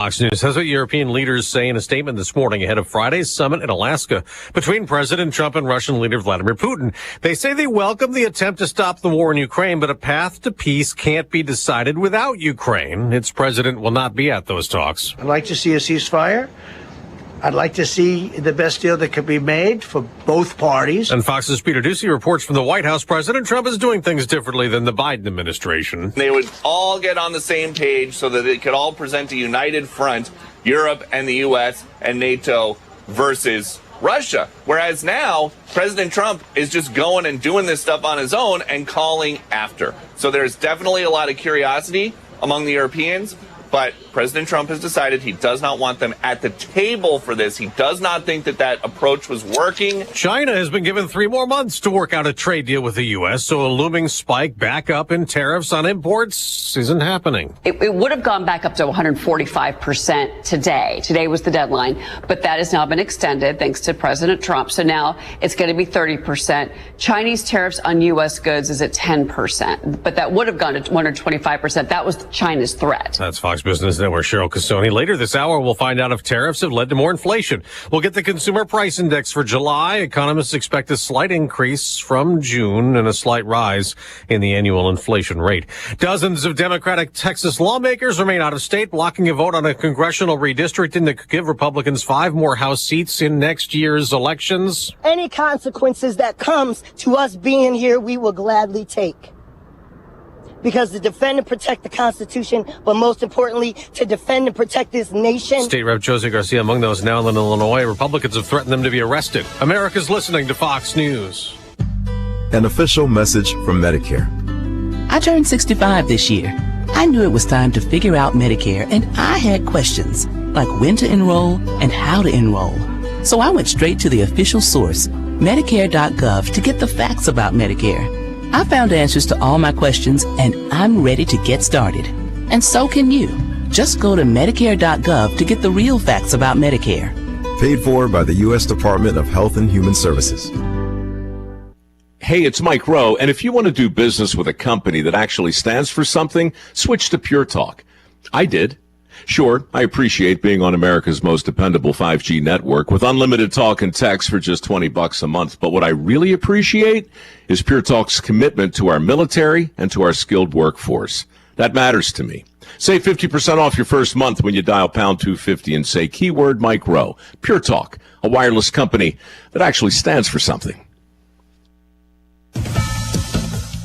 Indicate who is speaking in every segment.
Speaker 1: Fox News has what European leaders say in a statement this morning ahead of Friday's summit in Alaska between President Trump and Russian leader Vladimir Putin. They say they welcome the attempt to stop the war in Ukraine, but a path to peace can't be decided without Ukraine. Its president will not be at those talks.
Speaker 2: I'd like to see a ceasefire. I'd like to see the best deal that could be made for both parties.
Speaker 1: And Fox's Peter Doocy reports from the White House, President Trump is doing things differently than the Biden administration.
Speaker 3: They would all get on the same page so that they could all present a united front, Europe and the U.S. and NATO versus Russia. Whereas now, President Trump is just going and doing this stuff on his own and calling after. So there's definitely a lot of curiosity among the Europeans. But President Trump has decided he does not want them at the table for this. He does not think that that approach was working.
Speaker 1: China has been given 3 more months to work out a trade deal with the U.S., so a looming spike back up in tariffs on imports isn't happening.
Speaker 4: It would have gone back up to 145% today. Today was the deadline, but that has now been extended thanks to President Trump. So now it's going to be 30%. Chinese tariffs on U.S. goods is at 10%, but that would have gone to 125%. That was China's threat.
Speaker 1: That's Fox Business Network Cheryl Casoni. Later this hour, we'll find out if tariffs have led to more inflation. We'll get the consumer price index for July. Economists expect a slight increase from June and a slight rise in the annual inflation rate. Dozens of Democratic Texas lawmakers remain out of state, blocking a vote on a congressional redistricting that could give Republicans 5 more House seats in next year's elections.
Speaker 5: Any consequences that comes to us being here, we will gladly take. Because to defend and protect the Constitution, but most importantly, to defend and protect this nation.
Speaker 1: State Rep. Jose Garcia among those now in Illinois. Republicans have threatened them to be arrested. America's listening to Fox News.
Speaker 6: An official message from Medicare.
Speaker 7: I turned 65 this year. I knew it was time to figure out Medicare, and I had questions, like when to enroll and how to enroll. So I went straight to the official source, Medicare.gov, to get the facts about Medicare. I found answers to all my questions, and I'm ready to get started. And so can you. Just go to Medicare.gov to get the real facts about Medicare.
Speaker 6: Paid for by the U.S. Department of Health and Human Services.
Speaker 8: Hey, it's Mike Rowe, and if you want to do business with a company that actually stands for something, switch to Pure Talk. I did. Sure, I appreciate being on America's most dependable 5G network with unlimited talk and text for just $20 a month. But what I really appreciate is Pure Talk's commitment to our military and to our skilled workforce. That matters to me. Save 50% off your first month when you dial pound 250 and say keyword Mike Rowe. Pure Talk, a wireless company that actually stands for something.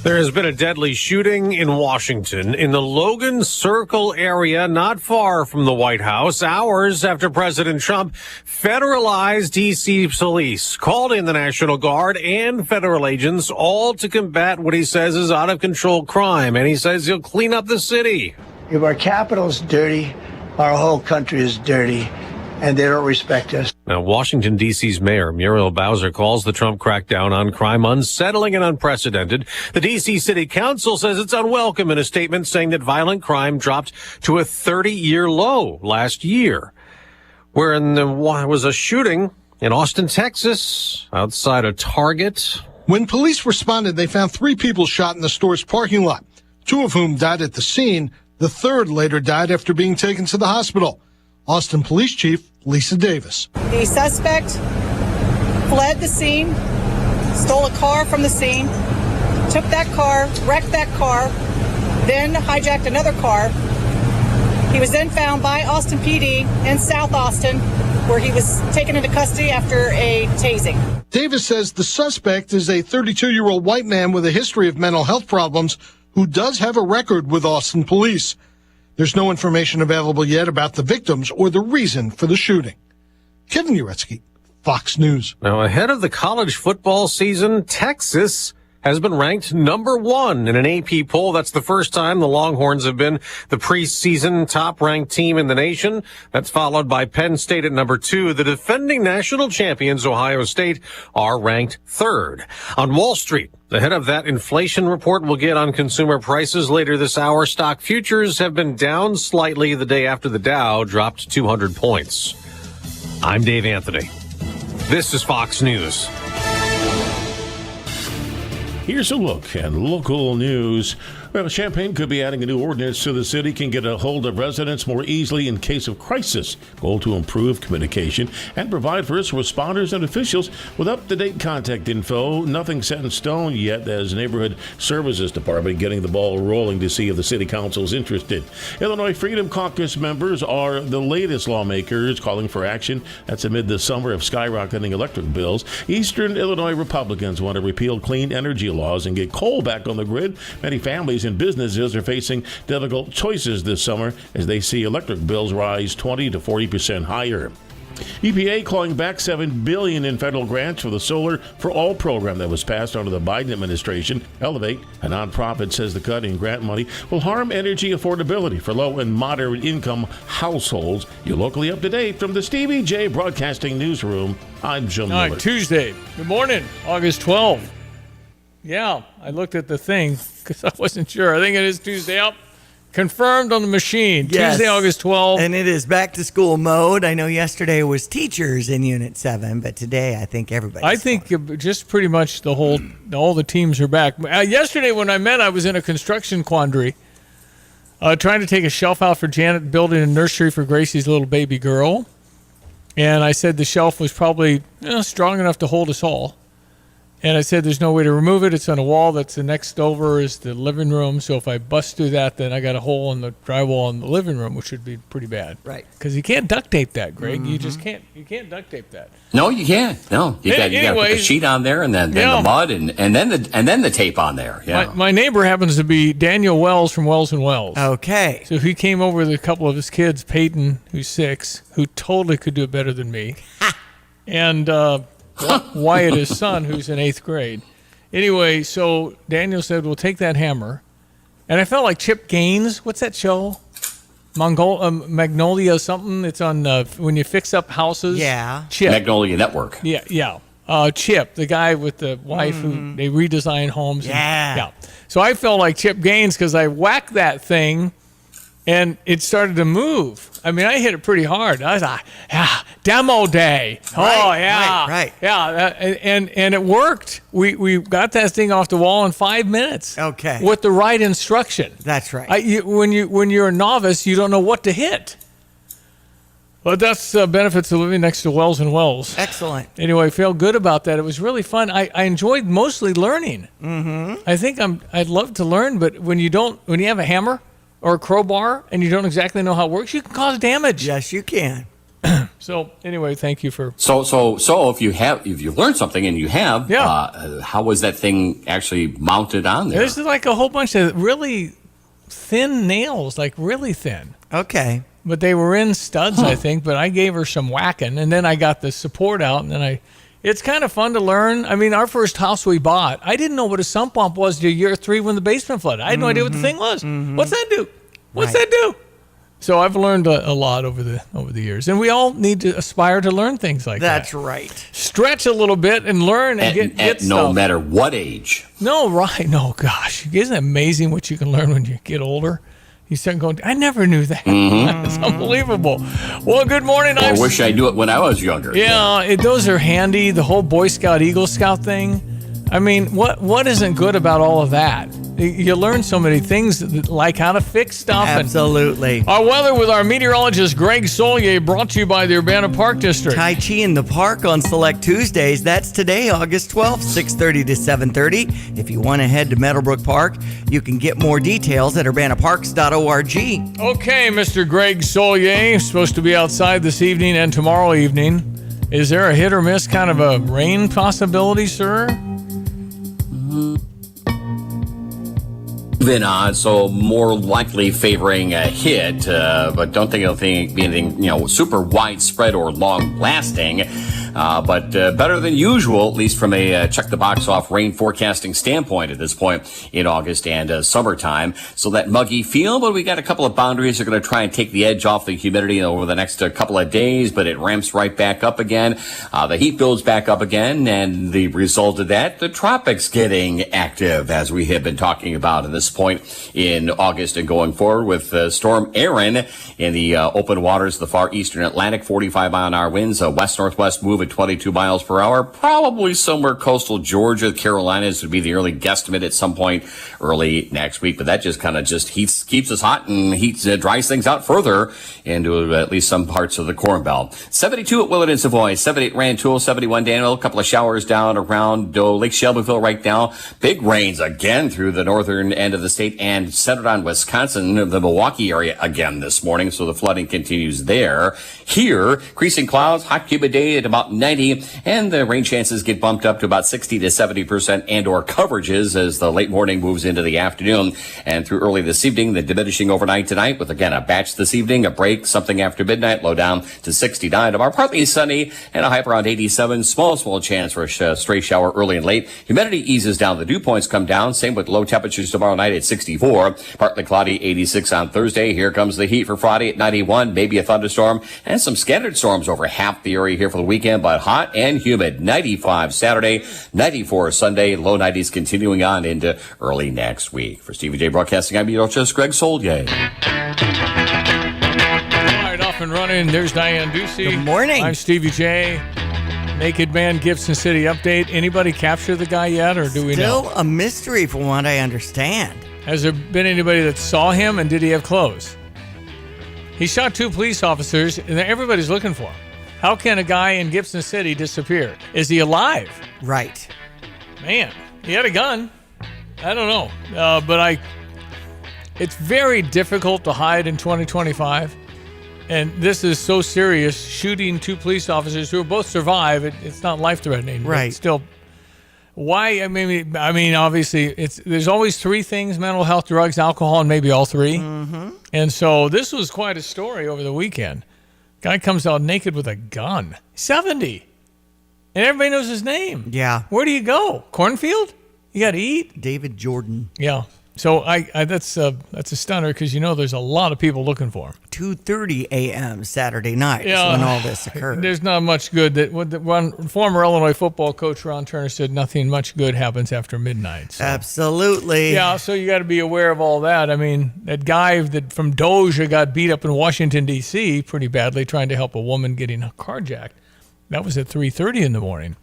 Speaker 1: There has been a deadly shooting in Washington in the Logan Circle area, not far from the White House, hours after President Trump federalized D.C. police, called in the National Guard and federal agents, all to combat what he says is out-of-control crime. And he says he'll clean up the city.
Speaker 2: If our capital's dirty, our whole country is dirty, and they don't respect us.
Speaker 1: Now, Washington, D.C.'s mayor, Muriel Bowser, calls the Trump crackdown on crime unsettling and unprecedented. The D.C. City Council says it's unwelcome in a statement, saying that violent crime dropped to a 30-year low last year. Where there was a shooting in Austin, Texas, outside a Target.
Speaker 9: When police responded, they found 3 people shot in the store's parking lot, 2 of whom died at the scene. The third later died after being taken to the hospital. Austin Police Chief Lisa Davis.
Speaker 10: The suspect fled the scene, stole a car from the scene, took that car, wrecked that car, then hijacked another car. He was then found by Austin PD in South Austin, where he was taken into custody after a tasing.
Speaker 9: Davis says the suspect is a 32-year-old white man with a history of mental health problems who does have a record with Austin police. There's no information available yet about the victims or the reason for the shooting. Kevin Uretsky, Fox News.
Speaker 1: Now, ahead of the college football season, Texas has been ranked number 1 in an AP poll. That's the first time the Longhorns have been the preseason top-ranked team in the nation. That's followed by Penn State at number 2. The defending national champions, Ohio State, are ranked 3rd. On Wall Street, ahead of that inflation report we'll get on consumer prices later this hour, stock futures have been down slightly the day after the Dow dropped 200 points. I'm Dave Anthony. This is Fox News.
Speaker 11: Here's a look at local news Well, Champaign could be adding a new ordinance so the city can get a hold of residents more easily in case of crisis. Goal to improve communication and provide first responders and officials with up-to-date contact info. Nothing set in stone yet, as Neighborhood Services Department getting the ball rolling to see if the city council is interested. Illinois Freedom Caucus members are the latest lawmakers calling for action. That's amid the summer of skyrocketing electric bills. Eastern Illinois Republicans want to repeal clean energy laws and get coal back on the grid. Many families and businesses are facing difficult choices this summer as they see electric bills rise 20 to 40% higher. EPA clawing back $7 billion in federal grants for the Solar for All program that was passed under the Biden administration. Elevate, a nonprofit, says the cut in grant money will harm energy affordability for low and moderate income households. You're locally up to date from the Stevie J Broadcasting Newsroom. I'm Jim Miller.
Speaker 12: All right, Tuesday. Good morning, August 12th. Yeah, I looked at the thing because I wasn't sure. I think it is Tuesday. Up. Confirmed on the machine.
Speaker 13: Yes.
Speaker 12: Tuesday, August 12th.
Speaker 13: And it is back to school mode. I know yesterday was teachers in Unit 7, but today I think everybody.
Speaker 12: I think just pretty much all the teams are back. Yesterday when I met, I was in a construction quandary, trying to take a shelf out for Janet, building a nursery for Gracie's little baby girl. And I said the shelf was probably strong enough to hold us all. And I said, there's no way to remove it. It's on a wall. That's the next over is the living room. So if I bust through that, then I got a hole in the drywall in the living room, which would be pretty bad.
Speaker 13: Right.
Speaker 12: Because you can't duct tape that, Greg. You just can't. You can't duct tape that.
Speaker 14: No, you can't. No, you got to put the sheet on there, and then the mud, and then the tape on there. Yeah.
Speaker 12: My neighbor happens to be Daniel Wells from Wells and Wells.
Speaker 13: Okay.
Speaker 12: So he came over with a couple of his kids, Peyton, who's 6, who totally could do it better than me, and Wyatt, his son, who's in 8th grade. Anyway, so Daniel said, we'll take that hammer. And I felt like Chip Gaines. What's that show? Magnolia something. It's on when you fix up houses.
Speaker 13: Yeah.
Speaker 14: Chip. Magnolia Network.
Speaker 12: Yeah. Chip, the guy with the wife who they redesign homes.
Speaker 13: Yeah.
Speaker 12: So I felt like Chip Gaines because I whacked that thing and it started to move. I mean, I hit it pretty hard. I was like, demo day.
Speaker 13: Right.
Speaker 12: Yeah, and it worked. We got that thing off the wall in 5 minutes.
Speaker 13: Okay.
Speaker 12: With the right instruction.
Speaker 13: That's right.
Speaker 12: When you're a novice, you don't know what to hit. But that's benefits of living next to Wells and Wells.
Speaker 13: Excellent.
Speaker 12: Anyway, I feel good about that. It was really fun. I enjoyed mostly learning.
Speaker 13: Mm-hmm.
Speaker 12: I think I'd love to learn, but when you have a hammer or a crowbar and you don't exactly know how it works, you can cause damage.
Speaker 13: Yes, you can.
Speaker 12: So anyway, thank you for.
Speaker 14: So if you learned something and you have, how was that thing actually mounted on there?
Speaker 12: There's like a whole bunch of really thin nails, like really thin.
Speaker 13: Okay.
Speaker 12: But they were in studs, I think. But I gave her some whacking, and then I got the support out, and then it's kind of fun to learn. I mean, our first house we bought, I didn't know what a sump pump was till year 3 when the basement flooded. I had no idea what the thing was. Mm-hmm. What's that do? What's that do? So I've learned a lot over the years, and we all need to aspire to learn things like that.
Speaker 13: That's right.
Speaker 12: Stretch a little bit and learn and get stuff.
Speaker 14: No matter what age.
Speaker 12: No, right? No, gosh, isn't it amazing what you can learn when you get older? You start going, I never knew that.
Speaker 14: Mm-hmm.
Speaker 12: It's unbelievable. Well, good morning.
Speaker 14: I wish I knew it when I was younger.
Speaker 12: Yeah, those are handy. The whole Boy Scout, Eagle Scout thing. I mean, what isn't good about all of that? You learn so many things, like how to fix stuff.
Speaker 13: Absolutely.
Speaker 12: Our weather with our meteorologist, Greg Solier, brought to you by the Urbana Park District.
Speaker 13: Tai Chi in the Park on select Tuesdays. That's today, August 12th, 6:30 to 7:30. If you want to head to Meadowbrook Park, you can get more details at urbanaparks.org.
Speaker 12: Okay, Mr. Greg Solier, supposed to be outside this evening and tomorrow evening. Is there a hit or miss kind of a rain possibility, sir?
Speaker 14: Even odds, so more likely favoring a hit, but don't think it'll be anything, super widespread or long lasting. But better than usual, at least from a check the box off rain forecasting standpoint at this point in August and summertime. So that muggy feel, but we got a couple of boundaries that are going to try and take the edge off the humidity over the next couple of days, but it ramps right back up again. The heat builds back up again, and the result of that, the tropics getting active, as we have been talking about at this point in August and going forward with Storm Erin in the open waters of the far eastern Atlantic, 45-mile-an-hour winds, west-northwest moving at 22 miles per hour. Probably somewhere coastal Georgia, Carolinas would be the early guesstimate at some point early next week. But that just kind of keeps us hot and dries things out further into at least some parts of the Corn Belt. 72 at Willard and Savoy, 78 Rantoul, 71 Danville. A couple of showers down around Lake Shelbyville right now. Big rains again through the northern end of the state and centered on Wisconsin, the Milwaukee area again this morning. So the flooding continues there. Here, increasing clouds, hot humid day at about 90, and the rain chances get bumped up to about 60 to 70% and or coverages as the late morning moves into the afternoon and through early this evening. The diminishing overnight tonight with, again, a batch this evening, a break, something after midnight, low down to 69. Tomorrow, partly sunny and a high around 87. Small chance for a stray shower early and late. Humidity eases down. The dew points come down. Same with low temperatures tomorrow night at 64. Partly cloudy, 86 on Thursday. Here comes the heat for Friday at 91. Maybe a thunderstorm and some scattered storms over half the area here for the weekend, but hot and humid. 95 Saturday, 94 Sunday, low 90s continuing on into early next week. For Stevie J Broadcasting, I'm meteorologist Greg Soldier.
Speaker 12: All right, off and running. There's Diane Ducey.
Speaker 13: Good morning.
Speaker 12: I'm Stevie J. Naked Man, Gibson City update. Anybody capture the guy yet, or do we know?
Speaker 13: Still a mystery from what I understand.
Speaker 12: Has there been anybody that saw him, and did he have clothes? He shot 2 police officers, and everybody's looking for him. How can a guy in Gibson City disappear? Is he alive?
Speaker 13: Right.
Speaker 12: Man, he had a gun. I don't know. But it's very difficult to hide in 2025. And this is so serious. Shooting 2 police officers who both survive, it's not life-threatening.
Speaker 13: Right.
Speaker 12: But still, why? I mean, obviously, there's always 3 things: mental health, drugs, alcohol, and maybe all 3.
Speaker 13: Mm-hmm.
Speaker 12: And so this was quite a story over the weekend. Guy comes out naked with a gun. 70. And everybody knows his name.
Speaker 13: Yeah.
Speaker 12: Where do you go? Cornfield? You got to eat?
Speaker 13: David Jordan.
Speaker 12: Yeah. So that's a stunner because there's a lot of people looking for him.
Speaker 13: 2:30 a.m. Saturday night is when all this occurred.
Speaker 12: There's not much good. Former Illinois football coach Ron Turner said nothing much good happens after midnight. So.
Speaker 13: Absolutely.
Speaker 12: Yeah, so you got to be aware of all that. I mean, that guy from Doja got beat up in Washington, D.C. pretty badly trying to help a woman getting carjacked. That was at 3:30 in the morning.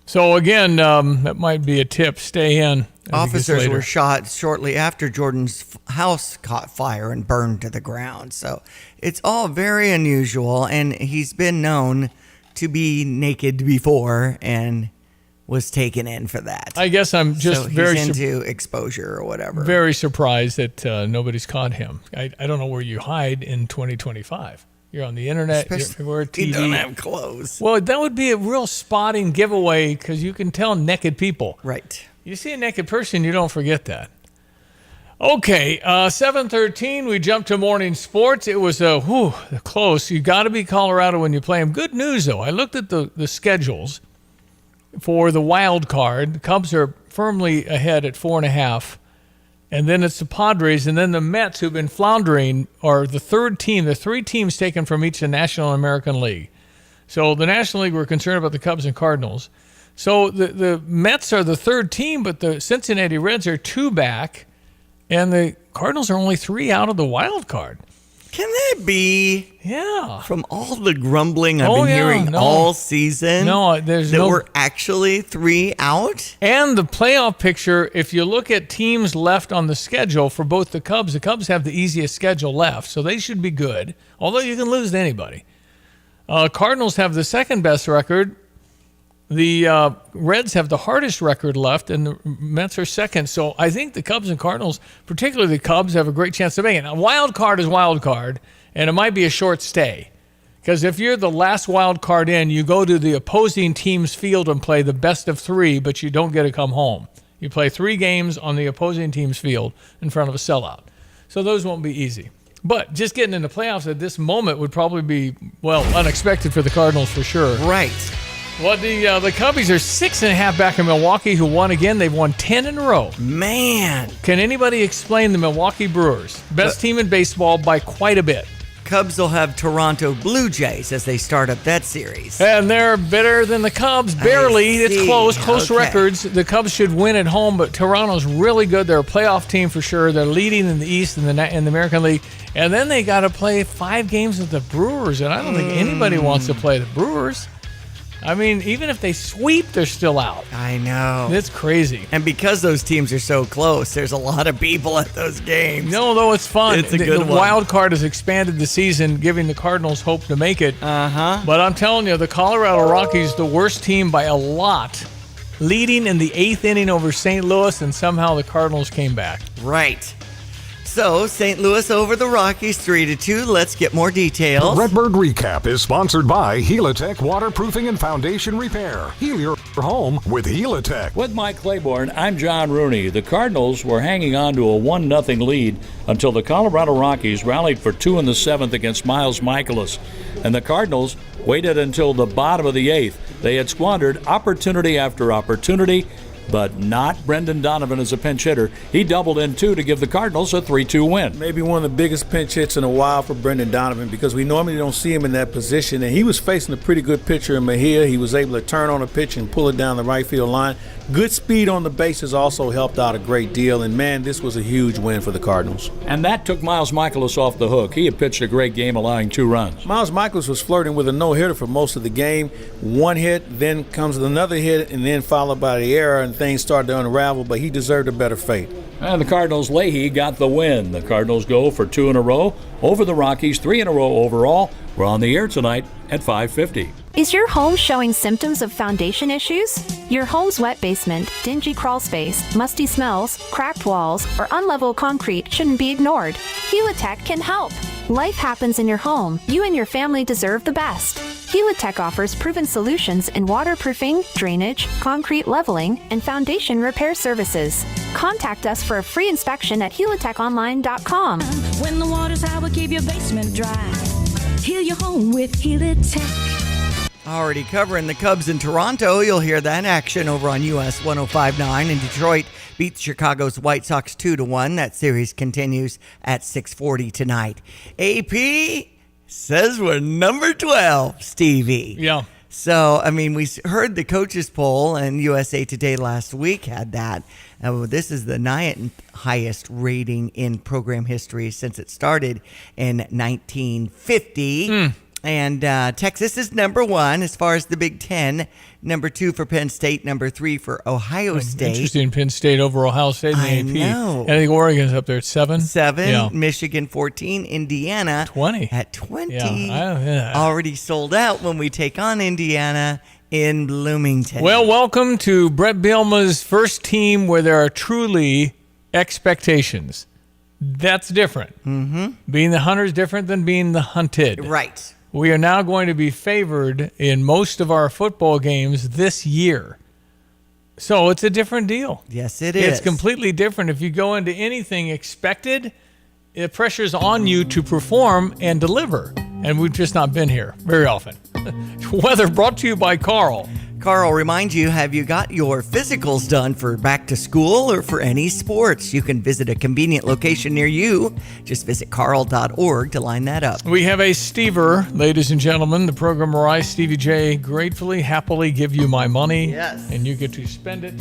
Speaker 12: So again, that might be a tip. Stay in.
Speaker 13: Officers were shot shortly after Jordan's house caught fire and burned to the ground. So it's all very unusual, and he's been known to be naked before and was taken in for that.
Speaker 12: I guess I'm just
Speaker 13: he's into exposure or whatever.
Speaker 12: Very surprised that nobody's caught him. I don't know where you hide in 2025. You're on the internet. You're TV.
Speaker 13: You don't have clothes.
Speaker 12: Well, that would be a real spotting giveaway because you can tell naked people.
Speaker 13: Right.
Speaker 12: You see a naked person, you don't forget that. Okay, 7:13, we jump to morning sports. It was close. You got to be Colorado when you play them. Good news, though. I looked at the schedules for the wild card. The Cubs are firmly ahead at 4.5. And then it's the Padres, and then the Mets, who've been floundering, are the third team. The 3 teams taken from each the National and American League. So the National League were concerned about the Cubs and Cardinals. So the Mets are the third team, but the Cincinnati Reds are 2 back, and the Cardinals are only 3 out of the wild card.
Speaker 13: Can that be?
Speaker 12: Yeah.
Speaker 13: From all the grumbling I've been hearing all season, we're actually 3 out?
Speaker 12: And the playoff picture, if you look at teams left on the schedule for both the Cubs have the easiest schedule left, so they should be good, although you can lose to anybody. Cardinals have the second best record. The Reds have the hardest record left, and the Mets are second. So I think the Cubs and Cardinals, particularly the Cubs, have a great chance to make it. Now, wild card is wild card, and it might be a short stay. Because if you're the last wild card in, you go to the opposing team's field and play the best of 3, but you don't get to come home. You play 3 games on the opposing team's field in front of a sellout. So those won't be easy. But just getting into playoffs at this moment would probably be, unexpected for the Cardinals for sure.
Speaker 13: Right.
Speaker 12: Well, the Cubbies are 6.5 back in Milwaukee, who won again. They've won 10 in a row.
Speaker 13: Man.
Speaker 12: Can anybody explain the Milwaukee Brewers? Best team in baseball by quite a bit.
Speaker 13: Cubs will have Toronto Blue Jays as they start up that series.
Speaker 12: And they're better than the Cubs, barely. It's close records. The Cubs should win at home, but Toronto's really good. They're a playoff team for sure. They're leading in the East and in the American League. And then they got to play 5 games with the Brewers, and I don't think anybody wants to play the Brewers. I mean, even if they sweep, they're still out.
Speaker 13: I know.
Speaker 12: It's crazy.
Speaker 13: And because those teams are so close, there's a lot of people at those games.
Speaker 12: No, though, it's fun.
Speaker 13: It's a good
Speaker 12: one. The wild card has expanded the season, giving the Cardinals hope to make it.
Speaker 13: Uh-huh.
Speaker 12: But I'm telling you, the Colorado Rockies, the worst team by a lot, leading in the 8th inning over St. Louis, and somehow the Cardinals came back.
Speaker 13: Right. So, St. Louis over the Rockies 3-2. Let's get more details.
Speaker 15: The Redbird Recap is sponsored by Helitech Waterproofing and Foundation Repair. Heal your home with Helitech.
Speaker 16: With Mike Claiborne, I'm John Rooney. The Cardinals were hanging on to a 1-0 lead until the Colorado Rockies rallied for 2 in the 7th against Miles Michaelis. And the Cardinals waited until the bottom of the 8th. They had squandered opportunity after opportunity, but not Brendan Donovan as a pinch hitter. He doubled in 2 to give the Cardinals a 3-2 win.
Speaker 17: Maybe one of the biggest pinch hits in a while for Brendan Donovan, because we normally don't see him in that position, and he was facing a pretty good pitcher in Mejia. He was able to turn on a pitch and pull it down the right field line. Good speed on the bases also helped out a great deal, and man, this was a huge win for the Cardinals.
Speaker 16: And that took Miles Michaelis off the hook. He had pitched a great game, allowing 2 runs.
Speaker 17: Miles Michaelis was flirting with a no-hitter for most of the game. 1 hit, then comes another hit, and then followed by the error, and things started to unravel, but he deserved a better fate.
Speaker 16: And the Cardinals' Leahy got the win. The Cardinals go for 2 in a row over the Rockies, 3 in a row overall. We're on the air tonight at 5:50.
Speaker 18: Is your home showing symptoms of foundation issues? Your home's wet basement, dingy crawl space, musty smells, cracked walls, or unlevel concrete shouldn't be ignored. Helitech can help. Life happens in your home. You and your family deserve the best. Helitech offers proven solutions in waterproofing, drainage, concrete leveling, and foundation repair services. Contact us for a free inspection at helitechonline.com.
Speaker 19: When the water's high, we'll keep your basement dry. Heal your home with Helitech.
Speaker 13: Already covering the Cubs in Toronto. You'll hear that action over on US 105.9. And Detroit beats Chicago's White Sox 2-1. That series continues at 6:40 tonight. AP says we're number 12, Stevie.
Speaker 12: Yeah.
Speaker 13: So, I mean, we heard the coaches poll, and USA Today last week had that. This is the 9th highest rating in program history since it started in 1950. And Texas is number 1 as far as the Big Ten. Number 2 for Penn State. Number 3 for Ohio State.
Speaker 12: Interesting, Penn State over Ohio State in the AP.
Speaker 13: I know.
Speaker 12: And I think Oregon's up there at 7.
Speaker 13: 7.
Speaker 12: Yeah.
Speaker 13: Michigan 14. Indiana
Speaker 12: 20.
Speaker 13: At 20.
Speaker 12: Yeah.
Speaker 13: Already sold out when we take on Indiana in Bloomington.
Speaker 12: Well, welcome to Brett Bielema's first team where there are truly expectations. That's different.
Speaker 13: Mm-hmm.
Speaker 12: Being the hunter is different than being the hunted.
Speaker 13: Right.
Speaker 12: We are now going to be favored in most of our football games this year. So it's a different deal.
Speaker 13: Yes, it is.
Speaker 12: It's completely different. If you go into anything expected, the pressure's on you to perform and deliver. And we've just not been here very often. Weather brought to you by Carl.
Speaker 13: Carl reminds you, have you got your physicals done for back to school or for any sports? You can visit a convenient location near you. Just visit carl.org to line that up.
Speaker 12: We have a Stever, ladies and gentlemen. The program where I, Stevie J, gratefully, happily give you my money.
Speaker 13: Yes.
Speaker 12: And you get to spend it.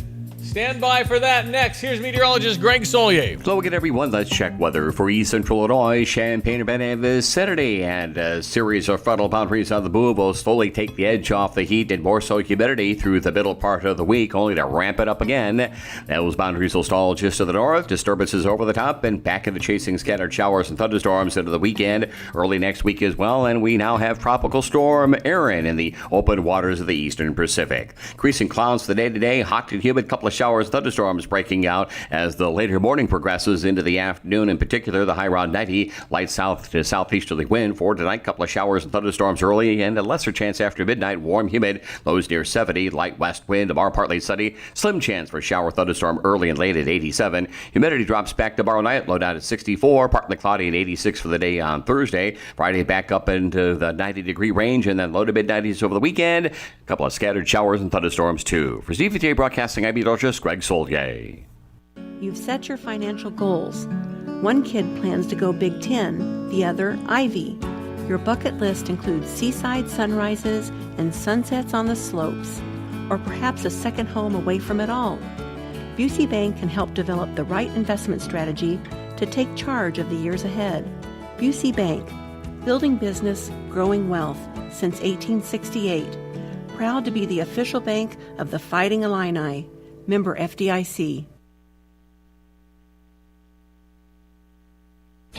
Speaker 12: Stand by for that. Next, here's meteorologist Greg Solier.
Speaker 14: Hello again, everyone. Let's check weather for East Central Illinois, Champaign-Urbana vicinity. And a series of frontal boundaries on the move will slowly take the edge off the heat and more so humidity through the middle part of the week, only to ramp it up again. Those boundaries will stall just to the north. Disturbances over the top and back into chasing scattered showers and thunderstorms into the weekend, early next week as well. And we now have Tropical Storm Erin in the open waters of the eastern Pacific. Increasing clouds for the day today, hot and humid, couple of showers, thunderstorms breaking out as the later morning progresses into the afternoon. In particular, the high around 90, light south to southeasterly wind for tonight. Couple of showers and thunderstorms early and a lesser chance after midnight. Warm, humid, lows near 70, light west wind. Tomorrow partly sunny, slim chance for shower thunderstorm early and late at 87. Humidity drops back tomorrow night, low down at 64, partly cloudy at 86 for the day on Thursday. Friday back up into the 90-degree range and then low to mid-90s over the weekend. A couple of scattered showers and thunderstorms too. For CVTA Broadcasting, I'm meteorologist Greg Solier.
Speaker 20: You've set your financial goals. One kid plans to go Big Ten, the other Ivy. Your bucket list includes seaside sunrises and sunsets on the slopes, or perhaps a second home away from it all. Busey Bank can help develop the right investment strategy to take charge of the years ahead. Busey Bank, building business, growing wealth since 1868. Proud to be the official bank of the Fighting Illini. Member FDIC.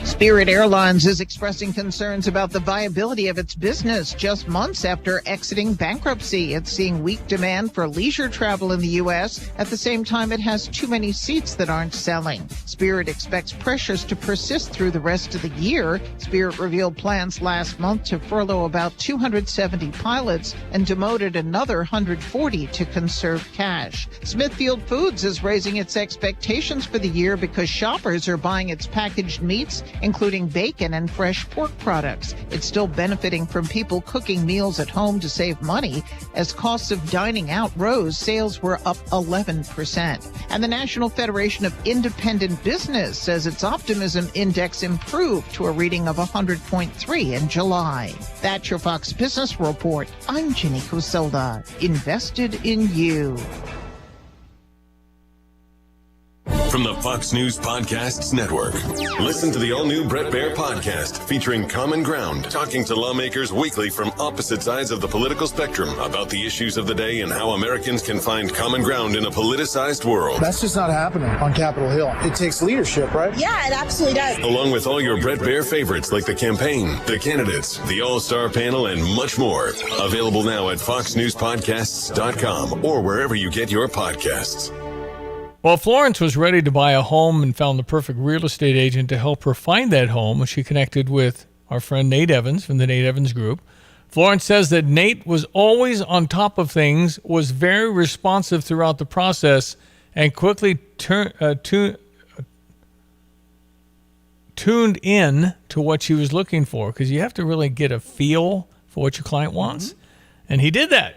Speaker 21: Spirit Airlines is expressing concerns about the viability of its business just months after exiting bankruptcy. It's seeing weak demand for leisure travel in the U.S. At the same time, it has too many seats that aren't selling. Spirit expects pressures to persist through the rest of the year. Spirit revealed plans last month to furlough about 270 pilots and demoted another 140 to conserve cash. Smithfield Foods is raising its expectations for the year because shoppers are buying its packaged meats, including bacon and fresh pork products. It's still benefiting from people cooking meals at home to save money. As costs of dining out rose, sales were up 11%. And the National Federation of Independent Business says its optimism index improved to a reading of 100.3 in July. That's your Fox Business Report. I'm Ginny Coselda. Invested in you.
Speaker 22: From the Fox News Podcasts Network. Listen to the all-new Bret Baier podcast featuring Common Ground, talking to lawmakers weekly from opposite sides of the political spectrum about the issues of the day and how Americans can find common ground in a politicized world.
Speaker 23: That's just not happening on Capitol Hill. It takes leadership, right?
Speaker 24: Yeah, it absolutely does.
Speaker 22: Along with all your Bret Baier favorites like the campaign, the candidates, the all-star panel, and much more. Available now at foxnewspodcasts.com or wherever you get your podcasts.
Speaker 12: Well, Florence was ready to buy a home and found the perfect real estate agent to help her find that home. She connected with our friend Nate Evans from the Nate Evans Group. Florence says that Nate was always on top of things, was very responsive throughout the process, and quickly tuned in to what she was looking for, because you have to really get a feel for what your client wants. And he did that.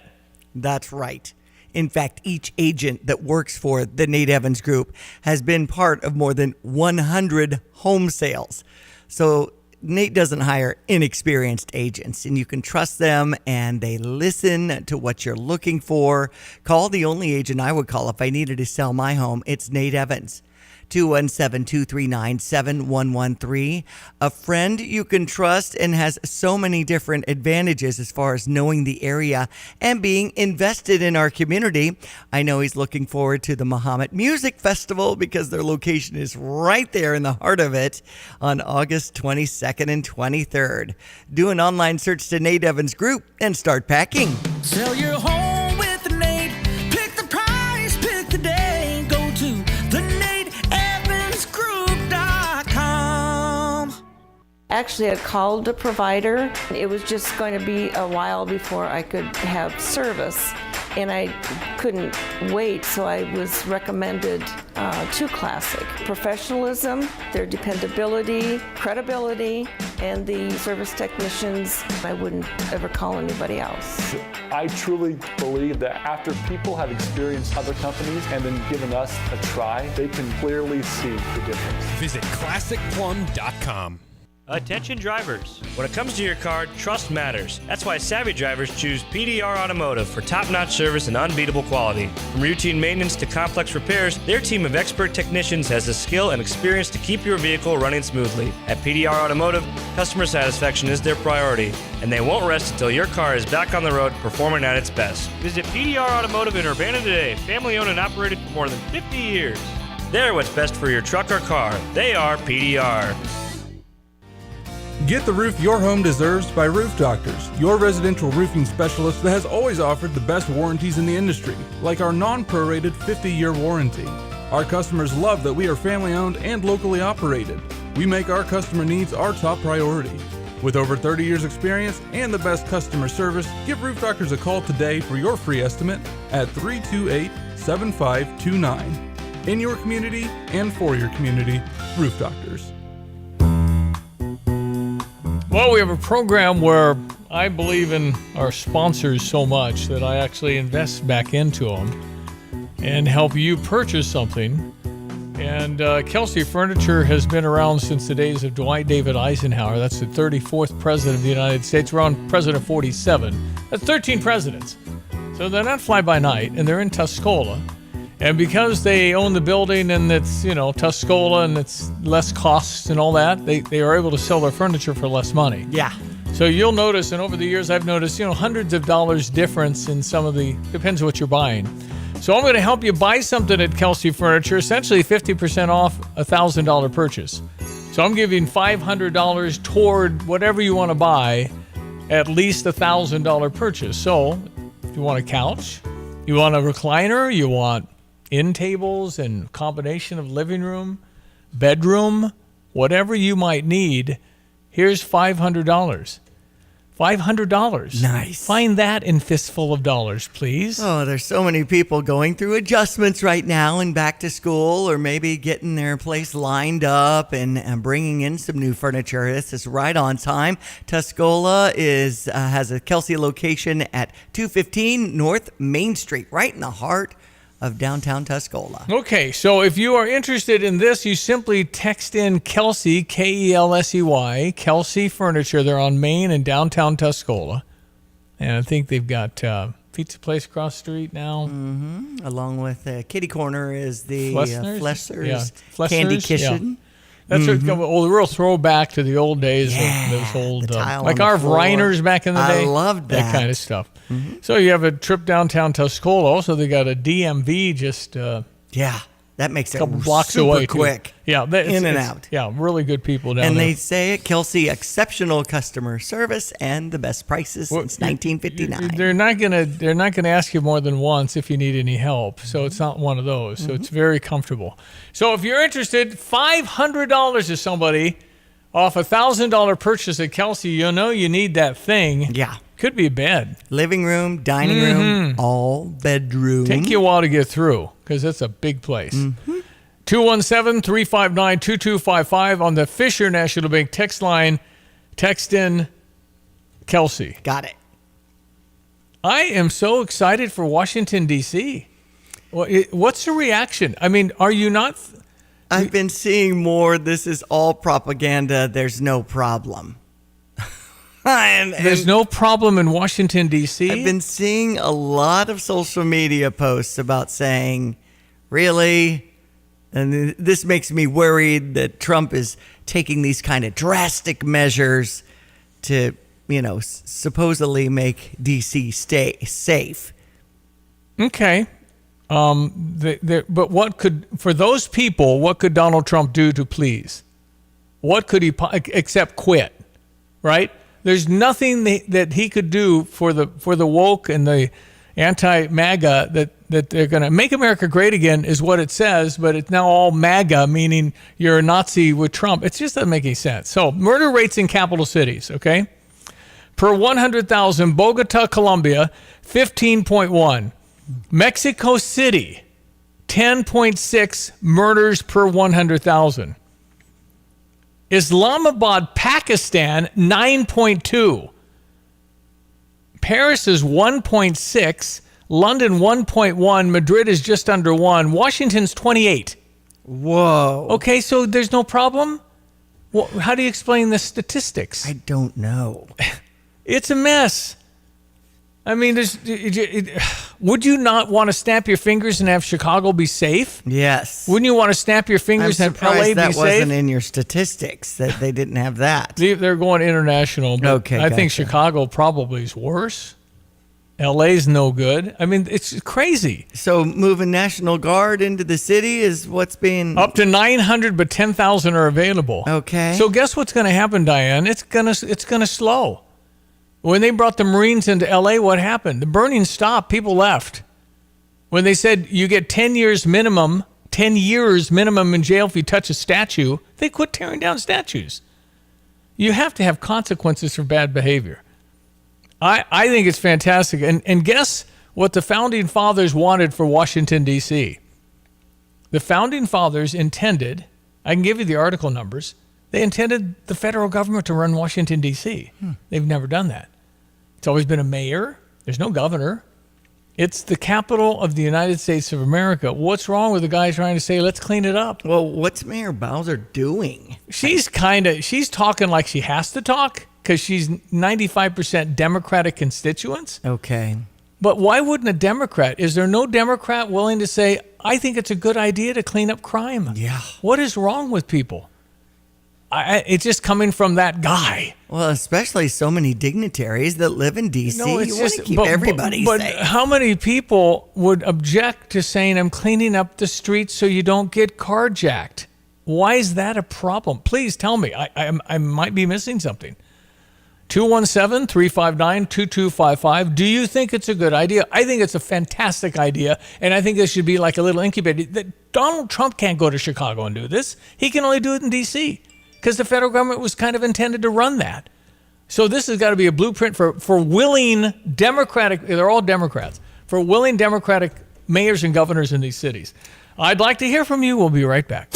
Speaker 13: That's right. In fact, each agent that works for the Nate Evans Group has been part of more than 100 home sales. So Nate doesn't hire inexperienced agents, and you can trust them, and they listen to what you're looking for. Call the only agent I would call if I needed to sell my home. It's Nate Evans. 217-239-7113. A friend you can trust and has so many different advantages as far as knowing the area and being invested in our community. I know he's looking forward to the Muhammad Music Festival because their location is right there in the heart of it on August 22nd and 23rd. Do an online search to Nate Evans Group and start packing.
Speaker 25: Sell your home with Nate. Pick the price, pick the day. Go to the
Speaker 26: Actually, I called the provider. It was just going to be a while before I could have service, and I couldn't wait, so I was recommended to Classic. Professionalism, their dependability, credibility, and the service technicians. I wouldn't ever call anybody else.
Speaker 27: I truly believe that after people have experienced other companies and then given us a try, they can clearly see the difference.
Speaker 28: Visit ClassicPlum.com.
Speaker 29: Attention drivers. When it comes to your car, trust matters. That's why savvy drivers choose PDR Automotive for top-notch service and unbeatable quality. From routine maintenance to complex repairs, their team of expert technicians has the skill and experience to keep your vehicle running smoothly. At PDR Automotive, customer satisfaction is their priority, and they won't rest until your car is back on the road performing at its best. Visit PDR Automotive in Urbana today, family-owned and operated for more than 50 years. They're what's best for your truck or car. They are PDR.
Speaker 30: Get the roof your home deserves by Roof Doctors, your residential roofing specialist that has always offered the best warranties in the industry, like our non-prorated 50-year warranty. Our customers love that we are family-owned and locally operated. We make our customer needs our top priority. With over 30 years experience and the best customer service, give Roof Doctors a call today for your free estimate at 328-7529. In your community and for your community, Roof Doctors.
Speaker 12: Well, we have a program where I believe in our sponsors so much that I actually invest back into them and help you purchase something. And Kelsey Furniture has been around since the days of Dwight David Eisenhower. That's the 34th president of the United States. We're on President 47. That's 13 presidents. So they're not fly-by-night, and they're in Tuscola. And because they own the building and it's, Tuscola and it's less costs and all that, they are able to sell their furniture for less money.
Speaker 13: Yeah.
Speaker 12: So you'll notice, and over the years I've noticed, hundreds of dollars difference in some of the, depends what you're buying. So I'm going to help you buy something at Kelsey Furniture, essentially 50% off a $1,000 purchase. So I'm giving $500 toward whatever you want to buy, at least a $1,000 purchase. So if you want a couch, you want a recliner, you want end tables and combination of living room, bedroom, whatever you might need, here's $500. $500.
Speaker 13: Nice.
Speaker 12: Find that in Fistful of Dollars, please.
Speaker 13: Oh, there's so many people going through adjustments right now and back to school, or maybe getting their place lined up and bringing in some new furniture. This is right on time. Tuscola has a Kelsey location at 215 North Main Street, right in the heart of downtown Tuscola.
Speaker 12: Okay, so if you are interested in this, you simply text in Kelsey, Kelsey, Kelsey Furniture. They're on Main and downtown Tuscola. And I think they've got pizza place across the street now.
Speaker 13: Mm-hmm. Along with Kitty Corner is the
Speaker 12: Flesner's
Speaker 13: Candy Kitchen.
Speaker 12: Yeah. That's a real throwback to the old days of those old, like our Reiners back in the day.
Speaker 13: I loved that.
Speaker 12: That kind of stuff. Mm-hmm. So you have a trip downtown Tuscola. Also, they got a DMV just
Speaker 13: that makes it
Speaker 12: a couple blocks
Speaker 13: super
Speaker 12: away
Speaker 13: quick.
Speaker 12: Too. Yeah,
Speaker 13: in and out.
Speaker 12: Yeah, really good people down there.
Speaker 13: And they say at Kelsey, exceptional customer service and the best prices since 1959.
Speaker 12: They're not gonna ask you more than once if you need any help. So it's not one of those. So it's very comfortable. So if you're interested, $500 to somebody off a $1,000 purchase at Kelsey. You need that thing.
Speaker 13: Yeah.
Speaker 12: Could be a bed.
Speaker 13: Living room, dining room, all bedroom.
Speaker 12: Take you a while to get through because it's a big place. 217-359-2255 on the Fisher National Bank text line. Text in Kelsey.
Speaker 13: Got it.
Speaker 12: I am so excited for Washington, D.C. What's the reaction? I mean, are you not?
Speaker 13: I've been seeing more. This is all propaganda. There's no problem.
Speaker 12: There's no problem in Washington, D.C.?
Speaker 13: I've been seeing a lot of social media posts about saying, really? And this makes me worried that Trump is taking these kind of drastic measures to, supposedly make D.C. stay safe.
Speaker 12: Okay. But for those people, what could Donald Trump do to please? What could he, except quit, right? There's nothing that he could do for the woke and the anti-MAGA that they're going to make America great again is what it says, but it's now all MAGA, meaning you're a Nazi with Trump. It just doesn't make any sense. So murder rates in capital cities, okay? Per 100,000, Bogota, Colombia, 15.1. Mexico City, 10.6 murders per 100,000. Islamabad, Pakistan, 9.2. Paris is 1.6. London, 1.1. Madrid is just under 1. Washington's 28.
Speaker 13: Whoa.
Speaker 12: Okay, so there's no problem? Well, how do you explain the statistics?
Speaker 13: I don't know.
Speaker 12: It's a mess. I mean, would you not want to snap your fingers and have Chicago be safe?
Speaker 13: Yes.
Speaker 12: Wouldn't you want to snap your fingers and have LA be safe?
Speaker 13: that wasn't in your statistics, that they didn't have that.
Speaker 12: They're going international. But
Speaker 13: okay,
Speaker 12: I think Chicago probably is worse. LA's no good. I mean, it's crazy.
Speaker 13: So moving National Guard into the city is what's being...
Speaker 12: Up to 900, but 10,000 are available.
Speaker 13: Okay.
Speaker 12: So guess what's going to happen, Diane? It's gonna slow. When they brought the Marines into L.A., what happened? The burning stopped. People left. When they said you get 10 years minimum in jail if you touch a statue, they quit tearing down statues. You have to have consequences for bad behavior. I think it's fantastic. And guess what the Founding Fathers wanted for Washington, D.C.? The Founding Fathers intended, I can give you the article numbers, they intended the federal government to run Washington, D.C. They've never done that. It's always been a mayor. There's no governor. It's the capital of the United States of America. What's wrong with the guy trying to say, let's clean it up?
Speaker 13: Well, what's Mayor Bowser doing?
Speaker 12: She's talking like she has to talk because she's 95% Democratic constituents.
Speaker 13: Okay.
Speaker 12: But why wouldn't a Democrat? Is there no Democrat willing to say, I think it's a good idea to clean up crime?
Speaker 13: Yeah.
Speaker 12: What is wrong with people? It's just coming from that guy.
Speaker 13: Well, especially so many dignitaries that live in D.C.
Speaker 12: No, it's
Speaker 13: you want
Speaker 12: just
Speaker 13: to keep everybody
Speaker 12: but
Speaker 13: safe.
Speaker 12: how many people would object to saying, I'm cleaning up the streets so you don't get carjacked? Why is that a problem? Please tell me. I might be missing something. 217-359-2255. Do you think it's a good idea? I think it's a fantastic idea, and I think this should be like a little incubator. Donald Trump can't go to Chicago and do this. He can only do it in D.C. because the federal government was kind of intended to run that. So this has got to be a blueprint for willing Democratic, they're all Democrats, for willing Democratic mayors and governors in these cities. I'd like to hear from you. We'll be right back.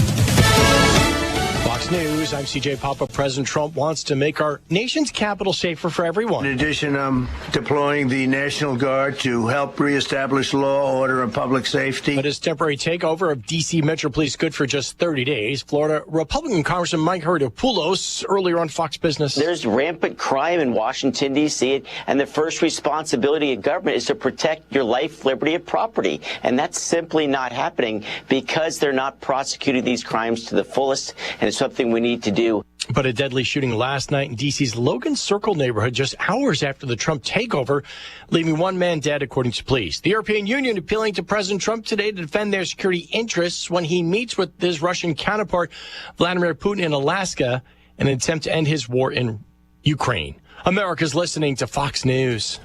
Speaker 2: Fox News, I'm CJ Papa. President Trump wants to make our nation's capital safer for everyone.
Speaker 3: In addition, I'm deploying the National Guard to help reestablish law, order, and public safety.
Speaker 2: But his temporary takeover of D.C. Metro Police good for just 30 days. Florida Republican Congressman Mike Hurtopoulos earlier on Fox Business.
Speaker 4: There's rampant crime in Washington, D.C., and the first responsibility of government is to protect your life, liberty, and property. And that's simply not happening because they're not prosecuting these crimes to the fullest, and it's something we need to do.
Speaker 2: But a deadly shooting last night in D.C.'s Logan Circle neighborhood just hours after the Trump takeover, leaving one man dead, according to police. The European Union appealing to President Trump today to defend their security interests when he meets with his Russian counterpart, Vladimir Putin, in Alaska in an attempt to end his war in Ukraine. America's listening to Fox News.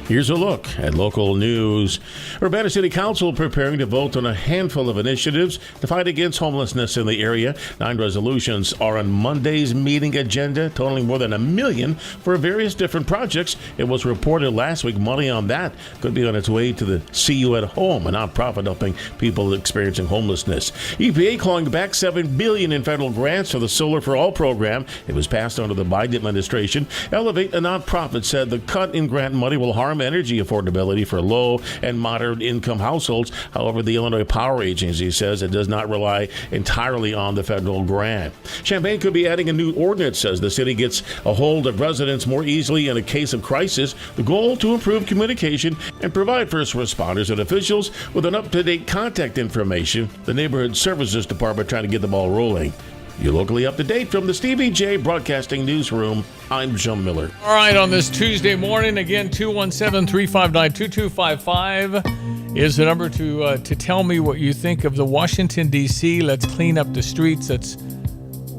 Speaker 11: Here's a look at local news. Urbana City Council preparing to vote on a handful of initiatives to fight against homelessness in the area. 9 resolutions are on Monday's meeting agenda, totaling more than $1 million for various different projects. It was reported last week money on that could be on its way to the See You at Home, a nonprofit helping people experiencing homelessness. EPA clawing back $7 billion in federal grants for the Solar for All program. It was passed under the Biden administration. Elevate, a nonprofit, said the cut in grant money will harm energy affordability for low and moderate income households. However, the Illinois Power Agency says it does not rely entirely on the federal grant. Champaign could be adding a new ordinance as the city gets a hold of residents more easily in a case of crisis. The goal to improve communication and provide first responders and officials with an up-to-date contact information. The Neighborhood Services Department trying to get the ball rolling. You're locally up to date from the Stevie J Broadcasting Newsroom. I'm Jim Miller.
Speaker 12: All right, on this Tuesday morning, again, 217-359-2255 is the number to tell me what you think of the Washington, D.C. Let's clean up the streets.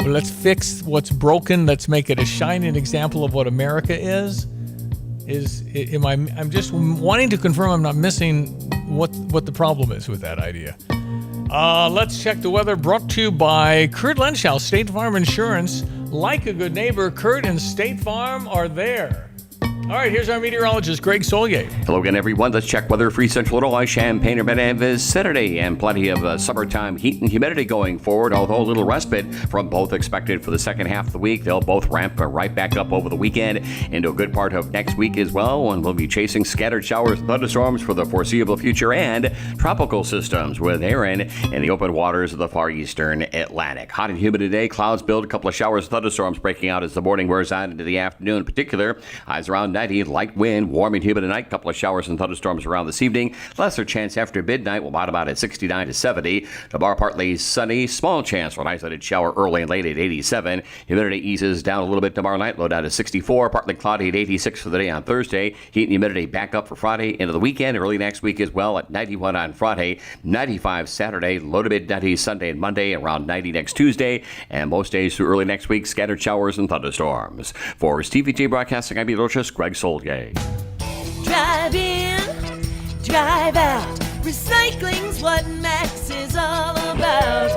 Speaker 12: Let's fix what's broken. Let's make it a shining example of what America is. I'm just wanting to confirm I'm not missing what the problem is with that idea. Let's check the weather, brought to you by Kurt Lenschow, State Farm Insurance. Like a good neighbor, Kurt and State Farm are there. All right, here's our meteorologist, Greg Solier.
Speaker 14: Hello again, everyone. Let's check weather. Free Central Illinois, Champaign, Urbana, Vicinity, and plenty of summertime heat and humidity going forward, although a little respite from both expected for the second half of the week. They'll both ramp right back up over the weekend into a good part of next week as well, and we'll be chasing scattered showers and thunderstorms for the foreseeable future and tropical systems with Aaron in the open waters of the far eastern Atlantic. Hot and humid today. Clouds build, a couple of showers and thunderstorms breaking out as the morning wears on into the afternoon. In particular, highs around 90, light wind, warm and humid tonight. Couple of showers and thunderstorms around this evening. Lesser chance after midnight. We'll bottom out at 69 to 70. Tomorrow partly sunny. Small chance for an isolated shower early and late at 87. Humidity eases down a little bit tomorrow night. Low down to 64. Partly cloudy at 86 for the day on Thursday. Heat and humidity back up for Friday into the weekend. Early next week as well at 91 on Friday. 95 Saturday. Low to mid 90s Sunday and Monday. Around 90 next Tuesday. And most days through early next week, scattered showers and thunderstorms. For Stevie J Broadcasting, I'm meteorologist Greg Solier.
Speaker 25: Drive in, drive out. Recycling's what Max is all about.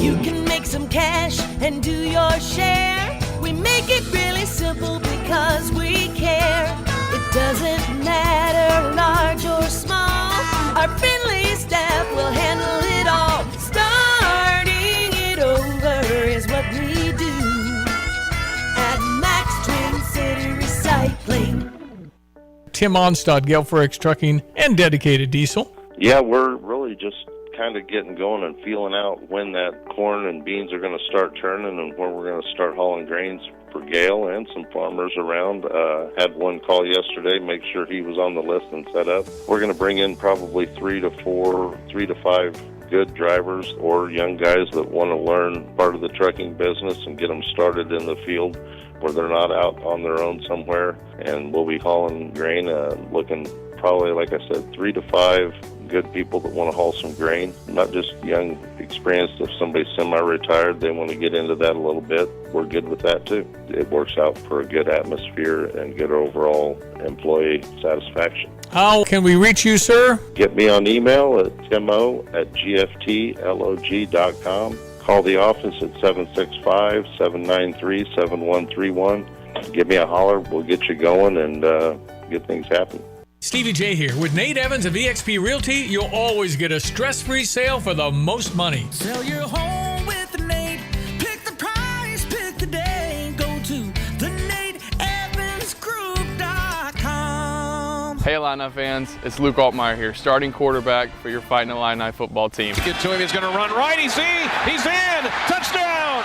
Speaker 25: You can make some cash and do your share. We make it really simple because we care. It doesn't matter large or small. Our friendly staff will handle it all. Starting it over is what we do at Max Twin City Recycling.
Speaker 12: Tim Onstad, Gale Forex Trucking, and Dedicated Diesel.
Speaker 5: Yeah, we're really just
Speaker 1: kind of getting going and feeling out when that corn and beans are going to start turning and when we're going to start hauling grains for Gale and some farmers around. Had one call yesterday, make sure he was on the list and set up. We're going to bring in probably 3 to 5 good drivers or young guys that want to learn part of the trucking business and get them started in the field where they're not out on their own somewhere. And we'll be hauling grain, looking probably, like I said, 3 to 5 good people that want to haul some grain, not just young, experienced. If somebody's semi-retired, they want to get into that a little bit, we're good with that too. It works out for a good atmosphere and good overall employee satisfaction.
Speaker 12: How can we reach you, sir?
Speaker 1: Get me on email at timo@gftlog.com. Call the office at 765-793-7131. Give me a holler. We'll get you going and get things happening.
Speaker 12: Stevie J here. With Nate Evans of eXp Realty, you'll always get a stress-free sale for the most money.
Speaker 25: Sell your home with Nate. Pick the price, pick the day. Go to theNateEvansGroup.com.
Speaker 5: Hey Illini fans, it's Luke Altmaier here, starting quarterback for your Fighting Illini football team.
Speaker 6: Get to him, he's going to run right, he's in! Touchdown!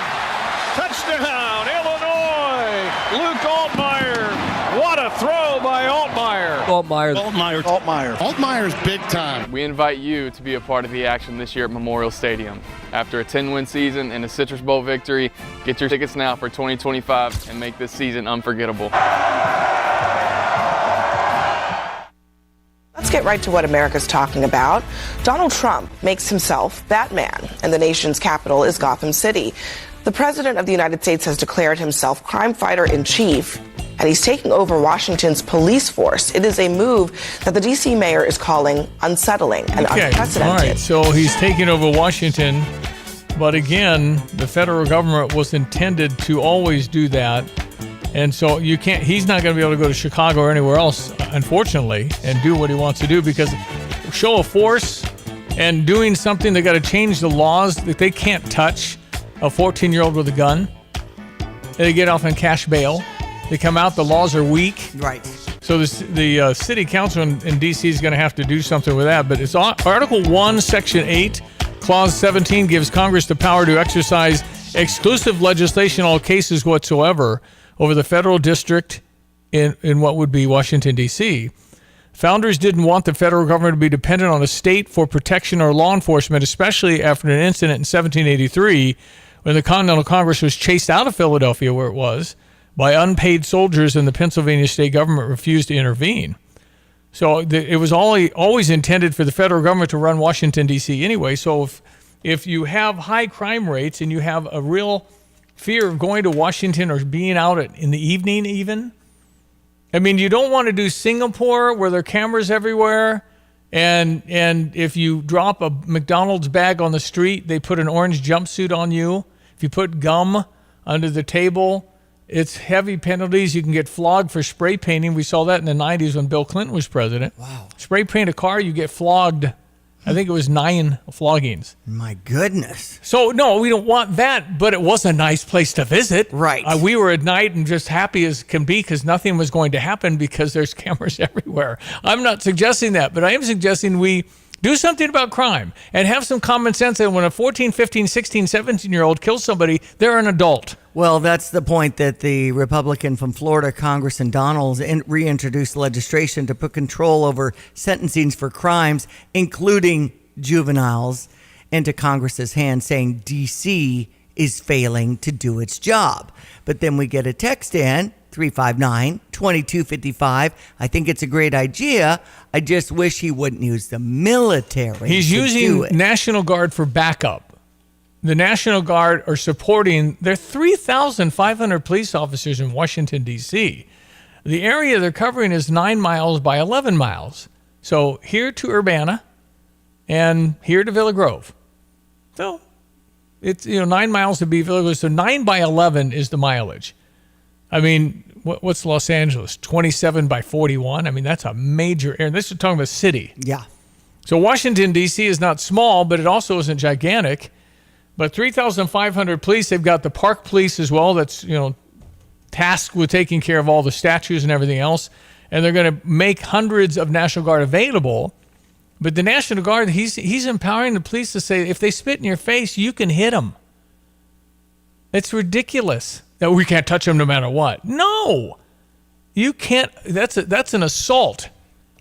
Speaker 6: Touchdown, Illinois! Luke Altmaier. What a throw by Altmaier. Altmaier's big time.
Speaker 5: We invite you to be a part of the action this year at Memorial Stadium. After a 10-win season and a Citrus Bowl victory, get your tickets now for 2025 and make this season unforgettable.
Speaker 7: Let's get right to what America's talking about. Donald Trump makes himself Batman, and the nation's capital is Gotham City. The President of the United States has declared himself crime fighter in chief, and he's taking over Washington's police force. It is a move that the D.C. mayor is calling unsettling and unprecedented.
Speaker 12: All right, so he's taking over Washington, but again, the federal government was intended to always do that. And so he's not going to be able to go to Chicago or anywhere else, unfortunately, and do what he wants to do, because show of force and doing something, they got to change the laws that they can't touch a 14-year-old with a gun. They get off on cash bail. They come out, the laws are weak.
Speaker 13: Right.
Speaker 12: So the city council in D.C. is going to have to do something with that. But it's Article 1, Section 8, Clause 17 gives Congress the power to exercise exclusive legislation in all cases whatsoever over the federal district in what would be Washington, D.C. Founders didn't want the federal government to be dependent on a state for protection or law enforcement, especially after an incident in 1783 when the Continental Congress was chased out of Philadelphia, where it was, by unpaid soldiers, and the Pennsylvania state government refused to intervene. So it was always intended for the federal government to run Washington, D.C. anyway. So if you have high crime rates and you have a real fear of going to Washington or being out in the evening even, I mean, you don't want to do Singapore where there are cameras everywhere, and if you drop a McDonald's bag on the street, they put an orange jumpsuit on you. If you put gum under the table, it's heavy penalties. You can get flogged for spray painting. We saw that in the 90s when Bill Clinton was president.
Speaker 13: Wow.
Speaker 12: Spray paint a car, you get flogged. I think it was 9 floggings.
Speaker 13: My goodness.
Speaker 12: So, no, we don't want that, but it was a nice place to visit.
Speaker 13: Right.
Speaker 12: We were at night and just happy as can be because nothing was going to happen because there's cameras everywhere. I'm not suggesting that, but I am suggesting we do something about crime and have some common sense that when a 14, 15, 16, 17-year-old kills somebody, they're an adult.
Speaker 13: Well, that's the point that the Republican from Florida, Congressman Donald, reintroduced legislation to put control over sentencings for crimes, including juveniles, into Congress's hands, saying D.C. is failing to do its job. But then we get a text in, 359-2255. I think it's a great idea. I just wish he wouldn't use the military.
Speaker 12: He's using National Guard for backup. The National Guard are supporting, there are 3,500 police officers in Washington, D.C. The area they're covering is 9 miles by 11 miles. So here to Urbana and here to Villa Grove. So it's 9 miles to be Villa Grove. So 9 by 11 is the mileage. I mean, what's Los Angeles? 27 by 41? I mean, that's a major area. This is talking about city.
Speaker 13: Yeah.
Speaker 12: So Washington, D.C. is not small, but it also isn't gigantic. But 3,500 police, they've got the park police as well that's, tasked with taking care of all the statues and everything else. And they're going to make hundreds of National Guard available But the National Guard, he's empowering the police to say, if they spit in your face, you can hit them. It's ridiculous that we can't touch them no matter what. No, you can't. That's an assault.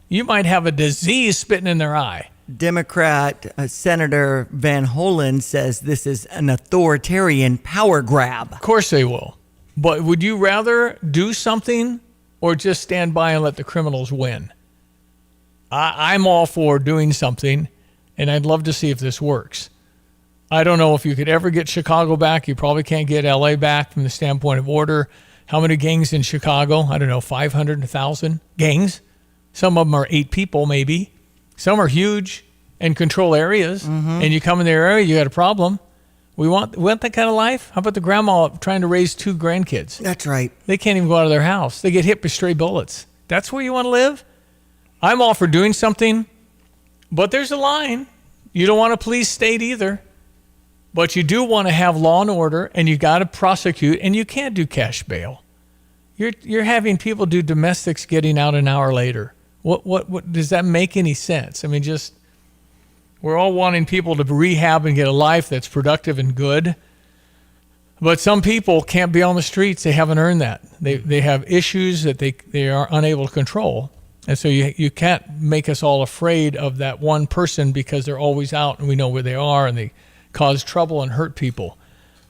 Speaker 12: You might have a disease spitting in their eye.
Speaker 13: Democrat Senator Van Hollen says this is an authoritarian power grab.
Speaker 12: Of course they will. But would you rather do something or just stand by and let the criminals win? I'm all for doing something, and I'd love to see if this works. I don't know if you could ever get Chicago back. You probably can't get LA back from the standpoint of order. How many gangs in Chicago? I don't know, 500, 1,000 gangs. Some of them are 8 people, maybe. Some are huge and control areas, and you come in their area, you got a problem. We want that kind of life? How about the grandma trying to raise 2 grandkids?
Speaker 13: That's right.
Speaker 12: They can't even go out of their house. They get hit by stray bullets. That's where you want to live? I'm all for doing something, but there's a line. You don't want a police state either, but you do want to have law and order, and you got to prosecute, and you can't do cash bail. You're having people do domestics getting out an hour later. What does that make any sense? I mean, just we're all wanting people to rehab and get a life that's productive and good. But some people can't be on the streets. They haven't earned that. They have issues that they are unable to control. And so you can't make us all afraid of that one person because they're always out and we know where they are and they cause trouble and hurt people.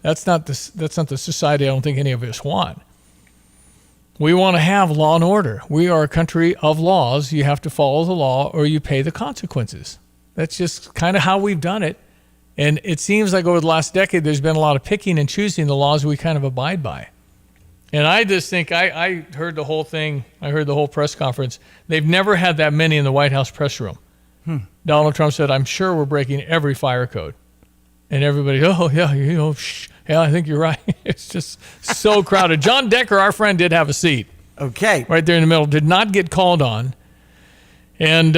Speaker 12: That's not the society I don't think any of us want. We want to have law and order. We are a country of laws. You have to follow the law or you pay the consequences. That's just kind of how we've done it. And it seems like over the last decade, there's been a lot of picking and choosing the laws we kind of abide by. And I just think I heard the whole thing. I heard the whole press conference. They've never had that many in the White House press room. Donald Trump said, I'm sure we're breaking every fire code. And everybody, oh, yeah, yeah, I think you're right. It's just so crowded. John Decker, our friend, did have a seat.
Speaker 13: Okay.
Speaker 12: Right there in the middle. Did not get called on. And,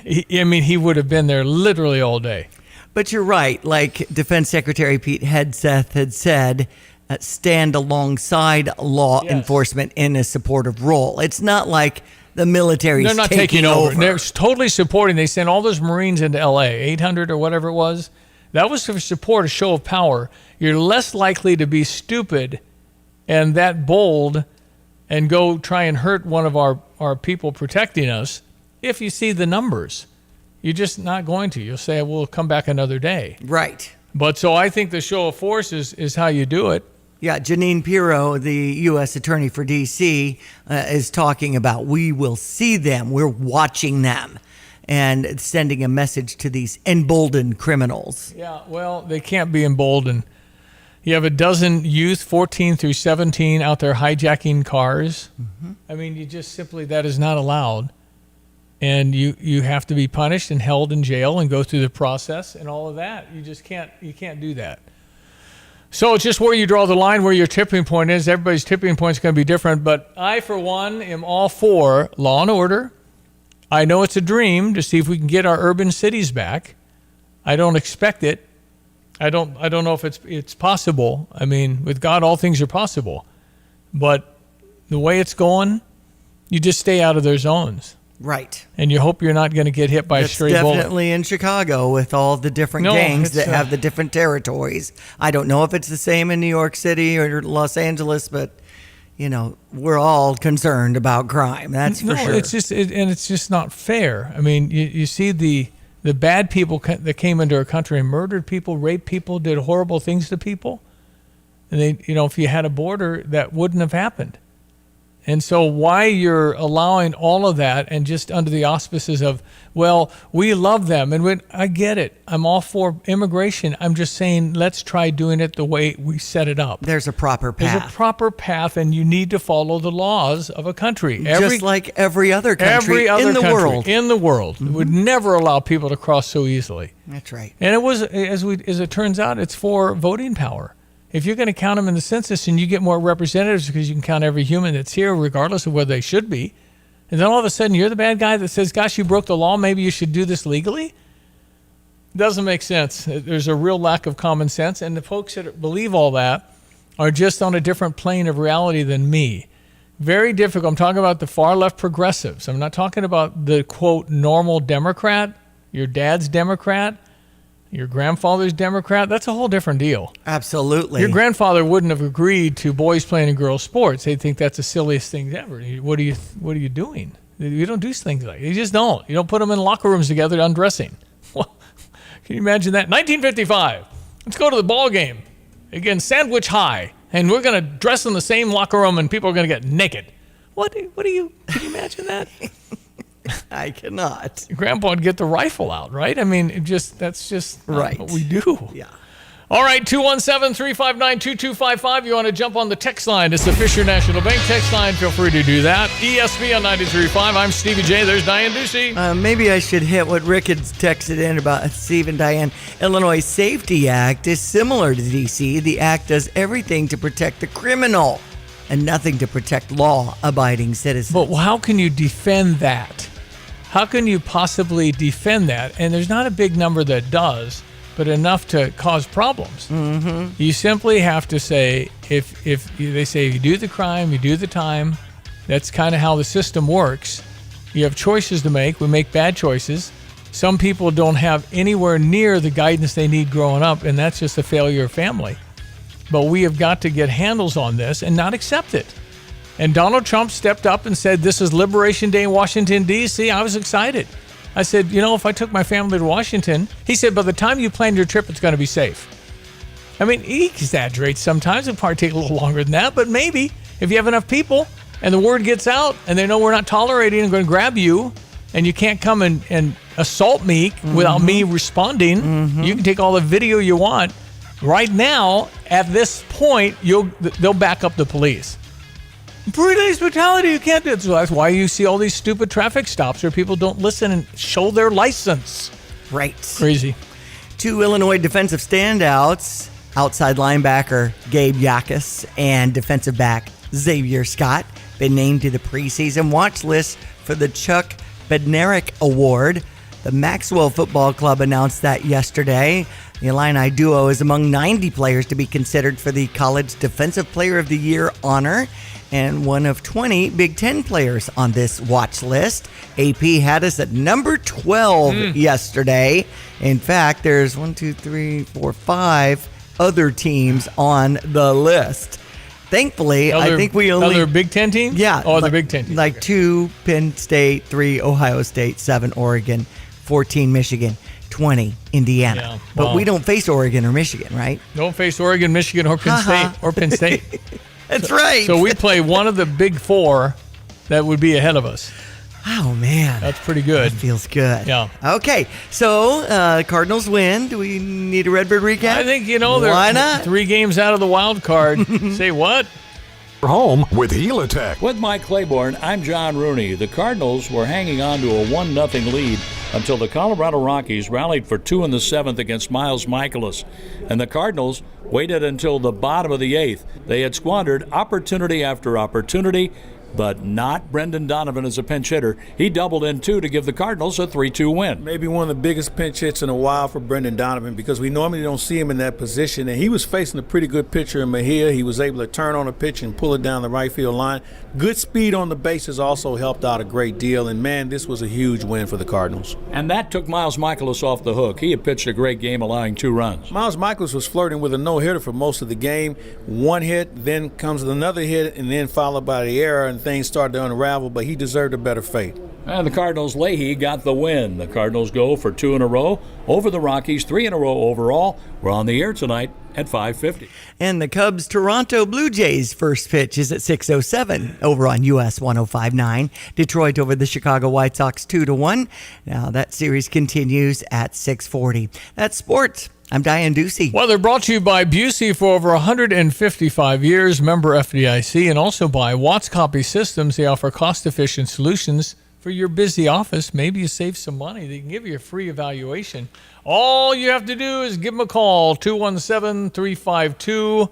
Speaker 12: he would have been there literally all day.
Speaker 13: But you're right. Like Defense Secretary Pete Hegseth had said, stand alongside law enforcement in a supportive role. It's not like the military's
Speaker 12: They're not taking over. They're totally supporting. They sent all those Marines into L.A., 800 or whatever it was. That was to support a show of power. You're less likely to be stupid and that bold and go try and hurt one of our people protecting us if you see the numbers. You're just not going to. You'll say, we'll come back another day.
Speaker 13: Right.
Speaker 12: But so I think the show of force is how you do it.
Speaker 13: Yeah, Janine Pirro, the U.S. Attorney for D.C., is talking about we will see them, we're watching them, and sending a message to these emboldened criminals.
Speaker 12: Yeah, well, they can't be emboldened. You have a dozen youth, 14 through 17, out there hijacking cars. I mean, you just simply, that is not allowed. And you have to be punished and held in jail and go through the process and all of that. You just can't do that. So it's just where you draw the line, where your tipping point is. Everybody's tipping point is going to be different. But I, for one, am all for law and order. I know it's a dream to see if we can get our urban cities back. I don't expect it. I don't know if it's possible. I mean, with God, all things are possible. But the way it's going, you just stay out of their zones.
Speaker 13: Right.
Speaker 12: And you hope you're not going to get hit by a stray bullet.
Speaker 13: Definitely in Chicago with all the different gangs that have the different territories. I don't know if it's the same in New York City or Los Angeles, but, we're all concerned about crime. That's for sure.
Speaker 12: It's just not fair. I mean, you see the bad people that came into our country and murdered people, raped people, did horrible things to people. And they, if you had a border, that wouldn't have happened. And so why you're allowing all of that and just under the auspices of, well, we love them. And I get it. I'm all for immigration. I'm just saying, let's try doing it the way we set it up.
Speaker 13: There's a proper path.
Speaker 12: There's a proper path, and you need to follow the laws of a country.
Speaker 13: Just like every other country in the world.
Speaker 12: In the world. It would never allow people to cross so easily.
Speaker 13: That's right.
Speaker 12: And it was, as it turns out, it's for voting power. If you're going to count them in the census and you get more representatives because you can count every human that's here regardless of whether they should be, and then all of a sudden you're the bad guy that says, gosh, you broke the law, maybe you should do this legally? It doesn't make sense. There's a real lack of common sense, and the folks that believe all that are just on a different plane of reality than me. Very difficult. I'm talking about the far left progressives. I'm not talking about the, quote, normal Democrat, your dad's Democrat, your grandfather's Democrat. That's a whole different deal.
Speaker 13: Absolutely.
Speaker 12: Your grandfather wouldn't have agreed to boys playing in girls' sports. They'd think that's the silliest thing ever. What are you doing? You don't do things like that. You just don't. You don't put them in locker rooms together undressing. Well, can you imagine that? 1955. Let's go to the ball game against Sandwich High, and we're going to dress in the same locker room, and people are going to get naked. Can you imagine that?
Speaker 13: I cannot.
Speaker 12: Grandpa would get the rifle out, right? I mean, that's just
Speaker 13: right.
Speaker 12: What we do.
Speaker 13: Yeah.
Speaker 12: All right, 217-359-2255. You want to jump on the text line? It's the Fisher National Bank text line. Feel free to do that. ESP on 93.5. I'm Stevie J. There's Diane Ducey.
Speaker 13: Maybe I should hit what Rick had texted in about Steve and Diane. Illinois Safety Act is similar to D.C. The act does everything to protect the criminal and nothing to protect law-abiding citizens.
Speaker 12: But how can you defend that? How can you possibly defend that? And there's not a big number that does, but enough to cause problems.
Speaker 13: Mm-hmm.
Speaker 12: You simply have to say, if they say you do the crime, you do the time, that's kind of how the system works. You have choices to make. We make bad choices. Some people don't have anywhere near the guidance they need growing up, and that's just a failure of family. But we have got to get handles on this and not accept it. And Donald Trump stepped up and said, this is Liberation Day in Washington, D.C. I was excited. I said, if I took my family to Washington, he said, by the time you plan your trip, it's going to be safe. I mean, he exaggerates sometimes. It'll probably take a little longer than that, but maybe if you have enough people and the word gets out and they know we're not tolerating and going to grab you and you can't come and assault me without me responding, you can take all the video you want. Right now, at this point, they'll back up the police. Police brutality, you can't do it. So that's why you see all these stupid traffic stops where people don't listen and show their license.
Speaker 13: Right.
Speaker 12: Crazy.
Speaker 13: 2 Illinois defensive standouts, outside linebacker Gabe Yakus and defensive back Xavier Scott, been named to the preseason watch list for the Chuck Bednarik Award. The Maxwell Football Club announced that yesterday. The Illini duo is among 90 players to be considered for the College Defensive Player of the Year honor, and one of 20 Big Ten players on this watch list. AP had us at number 12 yesterday. In fact, there's 5 other teams on the list. Thankfully, I think we only...
Speaker 12: Other Big Ten teams?
Speaker 13: Yeah.
Speaker 12: Oh, the Big Ten teams.
Speaker 13: Like 2 Penn State, 3 Ohio State, 7 Oregon, 14 Michigan, 20 Indiana.
Speaker 12: Yeah,
Speaker 13: but we don't face Oregon or Michigan, right?
Speaker 12: Don't face Oregon, Michigan, or Penn State. Or Penn State.
Speaker 13: That's right.
Speaker 12: So we play one of the big 4 that would be ahead of us.
Speaker 13: Oh, man.
Speaker 12: That's pretty good.
Speaker 13: That feels good.
Speaker 12: Yeah.
Speaker 13: Okay, so Cardinals win. Do we need a Redbird recap?
Speaker 12: I think,
Speaker 13: why not?
Speaker 12: 3 games out of the wild card. Say what?
Speaker 8: Home with Helitech.
Speaker 9: With Mike Claiborne, I'm John Rooney. The Cardinals were hanging on to a 1-0 lead until the Colorado Rockies rallied for 2 in the 7th against Miles Michaelis. And the Cardinals waited until the bottom of the 8th. They had squandered opportunity after opportunity, but not Brendan Donovan as a pinch hitter. He doubled in 2 to give the Cardinals a 3-2 win.
Speaker 10: Maybe one of the biggest pinch hits in a while for Brendan Donovan, because we normally don't see him in that position. And he was facing a pretty good pitcher in Mejia. He was able to turn on a pitch and pull it down the right field line. Good speed on the bases also helped out a great deal. And, man, this was a huge win for the Cardinals.
Speaker 9: And that took Miles Michaelis off the hook. He had pitched a great game, allowing 2 runs.
Speaker 10: Miles Michaelis was flirting with a no-hitter for most of the game. 1 hit, then comes another hit, and then followed by the error, and things started to unravel, but he deserved a better fate.
Speaker 9: And the Cardinals' Leahy got the win. The Cardinals go for 2 in a row over the Rockies, 3 in a row overall. We're on the air tonight at 5:50.
Speaker 13: And the Cubs' Toronto Blue Jays first pitch is at 6:07 over on US 105.9. Detroit over the Chicago White Sox 2-1. Now that series continues at 6:40. That's sports. I'm Diane Ducey.
Speaker 12: Well, they're brought to you by Busey for over 155 years, member FDIC, and also by Watts Copy Systems. They offer cost-efficient solutions for your busy office. Maybe you save some money. They can give you a free evaluation. All you have to do is give them a call, 217-352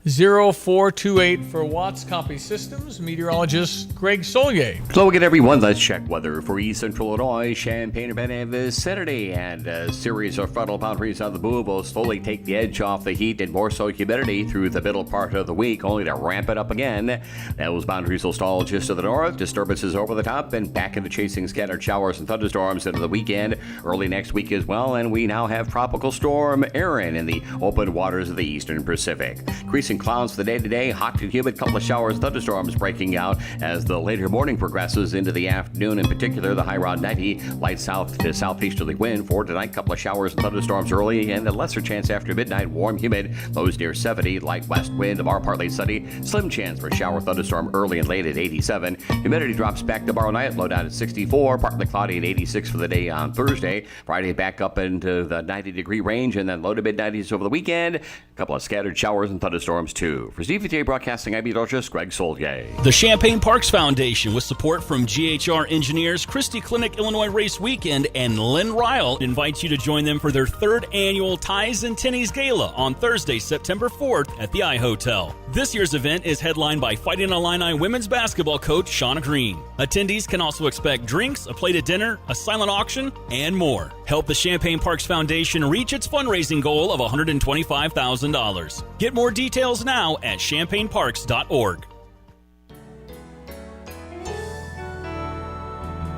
Speaker 12: 0428 for Watts Copy Systems. Meteorologist Greg Solier.
Speaker 14: Hello again, everyone. Let's check weather for East Central Illinois, Champaign-Urbana vicinity, and a series of frontal boundaries on the move will slowly take the edge off the heat and more so humidity through the middle part of the week, only to ramp it up again. Those boundaries will stall just to the north, disturbances over the top, and back into chasing scattered showers and thunderstorms into the weekend, early next week as well, and we now have Tropical Storm Erin in the open waters of the eastern Pacific. Increasing clouds for the day today, hot and humid, couple of showers, thunderstorms breaking out as the later morning progresses into the afternoon. In particular, the high around 90, light south to southeasterly wind for tonight, couple of showers and thunderstorms early, and a lesser chance after midnight, warm, humid, lows near 70, light west wind, tomorrow partly sunny, slim chance for shower thunderstorm early and late at 87. Humidity drops back tomorrow night, low down at 64, partly cloudy at 86 for the day on Thursday. Friday back up into the 90-degree range, and then low to mid-90s over the weekend. A couple of scattered showers and thunderstorms too. For ZVTA Broadcasting, I'm meteorologist Greg Solier.
Speaker 15: The Champaign Parks Foundation, with support from GHR Engineers, Christie Clinic Illinois Race Weekend, and Lynn Ryle, invites you to join them for their third annual Ties and Tinnies Gala on Thursday, September 4th at the iHotel. This year's event is headlined by Fighting Illini women's basketball coach Shauna Green. Attendees can also expect drinks, a plated dinner, a silent auction, and more. Help the Champaign Parks Foundation reach its fundraising goal of $125,000. Get more details now at champaignparks.org.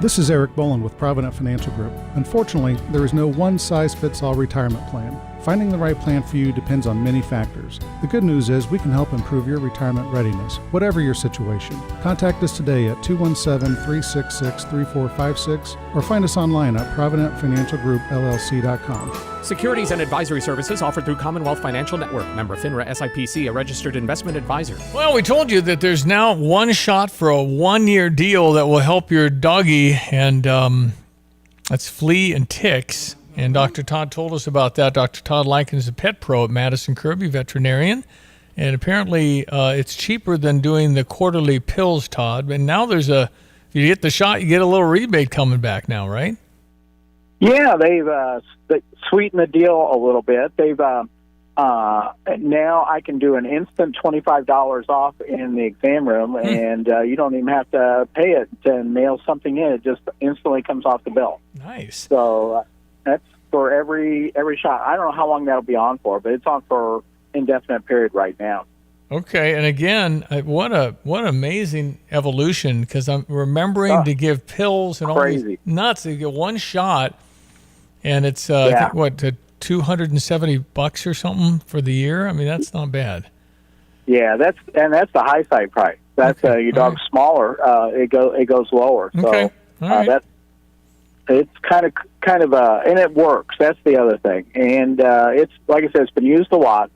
Speaker 16: This is Eric Boland with Provident Financial Group. Unfortunately, there is no one-size-fits-all retirement plan. Finding the right plan for you depends on many factors. The good news is we can help improve your retirement readiness, whatever your situation. Contact us today at 217-366-3456 or find us online at providentfinancialgroupllc.com.
Speaker 17: Securities and advisory services offered through Commonwealth Financial Network. Member FINRA SIPC, a registered investment advisor.
Speaker 12: Well, we told you that there's now one shot for a 1-year deal that will help your doggy, and that's flea and ticks. And Dr. Todd told us about that. Dr. Todd Likens is a pet pro at Madison Kirby Veterinarian. And apparently it's cheaper than doing the quarterly pills, Todd. But now if you get the shot, you get a little rebate coming back now, right?
Speaker 18: Yeah, they've sweetened the deal a little bit. They've now I can do an instant $25 off in the exam room, and you don't even have to pay it to mail something in. It just instantly comes off the bill.
Speaker 12: Nice.
Speaker 18: So that's for every shot. I don't know how long that'll be on for, but it's on for indefinite period right now.
Speaker 12: Okay, and again, what amazing evolution, because I'm remembering to give pills and all these nuts. You get one shot, and it's I think, what, $270 or something for the year. I mean, that's not bad.
Speaker 18: Yeah, that's the high side price. That's your dog's smaller. It goes lower.
Speaker 12: Okay.
Speaker 18: So it's kind of and it works. That's the other thing. And it's like I said, it's been used a lot.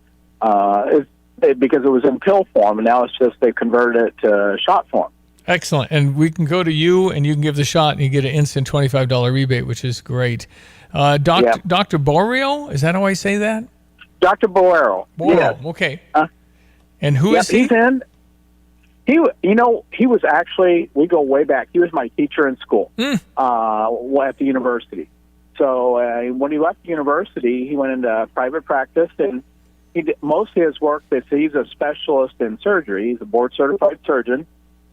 Speaker 18: Because it was in pill form, and now it's just they converted it to shot form.
Speaker 12: Excellent. And we can go to you, and you can give the shot, and you get an instant $25 rebate, which is great. Dr. Borio, is that how I say that?
Speaker 18: Dr. Boero. Yes.
Speaker 12: Okay. And who is he?
Speaker 18: He's in. He was actually, we go way back. He was my teacher in school at the university. So when he left the university, he went into private practice, and most of his work, he's a specialist in surgery. He's a board-certified surgeon.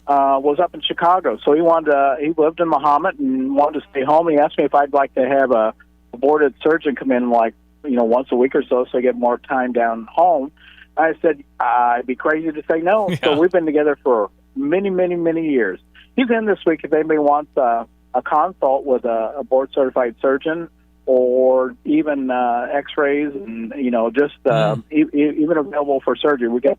Speaker 18: Was up in Chicago, so he lived in Mahomet and wanted to stay home. He asked me if I'd like to have a boarded surgeon come in once a week or so I get more time down home. I said I'd be crazy to say no. Yeah. So we've been together for many, many, many years. He's in this week if anybody wants a consult with a board-certified surgeon, or even X-rays, and just even available for surgery. We got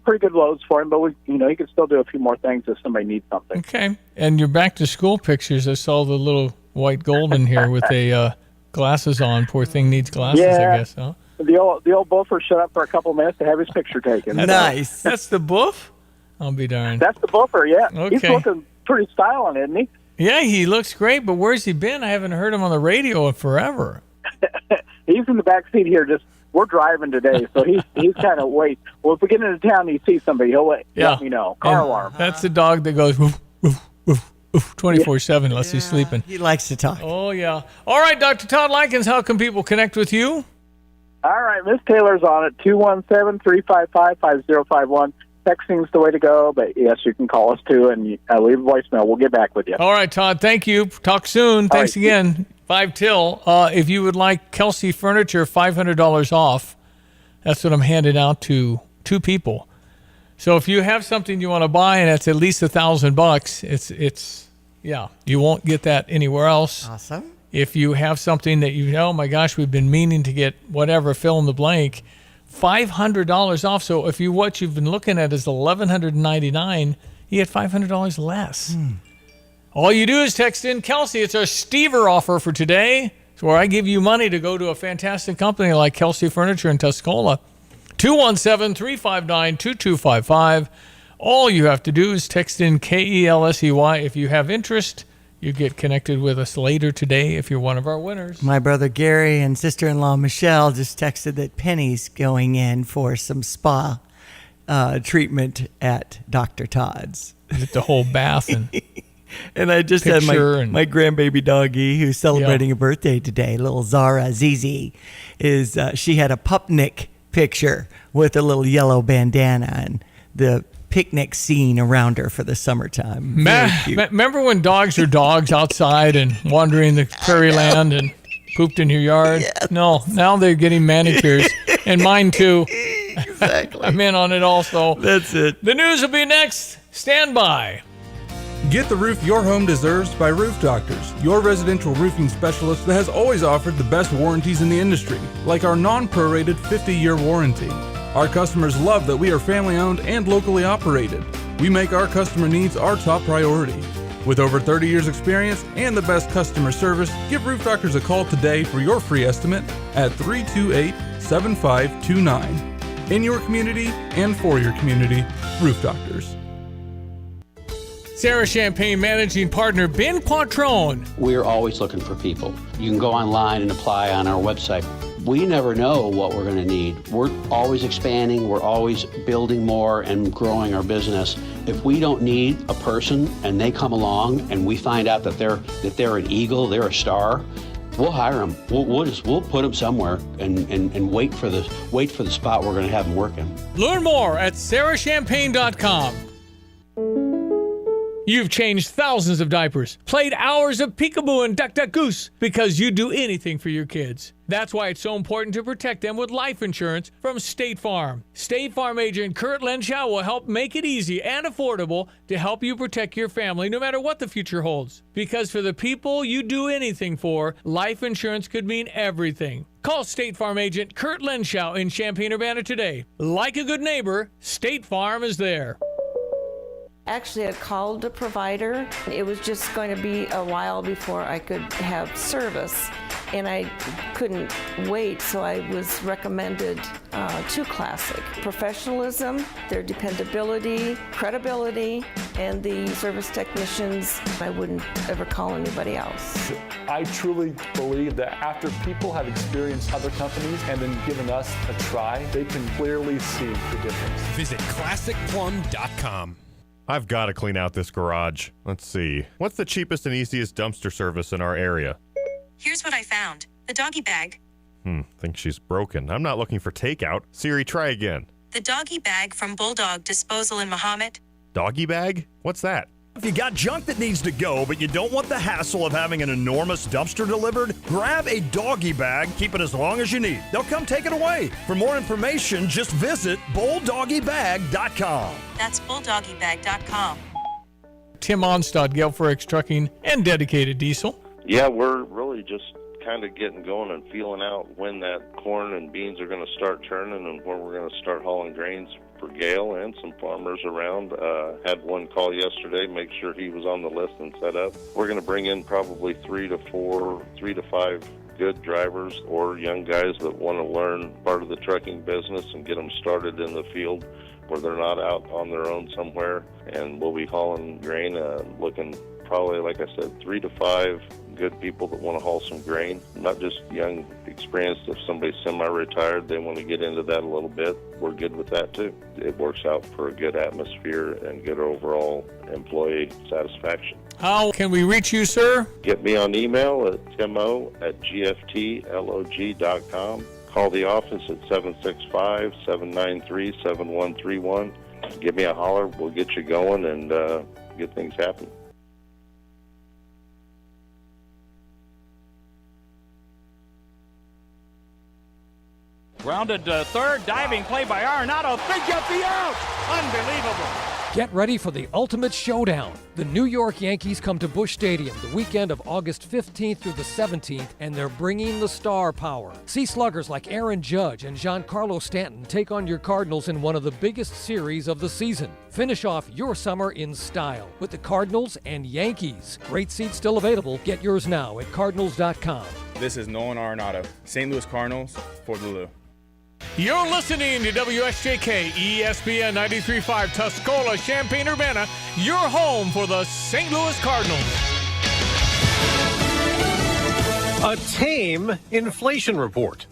Speaker 18: pretty good loads for him, but he can still do a few more things if somebody needs something.
Speaker 12: Okay. And your back-to-school pictures, I saw the little white golden here with a glasses on. Poor thing needs glasses, I guess, huh?
Speaker 18: The old buffer shut up for a couple of minutes to have his picture taken.
Speaker 12: Nice. That's the buff? I'll be darned.
Speaker 18: That's the buffer, yeah.
Speaker 12: Okay.
Speaker 18: He's looking pretty styling, isn't he?
Speaker 12: Yeah, he looks great, but where's he been? I haven't heard him on the radio in forever.
Speaker 18: He's in the back seat here. We're driving today, so he's kind of wait. Well, if we get into town and you see somebody, he'll let me know. Car alarm.
Speaker 12: That's the dog that goes woof, woof, woof, woof, 24/7 unless he's sleeping.
Speaker 13: He likes to talk.
Speaker 12: Oh, yeah. All right, Dr. Todd Likens, how can people connect with you?
Speaker 18: All right, Miss Taylor's on it, 217-355-5051. Texting's the way to go, but yes, you can call us too and leave a voicemail. We'll get back with you.
Speaker 12: All right, Todd, thank you. Talk soon. Thanks again. 5 till. If you would like Kelsey Furniture, $500 off. That's what I'm handing out to 2 people. So if you have something you want to buy and it's at least $1,000, it's you won't get that anywhere else.
Speaker 13: Awesome.
Speaker 12: If you have something that oh my gosh, we've been meaning to get whatever, fill in the blank, $500 off. So if what you've been looking at is $1,199, you get $500 less. All you do is text in Kelsey. It's our Stever offer for today. It's where I give you money to go to a fantastic company like Kelsey Furniture in Tuscola. 217-359-2255. All you have to do is text in KELSEY. If you have interest, you get connected with us later today if you're one of our winners.
Speaker 13: My brother Gary and sister-in-law Michelle just texted that Penny's going in for some spa treatment at Dr. Todd's.
Speaker 12: Is it the whole bath and...
Speaker 13: And I just had my grandbaby doggie who's celebrating a birthday today, little Zara Zizi, she had a pupnik picture with a little yellow bandana and the picnic scene around her for the summertime.
Speaker 12: Remember when dogs are dogs outside and wandering the prairie land and pooped in your yard?
Speaker 13: Yes.
Speaker 12: No, now they're getting manicures, and mine too.
Speaker 13: Exactly.
Speaker 12: I'm in on it also.
Speaker 13: That's it.
Speaker 12: The news will be next. Stand by.
Speaker 30: Get the roof your home deserves by Roof Doctors, your residential roofing specialist that has always offered the best warranties in the industry, like our non-prorated 50-year warranty. Our customers love that we are family-owned and locally operated. We make our customer needs our top priority. With over 30 years experience and the best customer service, give Roof Doctors a call today for your free estimate at 328-7529. In your community and for your community, Roof Doctors.
Speaker 12: Sarah Champagne Managing Partner Ben Quattrone.
Speaker 19: We're always looking for people. You can go online and apply on our website. We never know what we're going to need. We're always expanding. We're always building more and growing our business. If we don't need a person and they come along and we find out that they're an eagle, they're a star, we'll hire them. We'll put them somewhere and wait for the spot we're going to have them working.
Speaker 12: Learn more at sarahchampagne.com. You've changed thousands of diapers, played hours of peekaboo and duck duck goose because you do anything for your kids. That's why it's so important to protect them with life insurance from State Farm. State Farm agent Kurt Lenschow will help make it easy and affordable to help you protect your family no matter what the future holds. Because for the people you do anything for, life insurance could mean everything. Call State Farm agent Kurt Lenschow in Champaign-Urbana today. Like a good neighbor, State Farm is there.
Speaker 20: Actually, I called the provider. It was just going to be a while before I could have service, and I couldn't wait, so I was recommended to Classic. Professionalism, their dependability, credibility, and the service technicians. I wouldn't ever call anybody else.
Speaker 21: I truly believe that after people have experienced other companies and then given us a try, they can clearly see the difference.
Speaker 22: Visit ClassicPlum.com.
Speaker 23: I've got to clean out this garage. Let's see. What's the cheapest and easiest dumpster service in our area?
Speaker 24: Here's what I found. The doggy bag.
Speaker 23: Think she's broken. I'm not looking for takeout. Siri, try again.
Speaker 24: The doggy bag from Bulldog Disposal in Mahomet.
Speaker 23: Doggy bag? What's that?
Speaker 26: If you got junk that needs to go, but you don't want the hassle of having an enormous dumpster delivered, grab a doggy bag, keep it as long as you need. They'll come take it away. For more information, just visit bulldoggybag.com.
Speaker 24: That's bulldoggybag.com.
Speaker 12: Tim Onstad, Gale Forex Trucking, and Dedicated Diesel.
Speaker 1: Yeah, we're really just kind of getting going and feeling out when that corn and beans are going to start turning and when we're going to start hauling grains for Gale and some farmers around. Had one call yesterday, make sure he was on the list and set up. We're going to bring in probably 3 to 5 good drivers or young guys that want to learn part of the trucking business and get them started in the field where they're not out on their own somewhere. And we'll be hauling grain, looking probably, like I said, 3 to 5 good people that want to haul some grain, not just young, experienced. If somebody's semi-retired, they want to get into that a little bit, we're good with that too. It works out for a good atmosphere and good overall employee satisfaction.
Speaker 12: How can we reach you, sir?
Speaker 1: Get me on email at timo@gftlog.com. call the office at 765-793-7131. Give me a holler. We'll get you going and get things happening.
Speaker 2: Grounded third, diving play by Arenado. They get the out! Unbelievable!
Speaker 22: Get ready for the ultimate showdown. The New York Yankees come to Busch Stadium the weekend of August 15th through the 17th, and they're bringing the star power. See sluggers like Aaron Judge and Giancarlo Stanton take on your Cardinals in one of the biggest series of the season. Finish off your summer in style with the Cardinals and Yankees. Great seats still available. Get yours now at Cardinals.com.
Speaker 3: This is Nolan Arenado, St. Louis Cardinals, Fort Lulu.
Speaker 12: You're listening to WSJK ESPN 93.5 Tuscola, Champaign-Urbana, your home for the St. Louis Cardinals.
Speaker 4: A tame inflation report.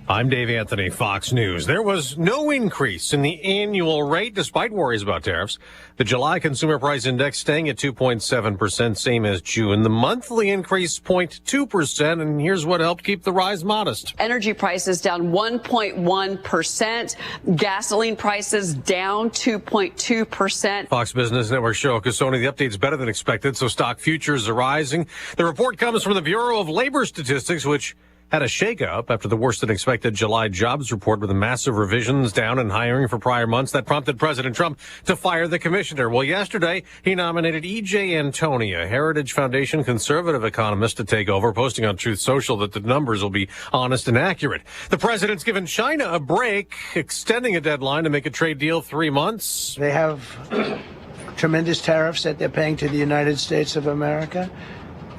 Speaker 4: I'm Dave Anthony, Fox News. There was no increase in the annual rate despite worries about tariffs. The July Consumer Price Index staying at 2.7%, same as June. The monthly increase 0.2%, and here's what helped keep the rise modest.
Speaker 5: Energy prices down 1.1%. Gasoline prices down 2.2%.
Speaker 4: Fox Business Network show Cassoni, the update's better than expected, so stock futures are rising. The report comes from the Bureau of Labor Statistics, which had a shakeup after the worse-than-expected July jobs report with the massive revisions down in hiring for prior months that prompted President Trump to fire the commissioner. Well, yesterday, he nominated E.J. Antoni, a Heritage Foundation conservative economist, to take over, posting on Truth Social that the numbers will be honest and accurate. The president's given China a break, extending a deadline to make a trade deal 3 months.
Speaker 6: They have tremendous tariffs that they're paying to the United States of America.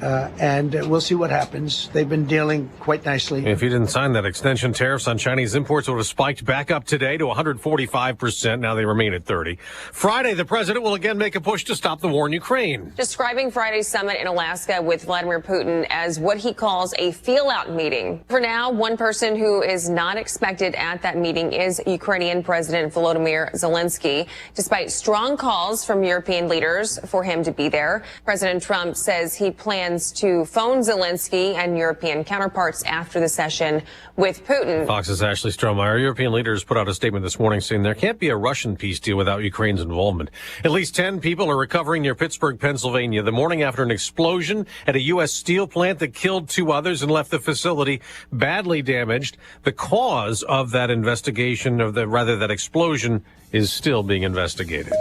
Speaker 6: And we'll see what happens. They've been dealing quite nicely.
Speaker 4: If he didn't sign that extension, tariffs on Chinese imports would have spiked back up today to 145%. Now they remain at 30%. Friday, the president will again make a push to stop the war in Ukraine.
Speaker 11: Describing Friday's summit in Alaska with Vladimir Putin as what he calls a feel-out meeting. For now, one person who is not expected at that meeting is Ukrainian President Volodymyr Zelensky. Despite strong calls from European leaders for him to be there, President Trump says he plans to phone Zelensky and European counterparts after the session with Putin.
Speaker 4: Fox's Ashley Strohmeyer. European leaders put out a statement this morning saying there can't be a Russian peace deal without Ukraine's involvement. At least 10 people are recovering near Pittsburgh, Pennsylvania, the morning after an explosion at a U.S. steel plant that killed 2 others and left the facility badly damaged. The cause of that investigation, that explosion, is still being investigated.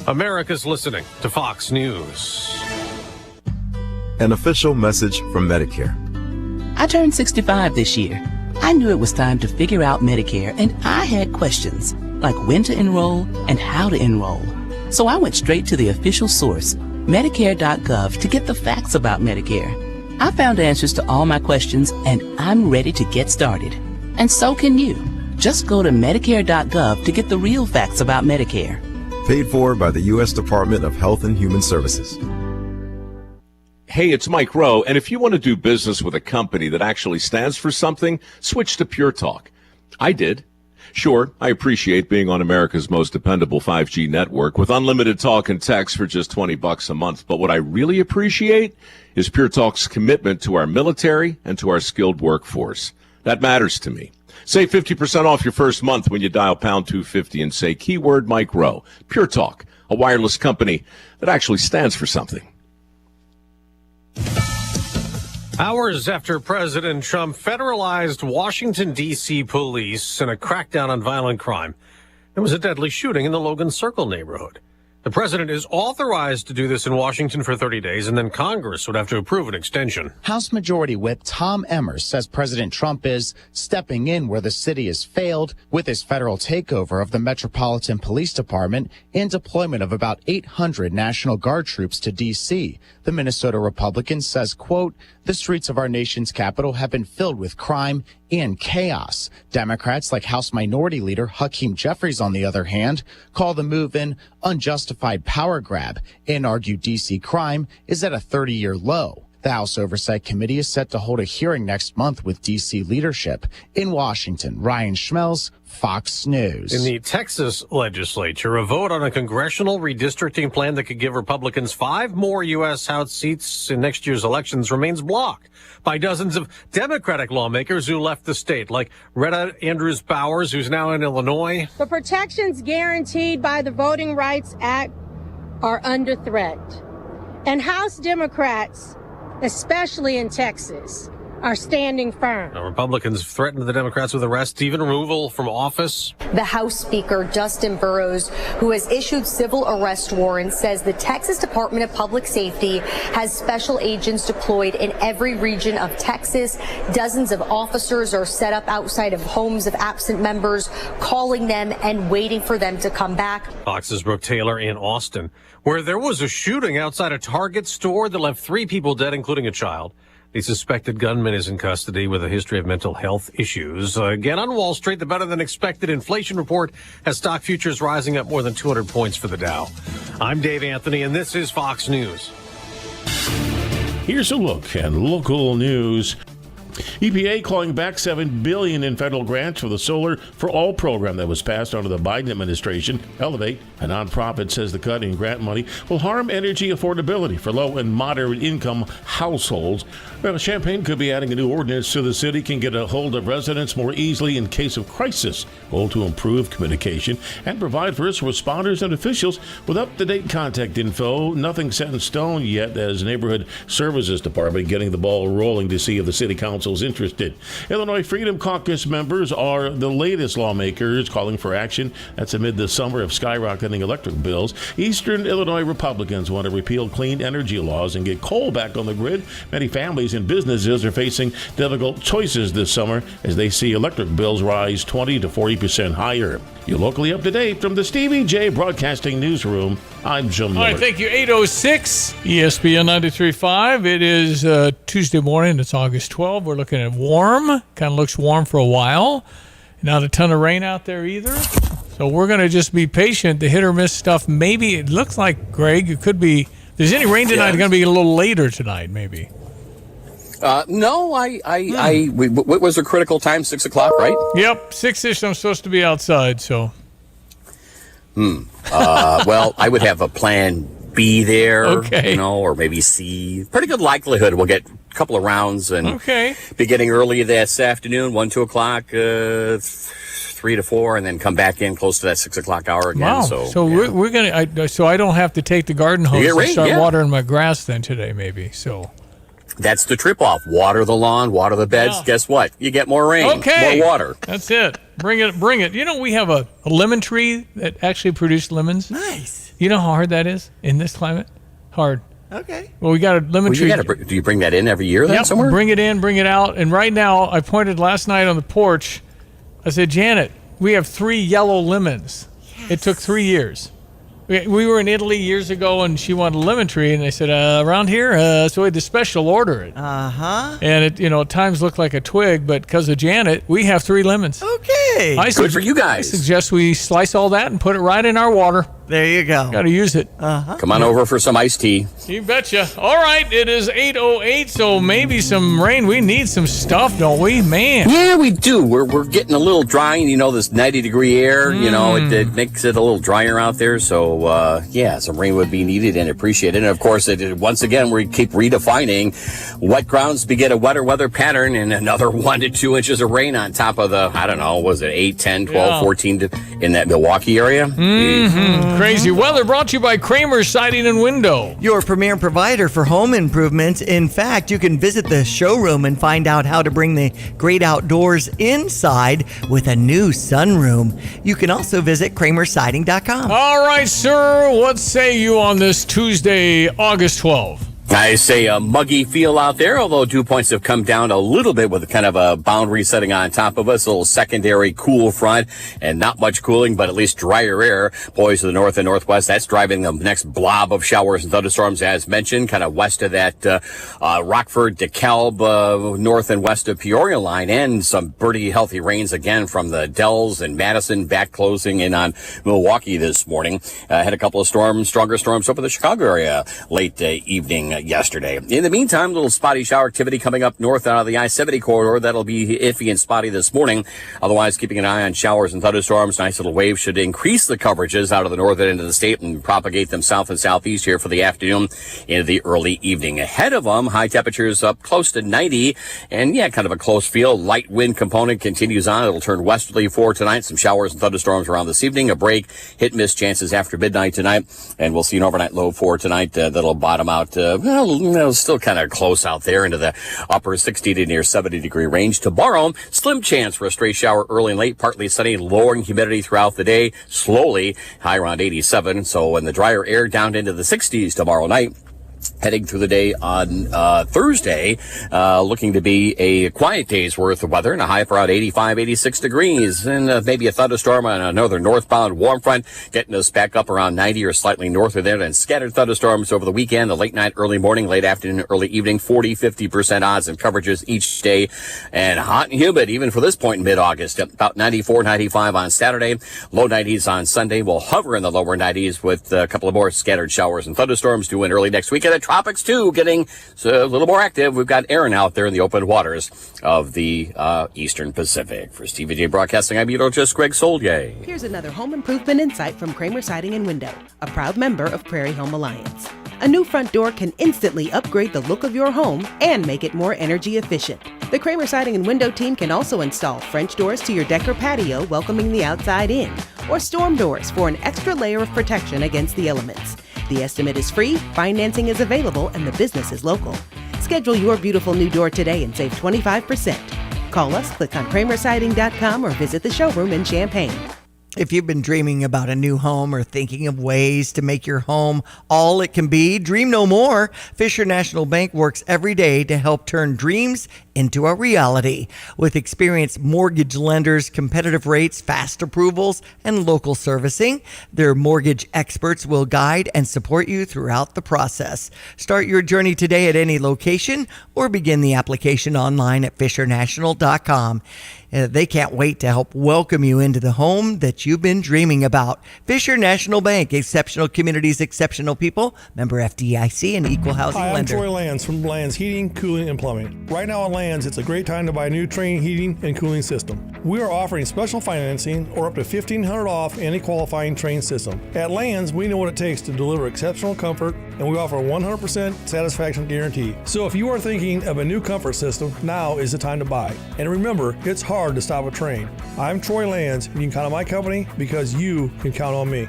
Speaker 4: America's listening to Fox News.
Speaker 25: An official message from Medicare.
Speaker 27: I turned 65 this year. I knew it was time to figure out Medicare, and I had questions, like when to enroll and how to enroll. So I went straight to the official source, Medicare.gov, to get the facts about Medicare. I found answers to all my questions, and I'm ready to get started. And so can you. Just go to Medicare.gov to get the real facts about Medicare.
Speaker 25: Paid for by the U.S. Department of Health and Human Services.
Speaker 28: Hey, it's Mike Rowe, and if you want to do business with a company that actually stands for something, switch to Pure Talk. I did. Sure, I appreciate being on America's most dependable 5G network with unlimited talk and text for just $20 a month. But what I really appreciate is Pure Talk's commitment to our military and to our skilled workforce. That matters to me. Save 50% off your first month when you dial pound 250 and say keyword Mike Rowe. Pure Talk, a wireless company that actually stands for something.
Speaker 4: Hours after President Trump federalized Washington, D.C. police in a crackdown on violent crime, there was a deadly shooting in the Logan Circle neighborhood. The president is authorized to do this in Washington for 30 days, and then Congress would have to approve an extension.
Speaker 29: House Majority Whip Tom Emmer says President Trump is stepping in where the city has failed with his federal takeover of the Metropolitan Police Department and deployment of about 800 National Guard troops to D.C. The Minnesota Republican says, quote, the streets of our nation's capital have been filled with crime and chaos. Democrats like House Minority Leader Hakeem Jeffries, on the other hand, call the move an unjustified power grab and argue D.C. crime is at a 30-year low. The House Oversight Committee is set to hold a hearing next month with D.C. leadership. In Washington, Ryan Schmelz, Fox News.
Speaker 4: In the Texas legislature, a vote on a congressional redistricting plan that could give Republicans 5 more U.S. House seats in next year's elections remains blocked by dozens of Democratic lawmakers who left the state, like Retta Andrews Bowers, who's now in Illinois.
Speaker 7: The protections guaranteed by the Voting Rights Act are under threat. And House Democrats, especially in Texas, are standing firm.
Speaker 4: Now, Republicans threatened the Democrats with arrest, even removal from office.
Speaker 8: The House Speaker, Justin Burrows, who has issued civil arrest warrants, says the Texas Department of Public Safety has special agents deployed in every region of Texas. Dozens of officers are set up outside of homes of absent members, calling them and waiting for them to come back.
Speaker 4: Fox's Brooke Taylor in Austin, where there was a shooting outside a Target store that left 3 people dead, including a child. The suspected gunman is in custody with a history of mental health issues. Again, on Wall Street, the better-than-expected inflation report has stock futures rising up more than 200 points for the Dow. I'm Dave Anthony, and this is Fox News.
Speaker 9: Here's a look at local news. EPA clawing back $7 billion in federal grants for the Solar for All program that was passed under the Biden administration. Elevate, a nonprofit, says the cut in grant money will harm energy affordability for low and moderate income households. Well, Champaign could be adding a new ordinance so the city can get a hold of residents more easily in case of crisis, goal to improve communication and provide first responders and officials with up-to-date contact info. Nothing set in stone yet, as Neighborhood Services Department getting the ball rolling to see if the city council is interested. Illinois Freedom Caucus members are the latest lawmakers calling for action. That's amid the summer of skyrocketing electric bills. Eastern Illinois Republicans want to repeal clean energy laws and get coal back on the grid. Many families and businesses are facing difficult choices this summer as they see electric bills rise 20 to 40% higher. You're locally up to date from the Stevie J Broadcasting Newsroom. I'm Jim Miller.
Speaker 12: All right, thank you. 8:06, ESPN 93.5. It is Tuesday morning. It's August 12th. We're looking at warm. Kind of looks warm for a while. Not a ton of rain out there either. So we're going to just be patient. The hit or miss stuff, maybe it looks like, Greg, it could be. If there's any rain tonight, it's going to be a little later tonight, maybe.
Speaker 10: No, what was the critical time? 6 o'clock, right?
Speaker 12: Yep, 6-ish. I'm supposed to be outside, so.
Speaker 10: Well, I would have a plan B there,
Speaker 12: okay.
Speaker 10: Or maybe C. Pretty good likelihood we'll get a couple of rounds and be getting early this afternoon, 1, 2 o'clock, 3 to 4, and then come back in close to that 6 o'clock hour again.
Speaker 12: Wow. So we're gonna. So I don't have to take the garden hose and start watering my grass then today, maybe. So.
Speaker 10: That's the trip off. Water the lawn, water the beds. Yeah. Guess what? You get more rain, more water.
Speaker 12: That's it. Bring it. We have a lemon tree that actually produced lemons.
Speaker 13: Nice.
Speaker 12: You know how hard that is in this climate? Hard.
Speaker 13: Okay.
Speaker 12: Well, we got a lemon tree.
Speaker 10: Do you bring that in every year then somewhere?
Speaker 12: Bring it in, bring it out. And right now, I pointed last night on the porch. I said, Janet, we have 3 yellow lemons. Yes. It took 3 years. We were in Italy years ago, and she wanted a lemon tree, and they said, around here, so we had to special order it.
Speaker 13: Uh-huh.
Speaker 12: And it, at times looked like a twig, but because of Janet, we have 3 lemons.
Speaker 13: Okay.
Speaker 10: Good for you guys.
Speaker 12: I suggest we slice all that and put it right in our water.
Speaker 13: There you go.
Speaker 12: Got to use it.
Speaker 10: Uh-huh. Come on over for some iced tea.
Speaker 12: You betcha. All right, it is 8:08, so maybe some rain. We need some stuff, don't we, man?
Speaker 10: Yeah, we do. We're getting a little drying. This 90-degree air. It makes it a little drier out there. So some rain would be needed and appreciated. And of course, once again we keep redefining wet grounds to get a wetter weather pattern and another 1 to 2 inches of rain on top of the 8, 10, 12, 14 in that Milwaukee area.
Speaker 12: Mm-hmm. Crazy weather brought to you by Kramer Siding and Window,
Speaker 13: your premier provider for home improvements. In fact, you can visit the showroom and find out how to bring the great outdoors inside with a new sunroom. You can also visit kramersiding.com.
Speaker 12: All right, sir, what say you on this Tuesday, August 12th?
Speaker 10: I say a muggy feel out there, although dew points have come down a little bit with kind of a boundary setting on top of us, a little secondary cool front, and not much cooling, but at least drier air. Poised to the north and northwest, that's driving the next blob of showers and thunderstorms, as mentioned, kind of west of that Rockford, DeKalb, north and west of Peoria line, and some pretty healthy rains again from the Dells and Madison, back closing in on Milwaukee this morning. Had a couple of stronger storms up in the Chicago area late evening yesterday. In the meantime, a little spotty shower activity coming up north out of the I-70 corridor. That'll be iffy and spotty this morning. Otherwise, keeping an eye on showers and thunderstorms. Nice little waves should increase the coverages out of the northern end of the state and propagate them south and southeast here for the afternoon into the early evening. Ahead of them, high temperatures up close to 90, and kind of a close feel. Light wind component continues on. It'll turn westerly for tonight. Some showers and thunderstorms around this evening. A break, hit miss chances after midnight tonight, and we'll see an overnight low for tonight that'll bottom out. Still kind of close out there into the upper 60 to near 70 degree range. Tomorrow, slim chance for a stray shower early and late, partly sunny, lowering humidity throughout the day. Slowly, high around 87. So in the drier air down into the 60s tomorrow night. Heading through the day on Thursday, looking to be a quiet day's worth of weather and a high for around 85, 86 degrees. And maybe a thunderstorm on another northbound warm front, getting us back up around 90 or slightly north of there. And scattered thunderstorms over the weekend, the late night, early morning, late afternoon, early evening, 40, 50% odds and coverages each day. And hot and humid even for this point in mid-August. About 94, 95 on Saturday. Low 90s on Sunday. We'll hover in the lower 90s with a couple of more scattered showers and thunderstorms due in early next weekend. The tropics, too, getting a little more active. We've got Aaron out there in the open waters of the Eastern Pacific. For Stevie J Broadcasting, I'm meteorologist Greg Solier.
Speaker 14: Here's another home improvement insight from Kramer Siding and Window, a proud member of Prairie Home Alliance. A new front door can instantly upgrade the look of your home and make it more energy efficient. The Kramer Siding and Window team can also install French doors to your deck or patio, welcoming the outside in, or storm doors for an extra layer of protection against the elements. The estimate is free, financing is available, and the business is local. Schedule your beautiful new door today and save 25%. Call us, click on kramersiding.com, or visit the showroom in Champaign.
Speaker 13: If you've been dreaming about a new home or thinking of ways to make your home all it can be, dream no more. Fisher National Bank works every day to help turn dreams into a reality. With experienced mortgage lenders, competitive rates, fast approvals, and local servicing, their mortgage experts will guide and support you throughout the process. Start your journey today at any location or begin the application online at fishernational.com. They can't wait to help welcome you into the home that you've been dreaming about. Fisher National Bank, exceptional communities, exceptional people, member FDIC, and equal housing
Speaker 15: Hi,
Speaker 13: lender.
Speaker 15: I'm Troy Lands from Lands Heating, Cooling, and Plumbing. Right now on Lands, it's a great time to buy a new Trane heating and cooling system. We are offering special financing or up to $1,500 off any qualifying Trane system. At Lands, we know what it takes to deliver exceptional comfort, and we offer a 100% satisfaction guarantee. So if you are thinking of a new comfort system, now is the time to buy. And remember, it's hard to stop a Trane. I'm Troy Lands, and you can count on my company because you can count on me.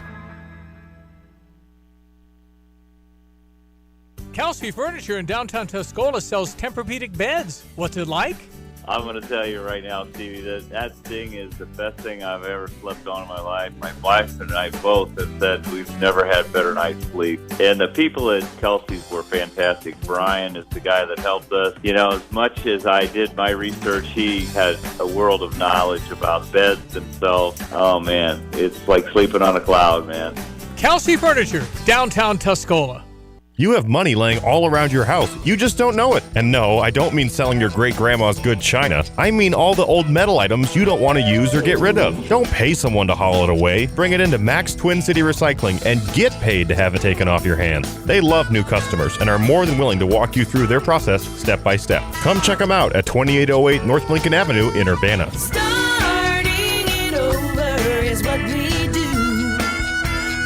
Speaker 12: Kelsey Furniture in downtown Tuscola sells Tempur-Pedic beds. What's it like?
Speaker 16: I'm going to tell you right now, Stevie, that thing is the best thing I've ever slept on in my life. My wife and I both have said we've never had better night's sleep. And the people at Kelsey's were fantastic. Brian is the guy that helped us. You know, as much as I did my research, he has a world of knowledge about beds themselves. Oh, man, it's like sleeping on a cloud, man.
Speaker 12: Kelsey Furniture, downtown Tuscola.
Speaker 17: You have money laying all around your house. You just don't know it. And no, I don't mean selling your great-grandma's good china. I mean all the old metal items you don't want to use or get rid of. Don't pay someone to haul it away. Bring it into Max Twin City Recycling and get paid to have it taken off your hands. They love new customers and are more than willing to walk you through their process step by step. Come check them out at 2808 North Lincoln Avenue in Urbana.
Speaker 18: Starting it over is what we do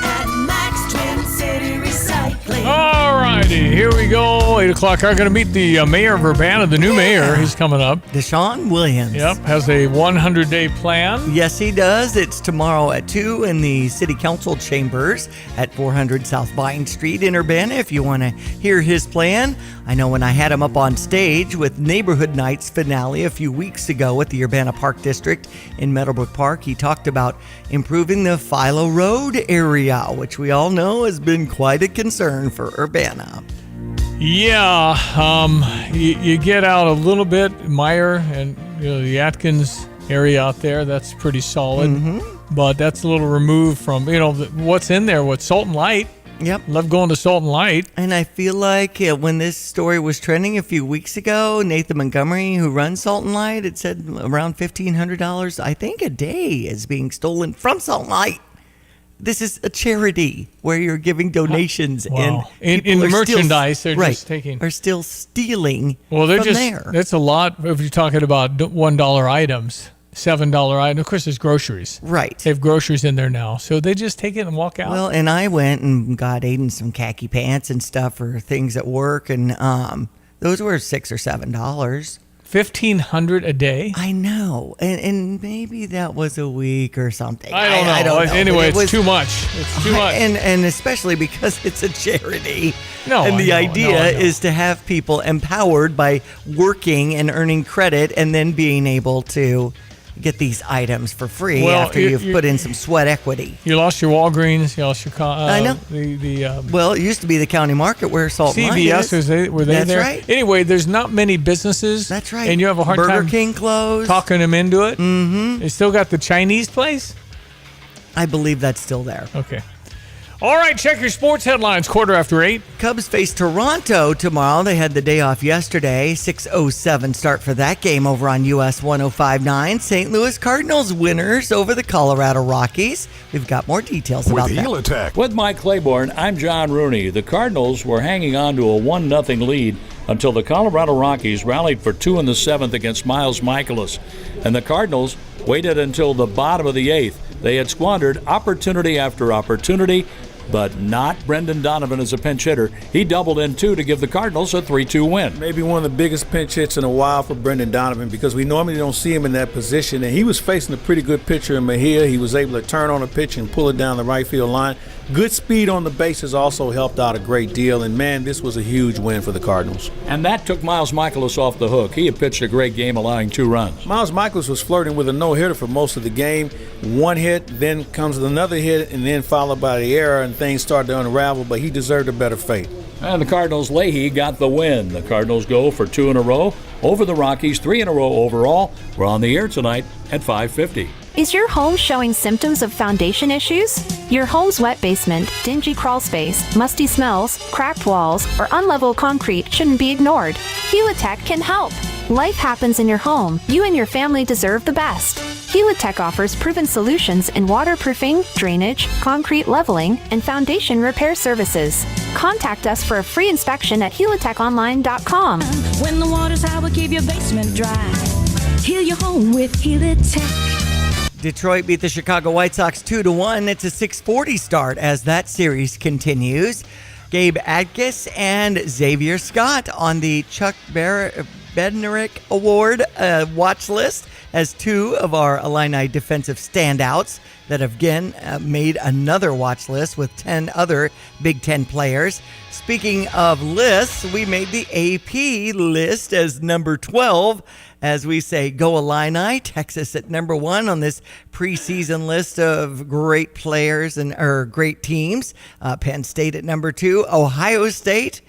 Speaker 18: at Max Twin City Recycling.
Speaker 12: All righty, here we go. 8 o'clock. I'm going to meet the mayor of Urbana, the new mayor. He's coming up.
Speaker 13: Deshaun Williams.
Speaker 12: Yep, has a 100-day plan.
Speaker 13: Yes, he does. It's tomorrow at 2 in the City Council chambers at 400 South Vine Street in Urbana if you want to hear his plan. I know when I had him up on stage with Neighborhood Nights finale a few weeks ago at the Urbana Park District in Meadowbrook Park, he talked about improving the Philo Road area, which we all know has been quite a concern for Urbana.
Speaker 12: Yeah, you get out a little bit, Meyer and the Atkins area out there, that's pretty solid. Mm-hmm. But that's a little removed from, what's in there, what's Salt and Light.
Speaker 13: Yep.
Speaker 12: Love going to Salt and Light.
Speaker 13: And I feel like when this story was trending a few weeks ago, Nathan Montgomery, who runs Salt and Light, had said around $1,500, I think, a day is being stolen from Salt and Light. this is a charity where you're giving donations,
Speaker 12: Wow.
Speaker 13: and
Speaker 12: In
Speaker 13: people are
Speaker 12: merchandise,
Speaker 13: still,
Speaker 12: they're just taking.
Speaker 13: are still stealing.
Speaker 12: Well, they're
Speaker 13: from
Speaker 12: just.
Speaker 13: there.
Speaker 12: That's a lot if you're talking about $1 items, $7 items. Of course, there's groceries.
Speaker 13: Right.
Speaker 12: They have groceries in there now, so they just take it and walk out.
Speaker 13: Well, and I went and got Aiden some khaki pants and stuff for things at work, and those were $6 or $7.
Speaker 12: $1,500 a day.
Speaker 13: I know, and maybe that was a week or something.
Speaker 12: I don't know.
Speaker 13: I don't know.
Speaker 12: Anyway,
Speaker 13: But
Speaker 12: it's too much. It's too much.
Speaker 13: and especially because it's a charity.
Speaker 12: No,
Speaker 13: and the
Speaker 12: I know,
Speaker 13: idea
Speaker 12: I know.
Speaker 13: is to have people empowered by working and earning credit, and then being able to get these items for free after you've put in some sweat equity.
Speaker 12: You lost your Walgreens. You lost your.
Speaker 13: I know. Well, it used to be the county market where Salt Mine
Speaker 12: CVS
Speaker 13: is.
Speaker 12: were they
Speaker 13: That's
Speaker 12: there?
Speaker 13: right.
Speaker 12: Anyway, there's not many businesses.
Speaker 13: That's right.
Speaker 12: And you have a hard
Speaker 13: Burger
Speaker 12: time
Speaker 13: King closed.
Speaker 12: talking them into it. Mm-hmm. They still got the Chinese place.
Speaker 13: I believe that's still there.
Speaker 12: Okay. All right, check your sports headlines. 8:15.
Speaker 13: Cubs face Toronto tomorrow. They had the day off yesterday. 6:07 start for that game over on US 105.9. St. Louis Cardinals winners over the Colorado Rockies. We've got more details about that.
Speaker 1: With Mike Claiborne, I'm John Rooney. The Cardinals were hanging on to a 1-0 lead until the Colorado Rockies rallied for 2 in the 7th against Miles Michaelis. And the Cardinals waited until the bottom of the 8th. They had squandered opportunity after opportunity, but not Brendan Donovan as a pinch hitter. He doubled in 2 to give the Cardinals a 3-2 win.
Speaker 2: Maybe one of the biggest pinch hits in a while for Brendan Donovan, because we normally don't see him in that position. And he was facing a pretty good pitcher in Mejia. He was able to turn on a pitch and pull it down the right field line. Good speed on the bases also helped out a great deal. And, man, this was a huge win for the Cardinals.
Speaker 1: And that took Miles Michaelis off the hook. He had pitched a great game, allowing 2 runs.
Speaker 2: Miles Michaelis was flirting with a no-hitter for most of the game. 1 hit, then comes another hit, and then followed by the error, and things started to unravel, but he deserved a better fate.
Speaker 1: And the Cardinals' Leahy got the win. The Cardinals go for 2 in a row over the Rockies, 3 in a row overall. We're on the air tonight at 5:50.
Speaker 19: Is your home showing symptoms of foundation issues? Your home's wet basement, dingy crawl space, musty smells, cracked walls, or unlevel concrete shouldn't be ignored. Helitech can help. Life happens in your home. You and your family deserve the best. Helitech offers proven solutions in waterproofing, drainage, concrete leveling, and foundation repair services. Contact us for a free inspection at helitechonline.com.
Speaker 18: When the water's high, we'll keep your basement dry. Heal your home with Helitech.
Speaker 13: Detroit beat the Chicago White Sox 2-1. It's a 6:40 start as that series continues. Gabe Adkis and Xavier Scott on the Chuck Bednarik Award watch list as 2 of our Illini defensive standouts that have again made another watch list with 10 other Big Ten players. Speaking of lists, we made the AP list as number 12. As we say, go Illini, Texas at number 1 on this preseason list of great players or great teams. Penn State at number 2, Ohio State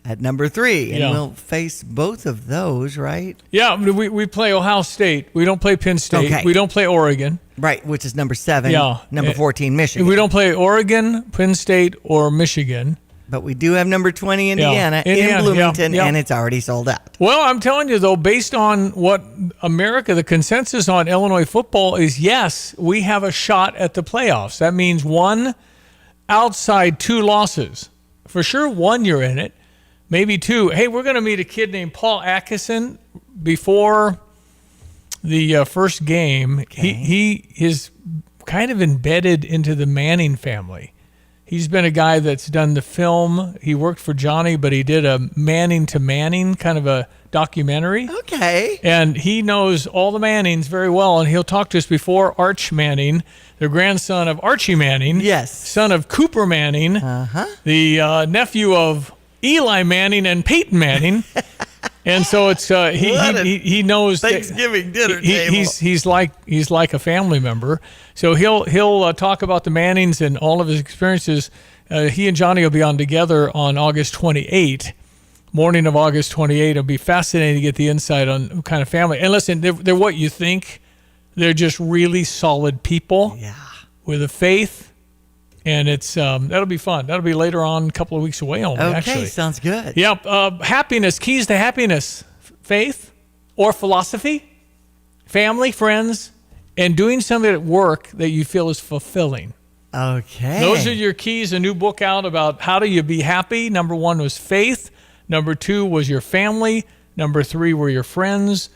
Speaker 13: at number 3. And we'll face both of those, right?
Speaker 12: Yeah, we play Ohio State. We don't play Penn State.
Speaker 13: Okay.
Speaker 12: We don't play Oregon.
Speaker 13: Right, which is number 7.
Speaker 12: Yeah.
Speaker 13: Number 14, Michigan.
Speaker 12: We don't play Oregon, Penn State, or Michigan.
Speaker 13: But we do have number 20, Indiana, in Bloomington, and it's already sold out.
Speaker 12: Well, I'm telling you, though, based on what the consensus on Illinois football is, yes, we have a shot at the playoffs. That means 1 outside 2 losses. For sure, 1 you're in it, maybe 2. Hey, we're going to meet a kid named Paul Atkinson before the first game. Okay. He is kind of embedded into the Manning family. He's been a guy that's done the film. He worked for Johnny, but he did a Manning to Manning kind of a documentary.
Speaker 13: Okay.
Speaker 12: And he knows all the Mannings very well, and he'll talk to us before Arch Manning, the grandson of Archie Manning.
Speaker 13: Yes.
Speaker 12: Son of Cooper Manning.
Speaker 13: Uh-huh.
Speaker 12: The nephew of Eli Manning and Peyton Manning. And so it's he knows
Speaker 13: Thanksgiving dinner table.
Speaker 12: He's like a family member. So he'll talk about the Mannings and all of his experiences. He and Johnny will be on together on August 28. Morning of August 28. It'll be fascinating to get the insight on what kind of family. And listen, they're what you think. They're just really solid people.
Speaker 13: Yeah.
Speaker 12: With a faith. And it's that'll be fun. That'll be later on, a couple of weeks away only, actually.
Speaker 13: Okay, sounds good.
Speaker 12: Yep. Happiness, keys to happiness, faith or philosophy, family, friends, and doing something at work that you feel is fulfilling.
Speaker 13: Okay.
Speaker 12: Those are your keys. A new book out about how do you be happy. Number 1 was faith. Number 2 was your family. Number 3 were your friends.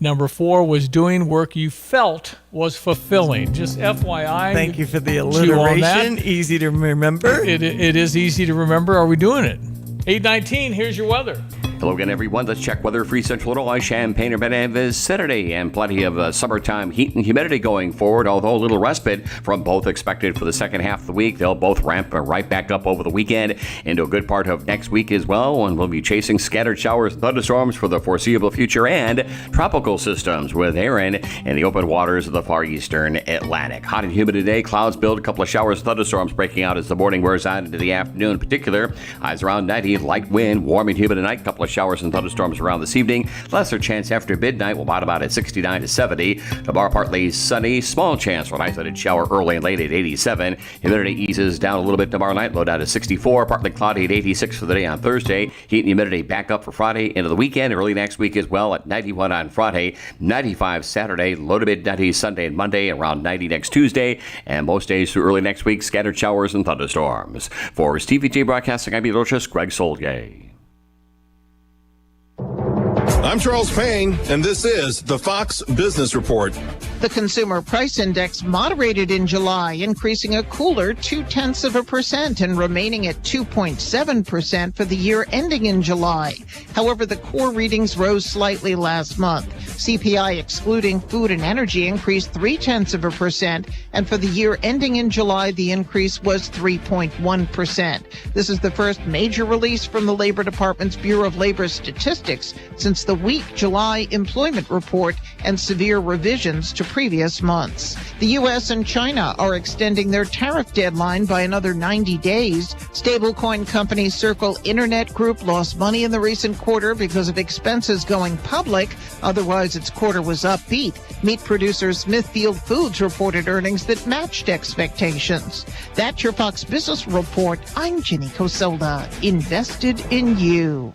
Speaker 12: Number 4 was doing work you felt was fulfilling. Just FYI.
Speaker 13: Thank you for the
Speaker 12: chew on
Speaker 13: alliteration.
Speaker 12: that.
Speaker 13: Easy to remember.
Speaker 12: It is easy to remember. Are we doing it? 8:19, here's your weather.
Speaker 10: Hello again, everyone. Let's check weather. Free Central Illinois, Champaign, Urbana, vicinity, and plenty of summertime heat and humidity going forward, although a little respite from both expected for the second half of the week. They'll both ramp right back up over the weekend into a good part of next week as well, and we'll be chasing scattered showers and thunderstorms for the foreseeable future and tropical systems with Aaron in the open waters of the far eastern Atlantic. Hot and humid today. Clouds build, a couple of showers and thunderstorms breaking out as the morning wears on into the afternoon in particular. Highs around 90, light wind, warm and humid tonight. Couple of showers and thunderstorms around this evening. Lesser chance after midnight. We'll bottom out at 69 to 70. Tomorrow partly sunny. Small chance for an isolated shower early and late at 87. Humidity eases down a little bit tomorrow night. Low down to 64. Partly cloudy at 86 for the day on Thursday. Heat and humidity back up for Friday into the weekend. Early next week as well at 91 on Friday. 95 Saturday. Low to mid 90s Sunday and Monday. Around 90 next Tuesday. And most days through early next week, scattered showers and thunderstorms. For TVJ Broadcasting, I'm meteorologist Greg Solgay.
Speaker 3: I'm Charles Payne, and this is the Fox Business Report.
Speaker 5: The Consumer Price Index moderated in July, increasing a cooler 0.2% and remaining at 2.7% for the year ending in July. However, the core readings rose slightly last month. CPI excluding food and energy increased 0.3%, and for the year ending in July, the increase was 3.1%. This is the first major release from the Labor Department's Bureau of Labor Statistics since the weak July employment report and severe revisions to previous months. The U.S. and China are extending their tariff deadline by another 90 days. Stablecoin company Circle Internet Group lost money in the recent quarter because of expenses going public. Otherwise, its quarter was upbeat. Meat producer Smithfield Foods reported earnings that matched expectations. That's your Fox Business Report. I'm Jenny Cosolda. Invested in you.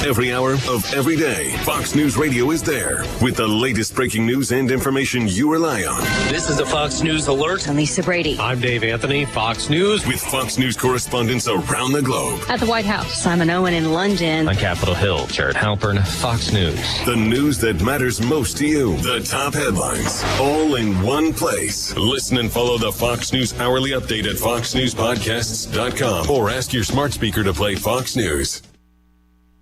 Speaker 6: Every hour of every day, Fox News Radio is there with the latest breaking news and information you rely on.
Speaker 20: This is a Fox News Alert.
Speaker 21: I'm Lisa Brady.
Speaker 4: I'm Dave Anthony, Fox News.
Speaker 6: With Fox News correspondents around the globe.
Speaker 21: At the White House, Simon Owen in London.
Speaker 20: On Capitol Hill, Jared Halpern, Fox News.
Speaker 6: The news that matters most to you. The top headlines, all in one place. Listen and follow the Fox News Hourly Update at foxnewspodcasts.com or ask your smart speaker to play Fox News.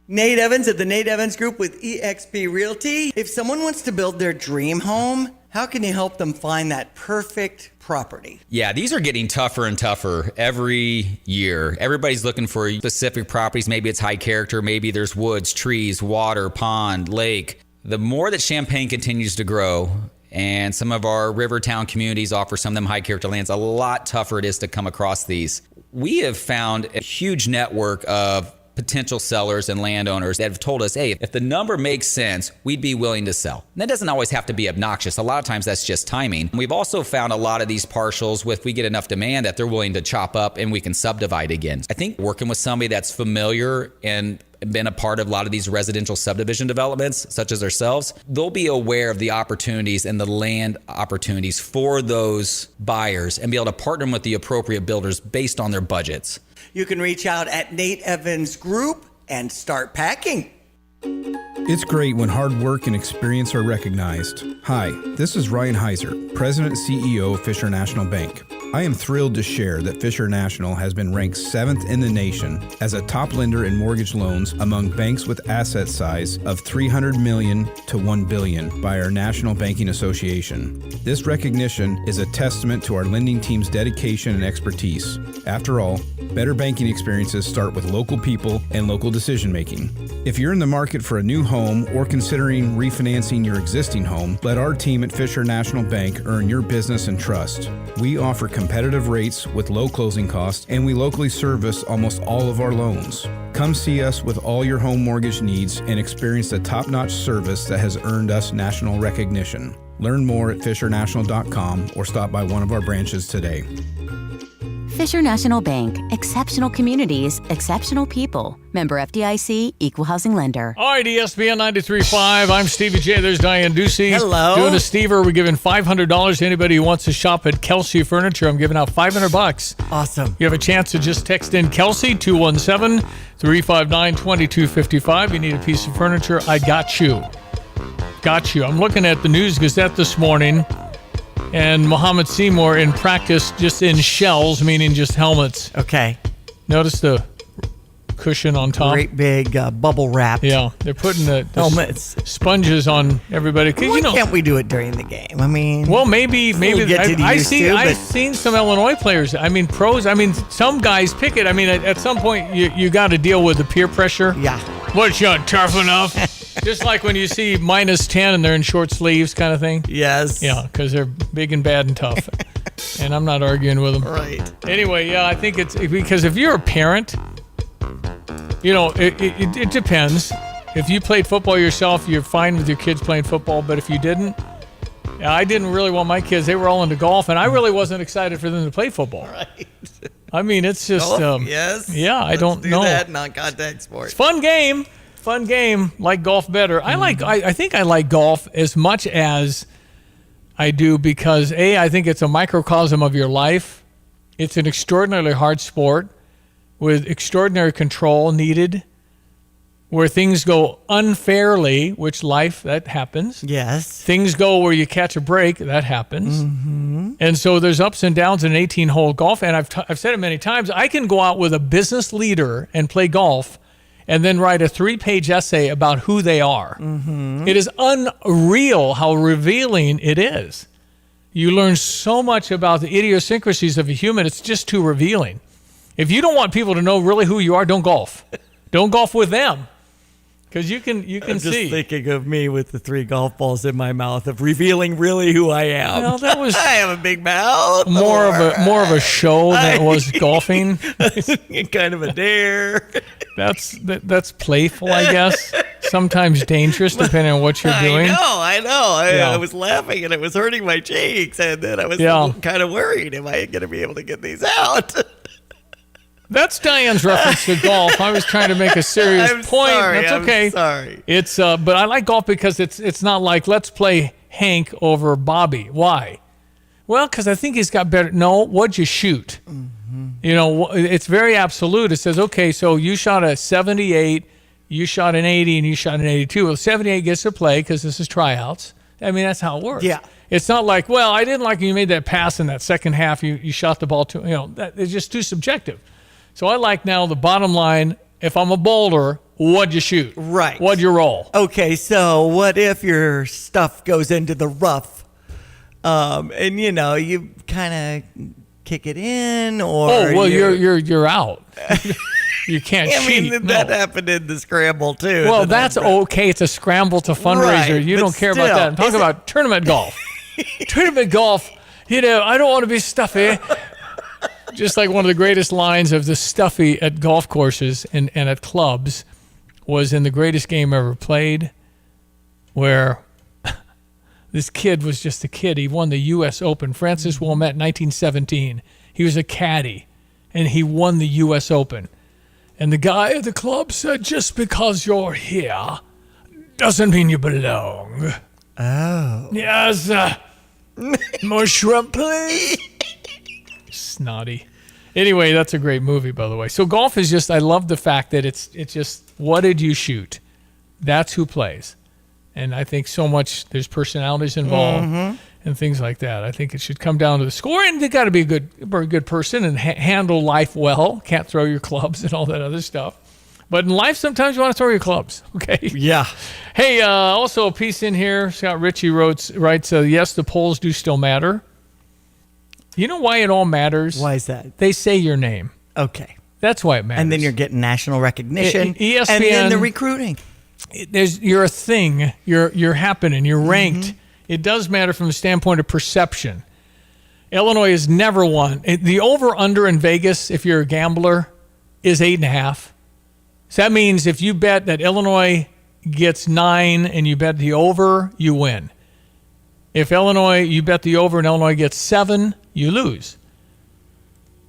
Speaker 13: Nate Evans at the Nate Evans Group with eXp Realty. If someone wants to build their dream home, how can you help them find that perfect property?
Speaker 22: Yeah, these are getting tougher and tougher every year. Everybody's looking for specific properties. Maybe it's high character. Maybe there's woods, trees, water, pond, lake. The more that Champaign continues to grow, and some of our river town communities offer some of them high character lands, a lot tougher it is to come across these. We have found a huge network of potential sellers and landowners that have told us, hey, if the number makes sense, we'd be willing to sell. And that doesn't always have to be obnoxious. A lot of times that's just timing. We've also found a lot of these parcels with, we get enough demand that they're willing to chop up and we can subdivide again. I think working with somebody that's familiar and been a part of a lot of these residential subdivision developments, such as ourselves, they'll be aware of the opportunities and the land opportunities for those buyers and be able to partner with the appropriate builders based on their budgets.
Speaker 13: You can reach out at Nate Evans Group and start packing.
Speaker 23: It's great when hard work and experience are recognized. Hi, this is Ryan Heiser, President and CEO of Fisher National Bank. I am thrilled to share that Fisher National has been ranked 7th in the nation as a top lender in mortgage loans among banks with asset size of $300 million to $1 billion by our National Banking Association. This recognition is a testament to our lending team's dedication and expertise. After all, better banking experiences start with local people and local decision making. If you're in the market for a new home or considering refinancing your existing home, let our team at Fisher National Bank earn your business and trust. We offer competitive rates with low closing costs, and we locally service almost all of our loans. Come see us with all your home mortgage needs and experience the top-notch service that has earned us national recognition. Learn more at fishernational.com or stop by one of our branches today.
Speaker 7: Fisher National Bank. Exceptional communities, exceptional people. Member FDIC, Equal Housing Lender.
Speaker 12: All right, ESPN 93.5. I'm Stevie J. There's Diane Ducey.
Speaker 13: Hello.
Speaker 12: Doing a Stever. We're giving $500 to anybody who wants to shop at Kelsey Furniture. I'm giving out $500.
Speaker 13: Awesome.
Speaker 12: You have a chance to just text in Kelsey, 217-359-2255. You need a piece of furniture. I got you. Got you. I'm looking at the News Gazette this morning, and Mohammed Seymour in practice just in shells, meaning just helmets.
Speaker 13: Okay.
Speaker 12: Notice the cushion on top.
Speaker 13: Great big bubble wrap.
Speaker 12: Yeah, they're putting the
Speaker 13: helmets,
Speaker 12: sponges on everybody.
Speaker 13: Why can't we do it during the game? I mean,
Speaker 12: well, maybe I've seen some Illinois players. I mean, pros. I mean, some guys pick it. I mean, at some point you got to deal with the peer pressure.
Speaker 13: Yeah.
Speaker 12: What, you're not tough enough? Just like when you see -10 and they're in short sleeves, kind of thing.
Speaker 13: Yes.
Speaker 12: Yeah, because they're big and bad and tough. And I'm not arguing with them.
Speaker 13: Right.
Speaker 12: Anyway, yeah, I think it's because if you're a parent, it depends. If you played football yourself, you're fine with your kids playing football. But if you didn't, I didn't really want my kids. They were all into golf, and I really wasn't excited for them to play football.
Speaker 13: Right.
Speaker 12: I mean, it's just
Speaker 13: yes.
Speaker 12: Yeah, I don't
Speaker 13: do
Speaker 12: know.
Speaker 13: That non-contact sport.
Speaker 12: It's fun game. Like golf better. I think I like golf as much as I do because I think it's a microcosm of your life. It's an extraordinarily hard sport with extraordinary control needed, where things go unfairly, which that happens.
Speaker 13: Yes.
Speaker 12: Things go where you catch a break, that happens.
Speaker 13: Mm-hmm.
Speaker 12: And so there's ups and downs in an 18-hole golf. And I've said it many times, I can go out with a business leader and play golf and then write a 3-page essay about who they are.
Speaker 13: Mm-hmm.
Speaker 12: It is unreal how revealing it is. You learn so much about the idiosyncrasies of a human. It's just too revealing. If you don't want people to know really who you are, don't golf. Don't golf with them. Because you can
Speaker 13: I'm
Speaker 12: see.
Speaker 13: just thinking of me with the 3 golf balls in my mouth, of revealing really who I am.
Speaker 12: Well, that was
Speaker 13: I have a big mouth.
Speaker 12: more of a show than it was golfing.
Speaker 13: Kind of a dare.
Speaker 12: That's playful, I guess. Sometimes dangerous, depending on what you're doing.
Speaker 13: I know. I was laughing and it was hurting my cheeks, and then I was kind of worried, am I going to be able to get these out?
Speaker 12: That's Diane's reference to golf. I was trying to make a serious point.
Speaker 13: Sorry,
Speaker 12: That's okay.
Speaker 13: I'm sorry.
Speaker 12: It's but I like golf because it's not like let's play Hank over Bobby. Why? Well, because I think he's got better. No, what'd you shoot? Mm-hmm. It's very absolute. It says, okay, so you shot a 78, you shot an 80, and you shot an 82. Well, 78 gets to play because this is tryouts. I mean, that's how it works.
Speaker 13: Yeah.
Speaker 12: It's not like, well, I didn't like when you made that pass in that second half. You shot the ball too. It's just too subjective. So I like now the bottom line, if I'm a bowler, what'd you shoot?
Speaker 13: Right.
Speaker 12: What'd you roll?
Speaker 13: Okay, so what if your stuff goes into the rough and you kind of kick it in, or
Speaker 12: you're out. You can't cheat.
Speaker 13: I mean, that happened in the scramble too.
Speaker 12: Well, that's okay. It's a scramble to fundraiser.
Speaker 13: Right,
Speaker 12: you don't care about that. I'm talking about tournament golf. Tournament golf, I don't want to be stuffy. Just like one of the greatest lines of the stuffy at golf courses and at clubs was in The Greatest Game Ever Played, where this kid was just a kid. He won the U.S. Open. Francis Wilmette, 1917. He was a caddy, and he won the U.S. Open. And the guy at the club said, just because you're here doesn't mean you belong.
Speaker 13: Oh.
Speaker 12: Yes. More shrimp, please. Snotty. Anyway, that's a great movie, by the way. So golf is just, I love the fact that it's just, what did you shoot? That's who plays. And I think so much, there's personalities involved and things like that. I think it should come down to the score, and you got to be a very good person and handle life well. Can't throw your clubs and all that other stuff. But in life, sometimes you want to throw your clubs, okay?
Speaker 13: Yeah.
Speaker 12: Hey, also a piece in here, Scott Ritchie writes, yes, the polls do still matter. You know why it all matters?
Speaker 13: Why is that?
Speaker 12: They say your name.
Speaker 13: Okay.
Speaker 12: That's why it matters.
Speaker 13: And then you're getting national recognition.
Speaker 12: ESPN,
Speaker 13: and then the recruiting.
Speaker 12: You're a thing. You're happening. You're ranked. It does matter from the standpoint of perception. Illinois has never won. The over-under in Vegas, if you're a gambler, is 8.5. So that means if you bet that Illinois gets 9 and you bet the over, you win. If you bet the over and Illinois gets 7, you lose.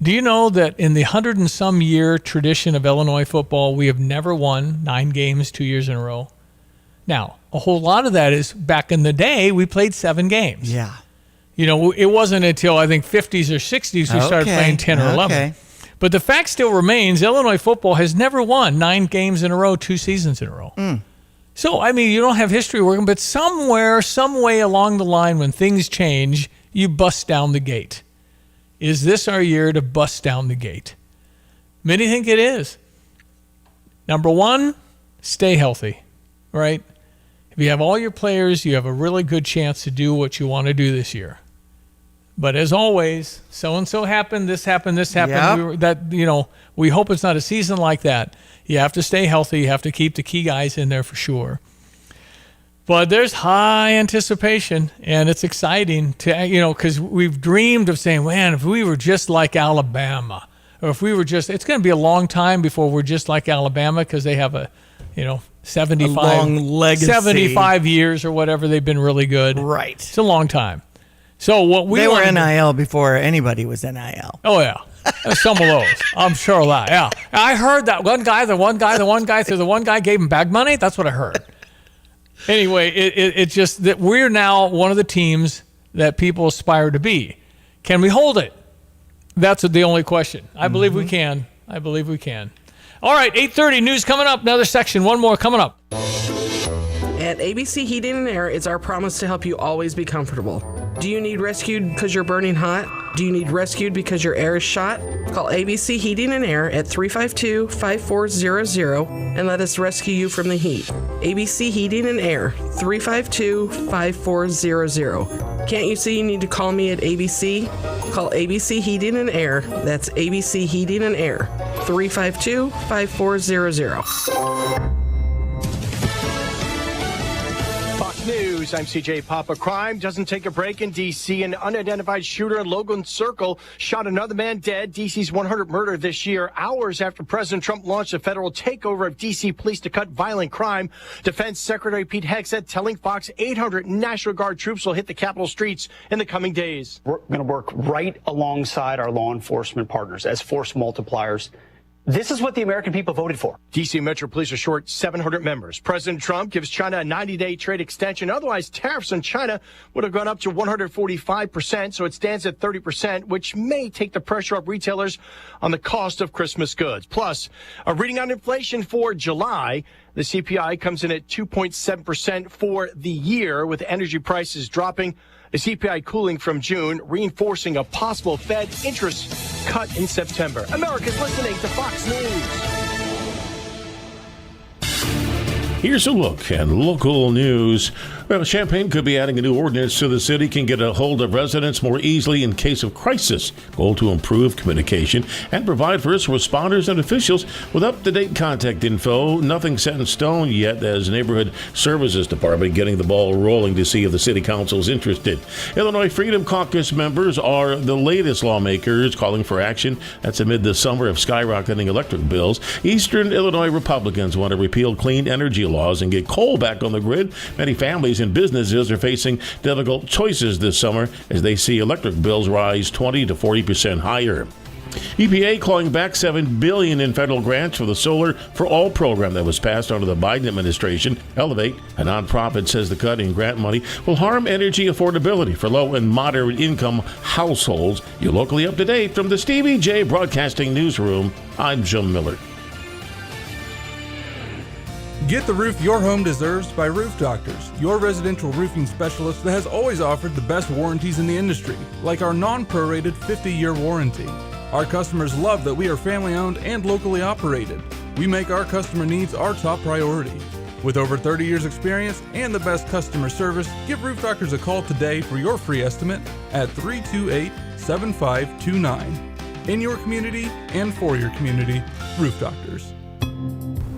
Speaker 12: Do you know that in the 100 and some year tradition of Illinois football, we have never won 9 games 2 years in a row? Now, a whole lot of that is back in the day, we played 7 games.
Speaker 13: Yeah.
Speaker 12: You know, it wasn't until I think 50s or 60s we started playing 10 or 11. But the fact still remains, Illinois football has never won 9 games in a row, 2 seasons in a row. So, I mean, you don't have history working, but somewhere, some way along the line when things change, you bust down the gate. Is this our year to bust down the gate? Many think it is. Number one, stay healthy, right? If you have all your players, you have a really good chance to do what you want to do this year. But as always, so-and-so happened, this happened, this happened.
Speaker 13: Yep.
Speaker 12: We hope it's not a season like that. You have to stay healthy. You have to keep the key guys in there for sure. But there's high anticipation, and it's exciting to, because we've dreamed of saying, man, if we were just like Alabama, or if we were just, it's going to be a long time before we're just like Alabama because they have a 75,
Speaker 13: a long legacy.
Speaker 12: 75 years or whatever. They've been really good.
Speaker 13: Right.
Speaker 12: It's a long time. So what we
Speaker 13: They were NIL before anybody was NIL.
Speaker 12: Oh, yeah. Some of those. I'm sure of that, yeah. I heard that the one guy gave him bag money. That's what I heard. Anyway, it's just that we're now one of the teams that people aspire to be. Can we hold it? That's the only question. I believe we can. I believe we can. All right, 8:30 news coming up. Another section. One more coming up.
Speaker 8: At ABC Heating and Air, it's our promise to help you always be comfortable. Do you need rescued because you're burning hot? Do you need rescued because your air is shot? Call ABC Heating and Air at 352-5400 and let us rescue you from the heat. ABC Heating and Air, 352-5400. Can't you see you need to call me at ABC? Call ABC Heating and Air. That's ABC Heating and Air, 352-5400.
Speaker 9: News. I'm CJ Papa. Crime doesn't take a break in D.C. An unidentified shooter in Logan Circle shot another man dead. D.C.'s 100th murder this year, hours after President Trump launched a federal takeover of D.C. police to cut violent crime. Defense Secretary Pete Hegseth telling Fox 800 National Guard troops will hit the Capitol streets in the coming days.
Speaker 11: We're going to work right alongside our law enforcement partners as force multipliers. This is what the American people voted for.
Speaker 9: D.C. Metro Police are short 700 members. President Trump gives China a 90-day trade extension. Otherwise, tariffs on China would have gone up to 145%, so it stands at 30%, which may take the pressure off retailers on the cost of Christmas goods. Plus, a reading on inflation for July. The CPI comes in at 2.7% for the year, with energy prices dropping. The CPI cooling from June, reinforcing a possible Fed interest cut in September. America's listening to Fox News.
Speaker 24: Here's a look at local news. Well, Champaign could be adding a new ordinance so the city can get a hold of residents more easily in case of crisis. Goal to improve communication and provide first responders and officials with up-to-date contact info. Nothing set in stone yet, as Neighborhood Services Department getting the ball rolling to see if the city council is interested. Illinois Freedom Caucus members are the latest lawmakers calling for action. That's amid the summer of skyrocketing electric bills. Eastern Illinois Republicans want to repeal clean energy laws and get coal back on the grid. Many families and businesses are facing difficult choices this summer as they see electric bills rise 20 to 40% higher. EPA clawing back $7 billion in federal grants for the Solar for All program that was passed under the Biden administration. Elevate, a nonprofit, says the cut in grant money will harm energy affordability for low and moderate income households. You're locally up to date from the Stevie J Broadcasting Newsroom. I'm Jim Miller.
Speaker 23: Get the roof your home deserves by Roof Doctors, your residential roofing specialist that has always offered the best warranties in the industry, like our non-prorated 50-year warranty. Our customers love that we are family-owned and locally operated. We make our customer needs our top priority. With over 30 years experience and the best customer service, give Roof Doctors a call today for your free estimate at 328-7529. In your community and for your community, Roof Doctors.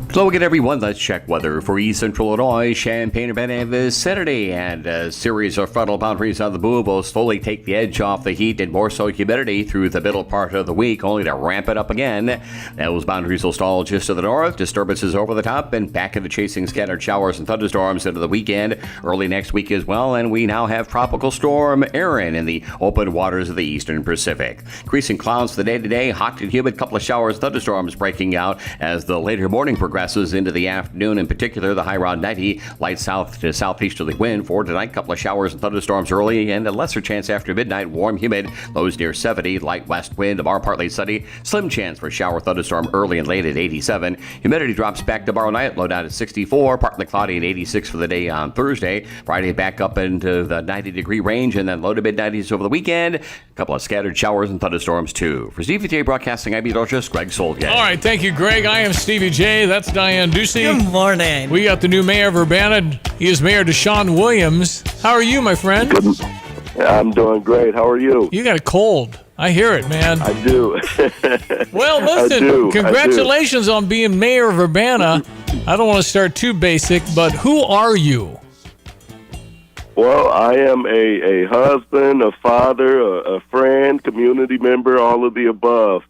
Speaker 10: Hello again, everyone. Let's check weather for East Central Illinois, Champaign-Urbana vicinity. And a series of frontal boundaries on the move will slowly take the edge off the heat and more so humidity through the middle part of the week, only to ramp it up again. Those boundaries will stall just to the north, disturbances over the top, and back into chasing scattered showers and thunderstorms into the weekend, early next week as well. And we now have Tropical Storm Erin in the open waters of the eastern Pacific. Increasing clouds for the day today, hot and humid, couple of showers, thunderstorms breaking out as the later morning progresses into the afternoon. In particular, the high around 90, light south to southeasterly wind. For tonight, couple of showers and thunderstorms early, and a lesser chance after midnight. Warm, humid, lows near 70, light west wind. Tomorrow, partly sunny, slim chance for shower thunderstorm early and late at 87. Humidity drops back tomorrow night, low down at 64, partly cloudy at 86 for the day on Thursday. Friday back up into the 90-degree range, and then low to mid-90s over the weekend. A couple of scattered showers and thunderstorms too. For Stevie J Broadcasting, I'm meteorologist Greg Solgay.
Speaker 12: All right, thank you, Greg. I am Stevie J. That's Diane Ducey.
Speaker 13: Good morning.
Speaker 12: We got the new mayor of Urbana. He is Mayor Deshaun Williams. How are you, my friend?
Speaker 14: I'm doing great. How are you?
Speaker 12: You got a cold. I hear it, man.
Speaker 14: I do.
Speaker 12: Well, listen, congratulations on being mayor of Urbana. I don't want to start too basic, but who are you?
Speaker 14: Well, I am a husband, a father, a friend, community member, all of the above.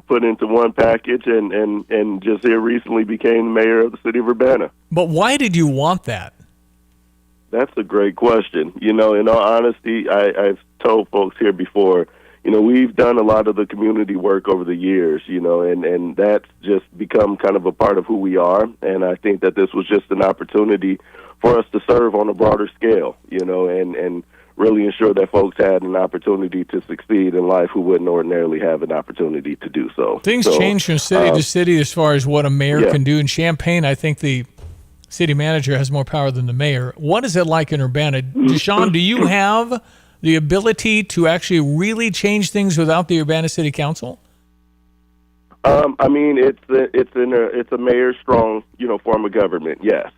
Speaker 14: Put into one package, and just here recently became the mayor of the city of Urbana.
Speaker 12: But why did you want that?
Speaker 14: That's a great question. You know, in all honesty, I've told folks here before, you know, we've done a lot of the community work over the years, you know, and that's just become kind of a part of who we are. And I think that this was just an opportunity for us to serve on a broader scale, you know, and really ensure that folks had an opportunity to succeed in life who wouldn't ordinarily have an opportunity to do so.
Speaker 12: Things change from city to city as far as what a mayor can do. In Champaign, I think the city manager has more power than the mayor. What is it like in Urbana? Deshaun, do you have the ability to actually really change things without the Urbana City Council?
Speaker 14: I mean, it's a mayor strong, you know, form of government, yes.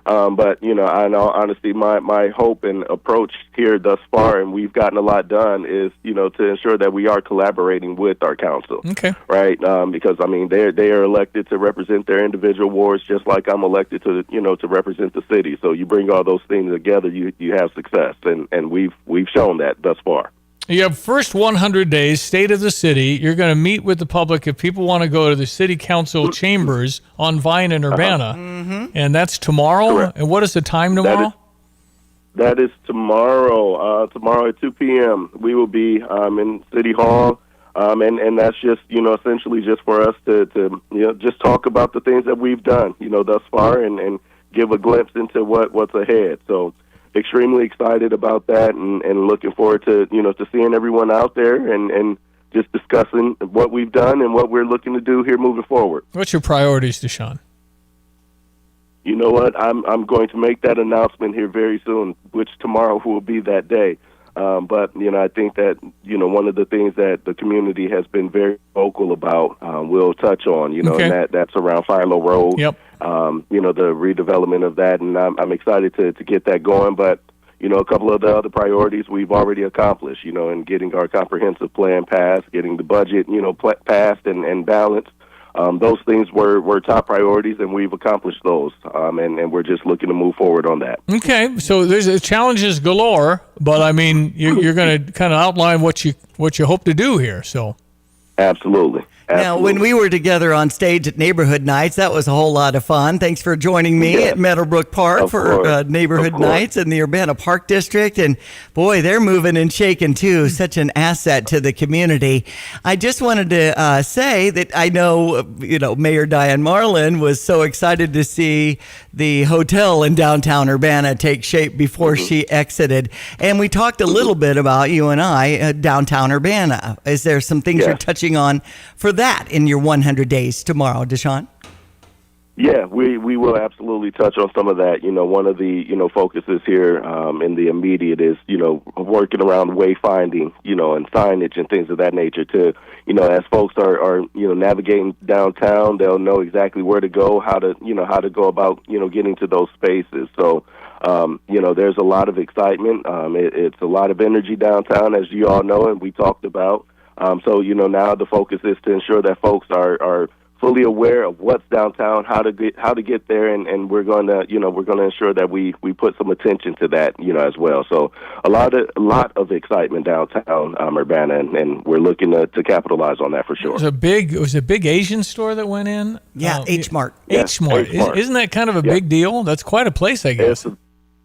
Speaker 14: But, you know, in all honesty, my hope and approach here thus far, and we've gotten a lot done, is, you know, to ensure that we are collaborating with our council.
Speaker 12: Okay.
Speaker 14: Right? Because, I mean, they are elected to represent their individual wards just like I'm elected to, you know, to represent the city. So you bring all those things together, you have success, and we've shown that thus far.
Speaker 12: You have first 100 days, state of the city. You're going to meet with the public if people want to go to the city council chambers on Vine and Urbana. And that's tomorrow?
Speaker 14: Correct.
Speaker 12: And what is the time tomorrow?
Speaker 14: That is tomorrow. Tomorrow at 2 p.m. We will be in City Hall. And that's just, you know, essentially just for us to you know, just talk about the things that we've done, you know, thus far and give a glimpse into what's ahead. So extremely excited about that and looking forward to, you know, to seeing everyone out there and just discussing what we've done and what we're looking to do here moving forward.
Speaker 12: What's your priorities, Deshaun?
Speaker 14: You know what? I'm going to make that announcement here very soon, which tomorrow will be that day. But, you know, I think that, you know, one of the things that the community has been very vocal about, we'll touch on, you know, and that's around Philo Road.
Speaker 12: Yep.
Speaker 14: You know, the redevelopment of that, and I'm excited to get that going. But, you know, a couple of the other priorities we've already accomplished, you know, in getting our comprehensive plan passed, getting the budget, you know, passed and balanced. Those things were top priorities, and we've accomplished those, and we're just looking to move forward on that.
Speaker 12: Okay, so there's challenges galore, but I mean, you're going to kind of outline what you hope to do here. So,
Speaker 14: absolutely.
Speaker 13: Now, when we were together on stage at Neighborhood Nights, that was a whole lot of fun. Thanks for joining me at Meadowbrook Park for Neighborhood Nights in the Urbana Park District. And boy, they're moving and shaking too. Such an asset to the community. I just wanted to say that I know, you know, Mayor Diane Marlin was so excited to see the hotel in downtown Urbana take shape before she exited. And we talked a little bit about, you and I, downtown Urbana. Is there some things you're touching on for that in your 100 days tomorrow, Deshaun?
Speaker 14: Yeah, we will absolutely touch on some of that. You know, one of the, you know, focuses here in the immediate is, you know, working around wayfinding, you know, and signage and things of that nature to, you know, as folks are you know, navigating downtown, they'll know exactly where to go, how to go about, you know, getting to those spaces. So, you know, there's a lot of excitement. It's a lot of energy downtown, as you all know, and we talked about. So, you know, now the focus is to ensure that folks are fully aware of what's downtown, how to get there, and we're going to ensure that we put some attention to that, as well. So a lot of excitement downtown Urbana, and we're looking to capitalize on that for sure.
Speaker 12: It was a big Asian store that went in.
Speaker 13: Yeah, H Mart.
Speaker 14: Yes,
Speaker 12: H Mart. Isn't that kind of a big deal? That's quite a place, I guess.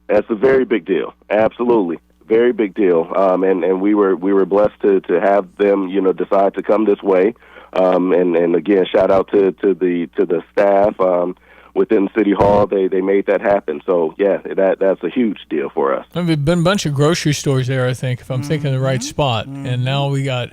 Speaker 14: That's a very big deal. Absolutely. Very big deal. And we were blessed to have them, decide to come this way. And again, shout out to the staff within City Hall. They made that happen. So yeah, that's a huge deal for us.
Speaker 12: There's been a bunch of grocery stores there, I think, if I'm thinking the right spot. And now we got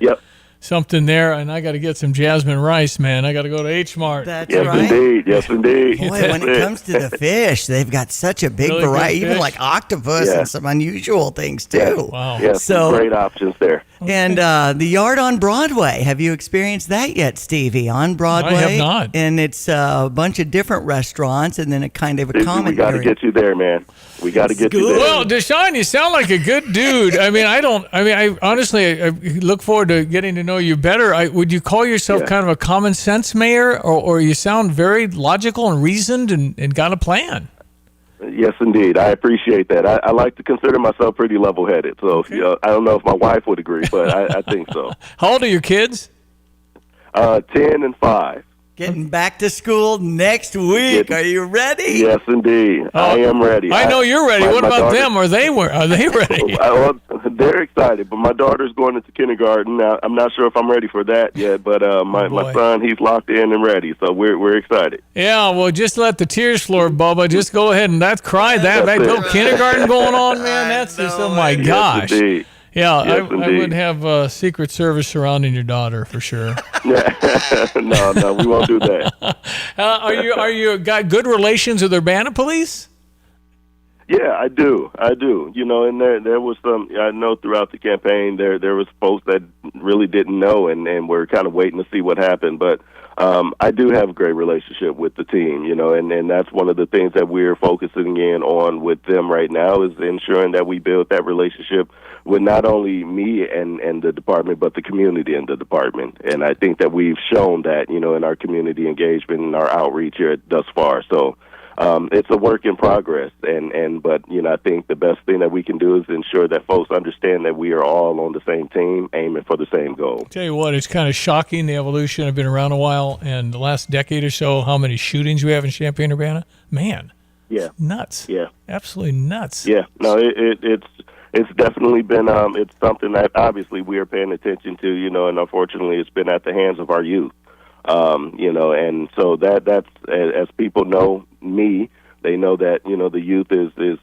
Speaker 12: something there, and I got to get some jasmine rice, man. I got to go to H Mart.
Speaker 13: That's right.
Speaker 14: Yes, indeed.
Speaker 13: Boy, when it comes to the fish, they've got such a big
Speaker 12: Really good
Speaker 13: variety, even
Speaker 12: fish.
Speaker 13: like octopus and some unusual things too.
Speaker 14: Yeah.
Speaker 12: Wow.
Speaker 14: Yes,
Speaker 13: So-
Speaker 14: some great options there.
Speaker 13: And the Yard on Broadway, have you experienced that yet, Stevie? On Broadway?
Speaker 12: I have not.
Speaker 13: And it's a bunch of different restaurants and then a kind of a common
Speaker 14: We got to
Speaker 13: area.
Speaker 14: get you there, man. We got to get you there.
Speaker 12: Well, Deshaun, you sound like a good dude. I honestly I look forward to getting to know you better. Would you call yourself kind of a common sense mayor, or you sound very logical and reasoned and got a plan?
Speaker 14: Yes, indeed. I appreciate that. I like to consider myself pretty level-headed. So I don't know if my wife would agree, but I think so.
Speaker 12: How old are your kids?
Speaker 14: 10 and 5.
Speaker 13: Getting back to school next week. Are you ready?
Speaker 14: Yes, indeed. I am ready.
Speaker 12: I know you're ready. What about them? Are they ready?
Speaker 14: They're excited, but my daughter's going into kindergarten. Now, I'm not sure if I'm ready for that yet, but my son, he's locked in and ready, so we're excited.
Speaker 12: Yeah, well, just let the tears flow, Bubba. Just go ahead and cry. That no kindergarten going on, man. That's just, oh my gosh.
Speaker 14: Yes, indeed.
Speaker 12: Yeah,
Speaker 14: Yes,
Speaker 12: I would have Secret Service surrounding your daughter for sure.
Speaker 14: No, we won't do that.
Speaker 12: Are you got good relations with Urbana Police?
Speaker 14: Yeah, I do. And there was some. I know throughout the campaign there was folks that really didn't know, and we're kind of waiting to see what happened. But I do have a great relationship with the team, and that's one of the things that we're focusing in on with them right now is ensuring that we build that relationship with not only me and the department, but the community and the department. And I think that we've shown that, in our community engagement and our outreach here thus far. So it's a work in progress. But I think the best thing that we can do is ensure that folks understand that we are all on the same team, aiming for the same goal.
Speaker 12: Tell you what, it's kind of shocking, the evolution. I've been around a while, and the last decade or so, how many shootings we have in Champaign-Urbana. Man,
Speaker 14: yeah,
Speaker 12: nuts.
Speaker 14: Yeah,
Speaker 12: absolutely nuts.
Speaker 14: Yeah, no, it's definitely been it's something that obviously we are paying attention to, and unfortunately it's been at the hands of our youth. And so that's as people know me, they know that, the youth is they're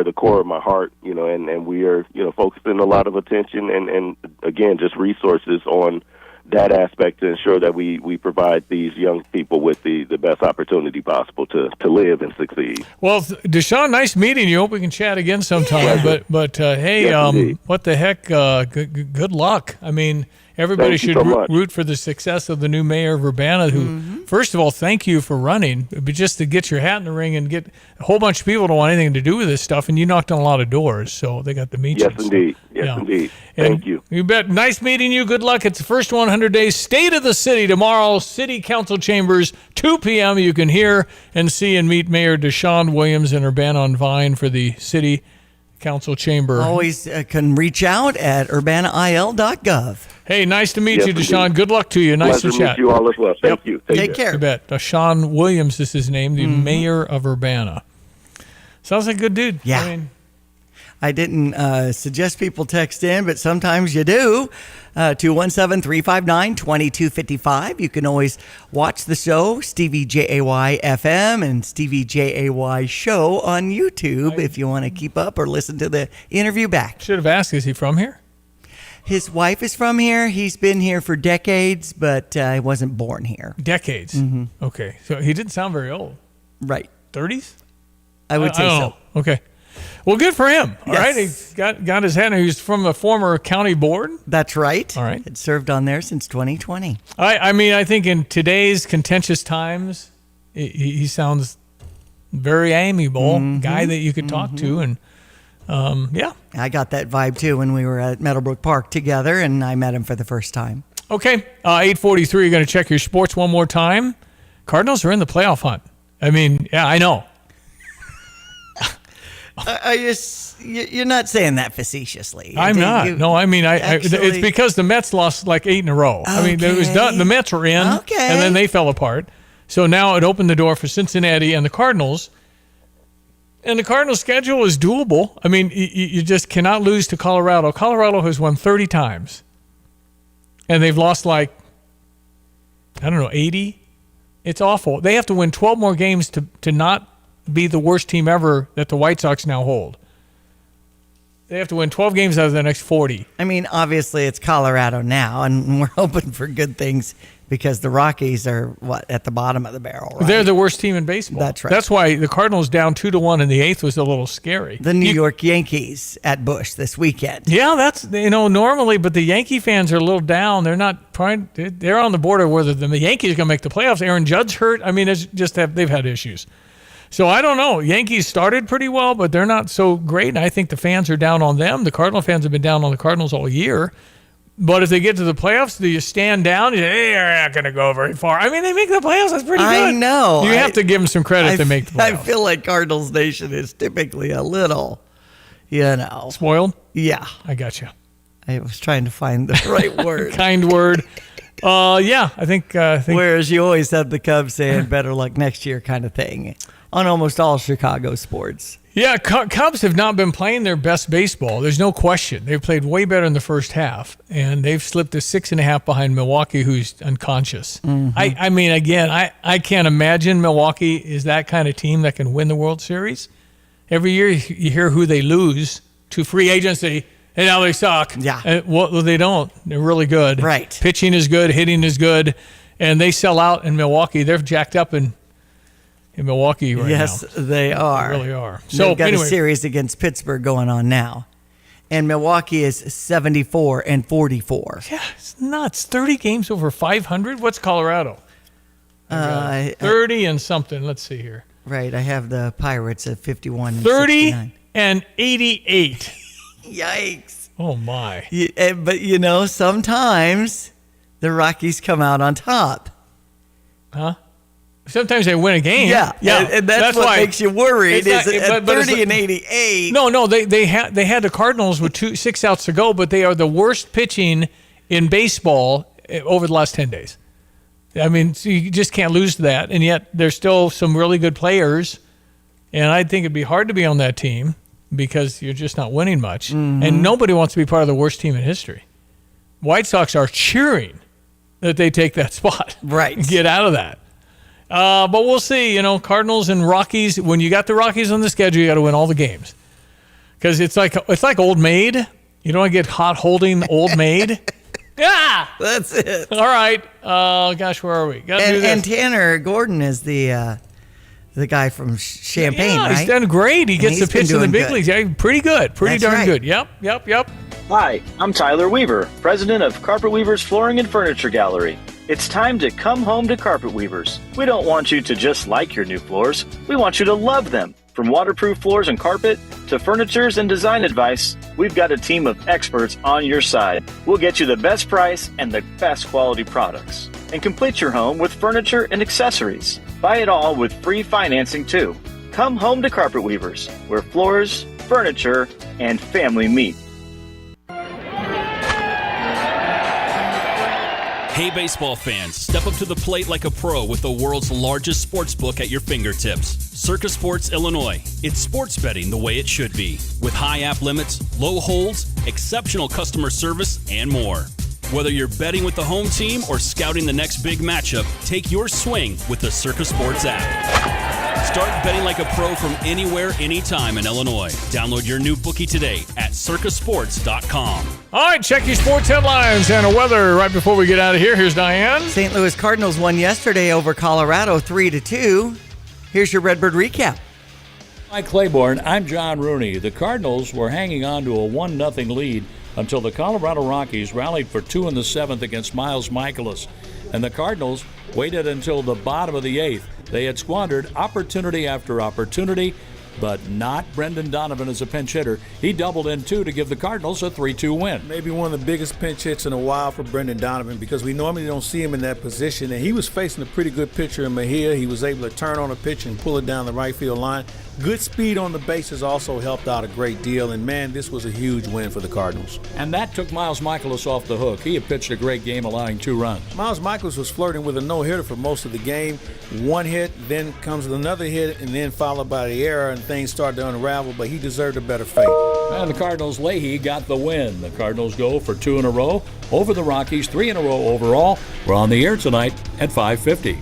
Speaker 14: the core of my heart, and we are, focusing a lot of attention and again, just resources on that aspect to ensure that we provide these young people with the best opportunity possible to live and succeed.
Speaker 12: Well, Deshaun, nice meeting you. Hope we can chat again sometime.
Speaker 14: Yeah.
Speaker 12: But hey,
Speaker 14: Yes,
Speaker 12: what the heck? Good luck. I mean, everybody
Speaker 14: Thank you
Speaker 12: should
Speaker 14: so much.
Speaker 12: root for the success of the new mayor of Urbana, who, first of all, thank you for running, but just to get your hat in the ring and get a whole bunch of people to want anything to do with this stuff, and you knocked on a lot of doors, so they got to meet you.
Speaker 14: Yes, indeed. Yes, indeed. Thank you.
Speaker 12: You bet. Nice meeting you. Good luck. It's the first 100 days. State of the City tomorrow. City Council Chambers, 2 p.m. You can hear and see and meet Mayor Deshaun Williams in Urbana on Vine for the City Council Chamber.
Speaker 13: Always can reach out at urbanail.gov.
Speaker 12: Hey, nice to meet
Speaker 14: Yes,
Speaker 12: you, Deshaun.
Speaker 14: indeed.
Speaker 12: Good luck to you. Nice
Speaker 14: Pleasure
Speaker 12: to
Speaker 14: to
Speaker 12: chat.
Speaker 14: meet you all as well. Thank you.
Speaker 13: Take care.
Speaker 12: You bet. Deshaun Williams is his name, the mayor of Urbana. Sounds like a good dude.
Speaker 13: Yeah.
Speaker 12: I mean,
Speaker 13: I didn't suggest people text in, but sometimes you do. 217-359-2255. You can always watch the show, Stevie Jay FM and Stevie Jay Show on YouTube if you want to keep up or listen to the interview back.
Speaker 12: should have asked, is he from here?
Speaker 13: His wife is from here. He's been here for decades, but he wasn't born here.
Speaker 12: Decades.
Speaker 13: Mm-hmm.
Speaker 12: Okay. So he didn't sound very old.
Speaker 13: Right.
Speaker 12: 30s?
Speaker 13: I would say
Speaker 12: don't
Speaker 13: so.
Speaker 12: know. Okay. Well, good for him. All
Speaker 13: Yes.
Speaker 12: right. He got his hand. He's from a former county board.
Speaker 13: That's right.
Speaker 12: All right.
Speaker 13: It served on there since 2020.
Speaker 12: I mean, I think in today's contentious times, he sounds very amiable, guy that you could talk to. And yeah.
Speaker 13: I got that vibe too when we were at Meadowbrook Park together and I met him for the first time.
Speaker 12: Okay, 8:43. You're going to check your sports one more time. Cardinals are in the playoff hunt. I mean, yeah, I know.
Speaker 13: You're not saying that facetiously.
Speaker 12: I'm not. No, I mean, it's because the Mets lost like 8 in a row. I mean, it was done. The Mets were in, and then they fell apart. So now it opened the door for Cincinnati and the Cardinals. And the Cardinals' schedule is doable. I mean, you just cannot lose to Colorado. Colorado has won 30 times. And they've lost 80. It's awful. They have to win 12 more games to not be the worst team ever that the White Sox now hold. They have to win 12 games out of the next 40.
Speaker 13: I mean, obviously it's Colorado now, and we're hoping for good things because the Rockies are, at the bottom of the barrel, right?
Speaker 12: They're the worst team in baseball.
Speaker 13: That's right.
Speaker 12: That's why the Cardinals down 2-1 in the 8th was a little scary.
Speaker 13: The New York Yankees at Busch this weekend.
Speaker 12: Yeah, that's, normally, but the Yankee fans are a little down. They're not trying, they're on the border whether the Yankees are going to make the playoffs. Aaron Judge hurt. I mean, they've had issues. So I don't know. Yankees started pretty well, but they're not so great. And I think the fans are down on them. The Cardinal fans have been down on the Cardinals all year. But if they get to the playoffs, do you stand down? You say, hey, they're not going to go very far. I mean, they make the playoffs. That's pretty good.
Speaker 13: I know.
Speaker 12: You have to give them some credit to make the playoffs.
Speaker 13: I feel like Cardinals Nation is typically a little,
Speaker 12: spoiled?
Speaker 13: Yeah.
Speaker 12: I got you.
Speaker 13: I was trying to find the right word.
Speaker 12: Kind word. Yeah, I think.
Speaker 13: Whereas you always have the Cubs saying better luck next year kind of thing on almost all Chicago sports.
Speaker 12: Yeah, Cubs have not been playing their best baseball. There's no question. They've played way better in the first half, and they've slipped to 6.5 behind Milwaukee, who's unconscious.
Speaker 13: Mm-hmm.
Speaker 12: I mean, again, I can't imagine Milwaukee is that kind of team that can win the World Series. Every year you hear who they lose to free agency, and now they suck.
Speaker 13: Yeah.
Speaker 12: Well, they don't. They're really good.
Speaker 13: Right.
Speaker 12: Pitching is good. Hitting is good. And they sell out in Milwaukee. They're jacked up in Milwaukee right now.
Speaker 13: Yes, they are.
Speaker 12: They really are.
Speaker 13: So they've got a series against Pittsburgh going on now. And Milwaukee is 74-44.
Speaker 12: Yeah, it's nuts. 30 games over 500? What's Colorado? 30 and something. Let's see here.
Speaker 13: Right, I have the Pirates at 51 and
Speaker 12: 30
Speaker 13: 69.
Speaker 12: and 88.
Speaker 13: Yikes.
Speaker 12: Oh, my.
Speaker 13: But, sometimes the Rockies come out on top.
Speaker 12: Huh? Sometimes they win a game.
Speaker 13: Yeah. And that's what
Speaker 12: why
Speaker 13: makes you worried is at 30 and 88.
Speaker 12: No, they had the Cardinals with 6 outs to go, but they are the worst pitching in baseball over the last 10 days. I mean, so you just can't lose to that, and yet there's still some really good players, and I think it'd be hard to be on that team because you're just not winning much, and nobody wants to be part of the worst team in history. White Sox are cheering that they take that spot.
Speaker 13: Right.
Speaker 12: Get out of that. But we'll see, Cardinals and Rockies. When you got the Rockies on the schedule, you got to win all the games. Because it's like Old Maid. You don't want to get hot holding Old Maid. Yeah,
Speaker 13: that's it.
Speaker 12: All right. Gosh, where are we?
Speaker 13: And Tanner Gordon is the guy from Champaign, right?
Speaker 12: He's done great. He gets to pitch in the big leagues. Yeah, pretty good. Pretty darn good. Yep.
Speaker 2: Hi, I'm Tyler Weaver, president of Carpet Weavers Flooring and Furniture Gallery. It's time to come home to Carpet Weavers. We don't want you to just like your new floors. We want you to love them. From waterproof floors and carpet to furnitures and design advice, we've got a team of experts on your side. We'll get you the best price and the best quality products. And complete your home with furniture and accessories. Buy it all with free financing too. Come home to Carpet Weavers, where floors, furniture, and family meet.
Speaker 15: Hey baseball fans, step up to the plate like a pro with the world's largest sports book at your fingertips. Circa Sports Illinois. It's sports betting the way it should be. With high app limits, low holds, exceptional customer service, and more. Whether you're betting with the home team or scouting the next big matchup, take your swing with the Circa Sports app. Start betting like a pro from anywhere, anytime in Illinois. Download your new bookie today at circasports.com.
Speaker 12: All right, check your sports headlines and the weather right before we get out of here. Here's Diane.
Speaker 13: St. Louis Cardinals won yesterday over Colorado 3-2. Here's your Redbird recap.
Speaker 1: Mike Claiborne, I'm John Rooney. The Cardinals were hanging on to a 1-0 lead until the Colorado Rockies rallied for 2 in the 7th against Miles Michaelis. And the Cardinals waited until the bottom of the 8th. They had squandered opportunity after opportunity, but not Brendan Donovan as a pinch hitter. He doubled in 2 to give the Cardinals a 3-2 win.
Speaker 16: Maybe one of the biggest pinch hits in a while for Brendan Donovan, because we normally don't see him in that position, and he was facing a pretty good pitcher in Mejia. He was able to turn on a pitch and pull it down the right field line. Good speed on the bases also helped out a great deal, and man, this was a huge win for the Cardinals.
Speaker 1: And that took Miles Michaelis off the hook. He had pitched a great game, allowing 2 runs.
Speaker 16: Miles Michaelis was flirting with a no-hitter for most of the game. 1 hit, then comes another hit, and then followed by the error, and things started to unravel, but he deserved a better fate.
Speaker 1: And the Cardinals' Leahy got the win. The Cardinals go for 2 in a row over the Rockies, 3 in a row overall. We're on the air tonight at 5:50.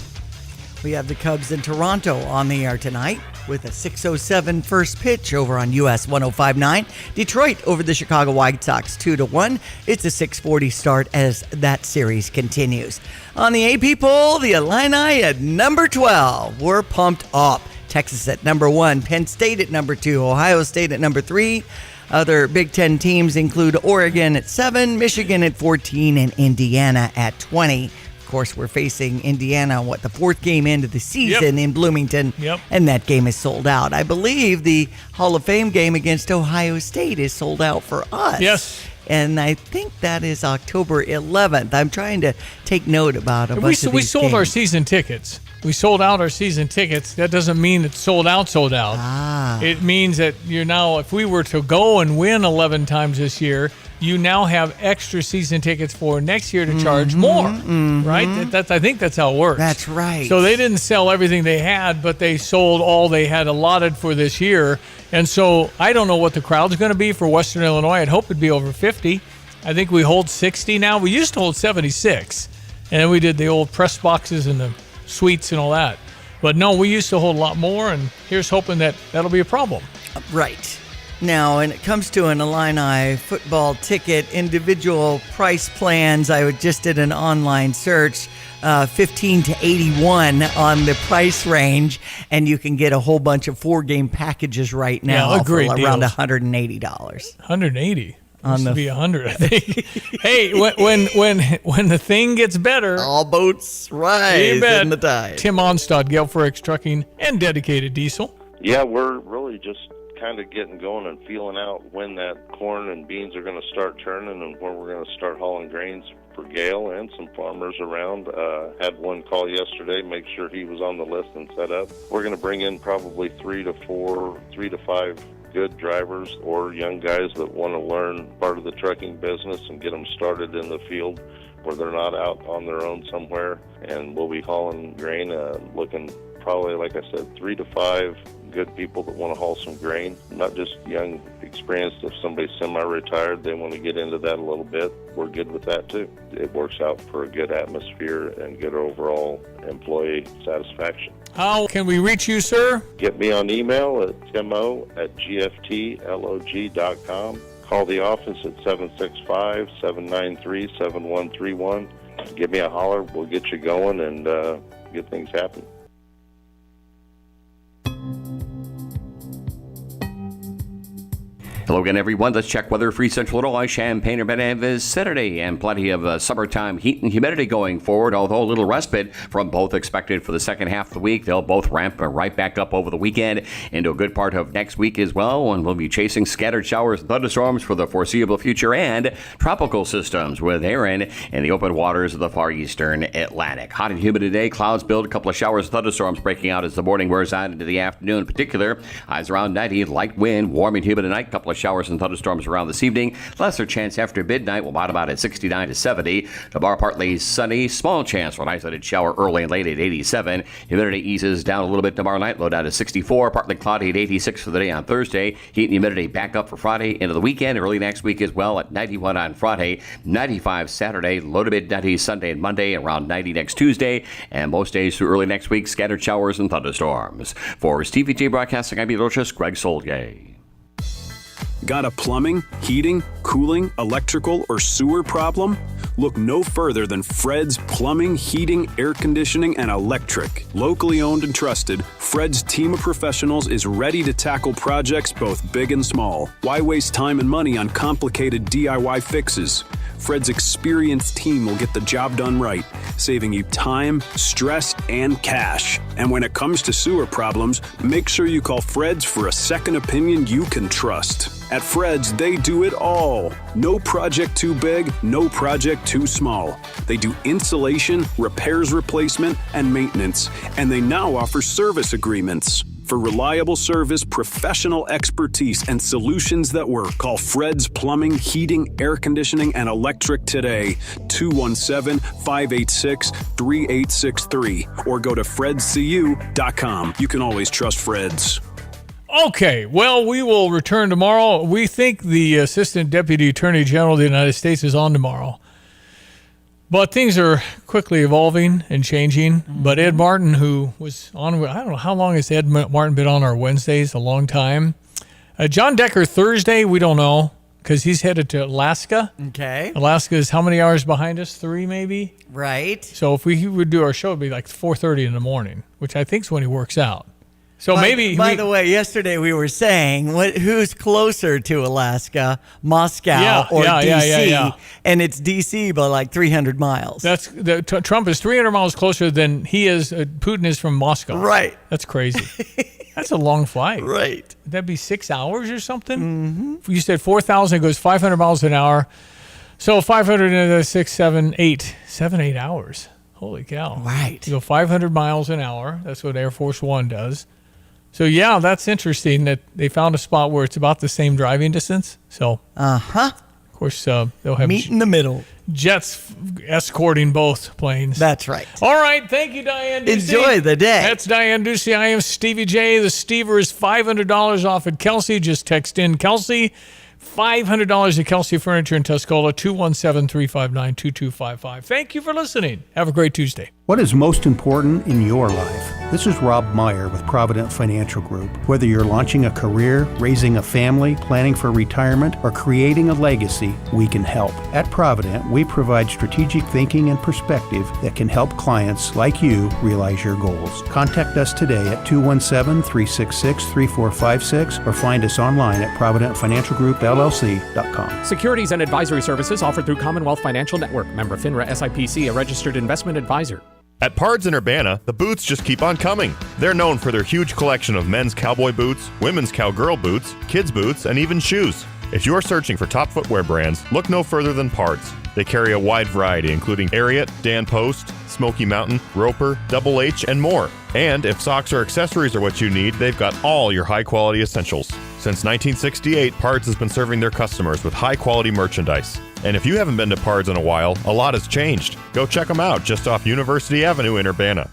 Speaker 13: We have the Cubs in Toronto on the air tonight with a 6:07 first pitch over on US 105.9. Detroit over the Chicago White Sox 2-1. It's a 6:40 start as that series continues. On the AP poll, the Illini at number 12. We're pumped up. Texas at number 1, Penn State at number 2, Ohio State at number 3. Other Big Ten teams include Oregon at 7, Michigan at 14, and Indiana at 20. Of course, we're facing Indiana, the 4th game into the season in Bloomington, and that game is sold out. I believe the Hall of Fame game against Ohio State is sold out for us.
Speaker 12: Yes.
Speaker 13: And I think that is October 11th. I'm trying to take note about a bunch of
Speaker 12: We
Speaker 13: these
Speaker 12: sold
Speaker 13: games.
Speaker 12: our season tickets. We sold out our season tickets. That doesn't mean it's sold out. It means that you're now, if we were to go and win 11 times this year, you now have extra season tickets for next year to charge more, right? I think that's how it works.
Speaker 13: That's right.
Speaker 12: So they didn't sell everything they had, but they sold all they had allotted for this year. And so I don't know what the crowd's going to be for Western Illinois. I'd hope it'd be over 50. I think we hold 60 now. We used to hold 76, and then we did the old press boxes and the suites and all that. But no, we used to hold a lot more, and here's hoping that that'll be a problem.
Speaker 13: Right. Now, when it comes to an Illini football ticket, individual price plans, I just did an online search, 15 to 81 on the price range, and you can get a whole bunch of 4-game packages right now for around $180.
Speaker 12: 180. Used to be 100, I think. Hey, when the thing gets better,
Speaker 13: all boats rise in the tide.
Speaker 12: Tim Onstad, Gelforex Trucking and Dedicated Diesel.
Speaker 17: Yeah, we're really just kind of getting going and feeling out when that corn and beans are going to start turning and when we're going to start hauling grains for Gale and some farmers around. Had one call yesterday, make sure he was on the list and set up. We're going to bring in probably 3 to 5 good drivers or young guys that want to learn part of the trucking business and get them started in the field where they're not out on their own somewhere. And we'll be hauling grain, looking probably, like I said, 3 to 5 good people that want to haul some grain, not just young, experienced. If somebody's semi-retired, they want to get into that a little bit, we're good with that too. It works out for a good atmosphere and good overall employee satisfaction.
Speaker 12: How can we reach you, sir?
Speaker 17: Get me on email at timo@gftlog.com. Call the office at 765-793-7131. Give me a holler. We'll get you going and get things happening.
Speaker 10: Hello again, everyone. Let's check weather. Free Central Illinois, Champaign, Urbana, vicinity, and plenty of summertime heat and humidity going forward, although a little respite from both expected for the second half of the week. They'll both ramp right back up over the weekend into a good part of next week as well, and we'll be chasing scattered showers and thunderstorms for the foreseeable future and tropical systems with Aaron in the open waters of the far eastern Atlantic. Hot and humid today. Clouds build, a couple of showers and thunderstorms breaking out as the morning wears on into the afternoon in particular. Highs around 90, light wind, warm and humid tonight. Couple of showers and thunderstorms around this evening. Lesser chance after midnight. We'll bottom out at 69 to 70. Tomorrow partly sunny. Small chance for an isolated shower early and late at 87. Humidity eases down a little bit tomorrow night. Low down to 64. Partly cloudy at 86 for the day on Thursday. Heat and humidity back up for Friday into the weekend. Early next week as well at 91 on Friday. 95 Saturday. Low to mid 90s Sunday and Monday. Around 90 next Tuesday. And most days through early next week, scattered showers and thunderstorms. For TVJ Broadcasting, I'm meteorologist Greg Solgay.
Speaker 18: Got a plumbing, heating, cooling, electrical, or sewer problem? Look no further than Fred's Plumbing, Heating, Air Conditioning, and Electric. Locally owned and trusted, Fred's team of professionals is ready to tackle projects both big and small. Why waste time and money on complicated DIY fixes? Fred's experienced team will get the job done right. saving you time, stress, and cash. And when it comes to sewer problems, make sure you call Fred's for a second opinion you can trust. At Fred's, they do it all. No project too big, no project too small. They do installation, repairs, replacement, and maintenance. And they now offer service agreements. For reliable service, professional expertise, and solutions that work, call Fred's Plumbing, Heating, Air Conditioning, and Electric today. 217-586-3863. Or go to fredscu.com. You can always trust Fred's.
Speaker 12: Okay, well, we will return tomorrow. We think the Assistant Deputy Attorney General of the United States is on tomorrow. But things are quickly evolving and changing. But Ed Martin, who was on, I don't know, how long has Ed Martin been on our Wednesdays? A long time. John Decker, Thursday, we don't know, because he's headed to Alaska.
Speaker 13: Okay.
Speaker 12: Alaska is how many hours behind us? 3, maybe?
Speaker 13: Right.
Speaker 12: So if we would do our show, it'd be like 4:30 in the morning, which I think is when he works out. So
Speaker 13: By the way, yesterday we were saying who's closer to Alaska, Moscow or DC?
Speaker 12: Yeah.
Speaker 13: And it's DC by like 300 miles.
Speaker 12: Trump is 300 miles closer than he is. Putin is from Moscow.
Speaker 13: Right.
Speaker 12: That's crazy. That's a long flight.
Speaker 13: Right.
Speaker 12: That'd be 6 hours or something. Mm-hmm. You said 4,000. It goes 500 miles an hour. So 500 and 6, 7, 8 hours. Holy cow.
Speaker 13: Right.
Speaker 12: You go 500 miles an hour. That's what Air Force One does. So, yeah, that's interesting that they found a spot where it's about the same driving distance. So, of course, they'll have
Speaker 13: meet in the middle.
Speaker 12: Jets escorting both planes.
Speaker 13: That's right.
Speaker 12: All right. Thank you, Diane Ducey.
Speaker 13: Enjoy the day.
Speaker 12: That's Diane Ducey. I am Stevie J. The Stever is $500 off at Kelsey. Just text in Kelsey. $500 at Kelsey Furniture in Tuscola, 217-359-2255. Thank you for listening. Have a great Tuesday.
Speaker 3: What is most important in your life? This is Rob Meyer with Provident Financial Group. Whether you're launching a career, raising a family, planning for retirement, or creating a legacy, we can help. At Provident, we provide strategic thinking and perspective that can help clients like you realize your goals. Contact us today at 217-366-3456 or find us online at providentfinancialgroupllc.com.
Speaker 4: Securities and advisory services offered through Commonwealth Financial Network. Member FINRA SIPC, a registered investment advisor.
Speaker 5: At Pards in Urbana, the boots just keep on coming. They're known for their huge collection of men's cowboy boots, women's cowgirl boots, kids' boots, and even shoes. If you're searching for top footwear brands, look no further than Pards. They carry a wide variety, including Ariat, Dan Post, Smoky Mountain, Roper, Double H, and more. And if socks or accessories are what you need, they've got all your high-quality essentials. Since 1968, Pards has been serving their customers with high-quality merchandise. And if you haven't been to Pards in a while, a lot has changed. Go check them out just off University Avenue in Urbana.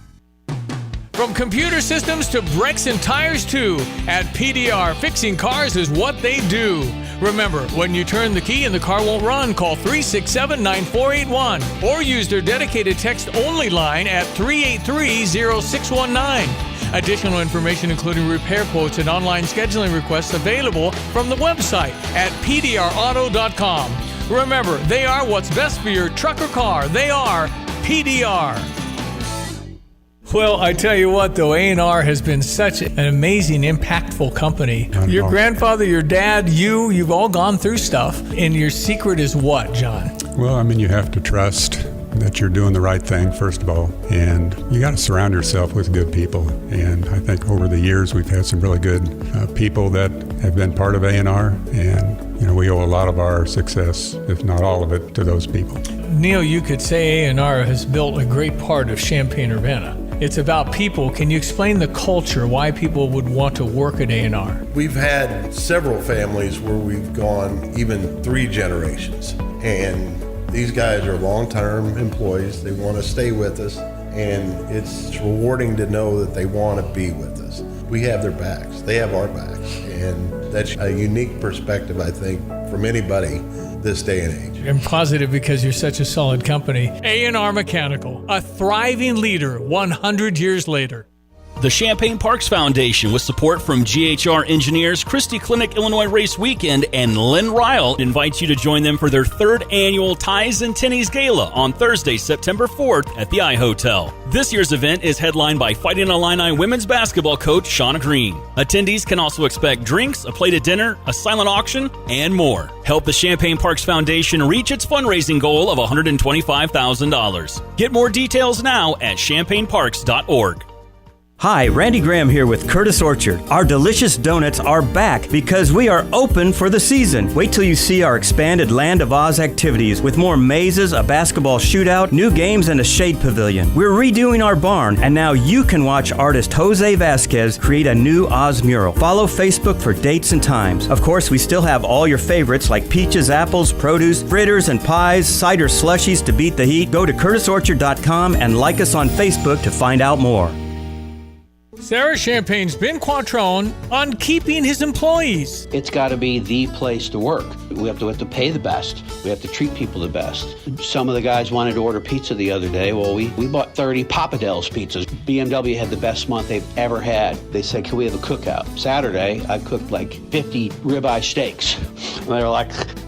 Speaker 12: From computer systems to brakes and tires too, at PDR, fixing cars is what they do. Remember, when you turn the key and the car won't run, call 367-9481 or use their dedicated text-only line at 383-0619. Additional information including repair quotes and online scheduling requests available from the website at pdrauto.com. Remember, they are what's best for your truck or car. They are PDR. Well, I tell you what, though, A&R has been such an amazing, impactful company. Your grandfather, your dad, you've all gone through stuff. And your secret is what, John?
Speaker 19: Well, I mean, you have to trust that you're doing the right thing, first of all. And you got to surround yourself with good people. And I think over the years, we've had some really good people that have been part of A&R. And, you know, we owe a lot of our success, if not all of it, to those people.
Speaker 12: Neil, you could say A&R has built a great part of Champaign-Urbana. It's about people. Can you explain the culture, why people would want to work at A&R?
Speaker 25: We've had several families where we've gone even 3 generations. And these guys are long-term employees. They want to stay with us. And it's rewarding to know that they want to be with us. We have their backs. They have our backs. And that's a unique perspective, I think, from anybody this day and age.
Speaker 12: I'm positive because you're such a solid company. A&R Mechanical, a thriving leader 100 years later.
Speaker 15: The Champaign Parks Foundation, with support from GHR Engineers, Christie Clinic Illinois Race Weekend, and Lynn Ryle, invites you to join them for their 3rd annual Ties and Tinnies Gala on Thursday, September 4th at the iHotel. This year's event is headlined by Fighting Illini women's basketball coach Shauna Green. Attendees can also expect drinks, a plated dinner, a silent auction, and more. Help the Champaign Parks Foundation reach its fundraising goal of $125,000. Get more details now at champaignparks.org.
Speaker 6: Hi, Randy Graham here with Curtis Orchard. Our delicious donuts are back because we are open for the season. Wait till you see our expanded Land of Oz activities with more mazes, a basketball shootout, new games, and a shade pavilion. We're redoing our barn, and now you can watch artist Jose Vasquez create a new Oz mural. Follow Facebook for dates and times. Of course, we still have all your favorites like peaches, apples, produce, fritters, and pies, cider slushies to beat the heat. Go to curtisorchard.com and like us on Facebook to find out more.
Speaker 12: Sarah Champagne's Ben Quattrone on keeping his employees.
Speaker 7: It's got to be the place to work. We have to pay the best. We have to treat people the best. Some of the guys wanted to order pizza the other day. Well, we bought 30 Papa Del's pizzas. BMW had the best month they've ever had. They said, can we have a cookout? Saturday, I cooked like 50 ribeye steaks. And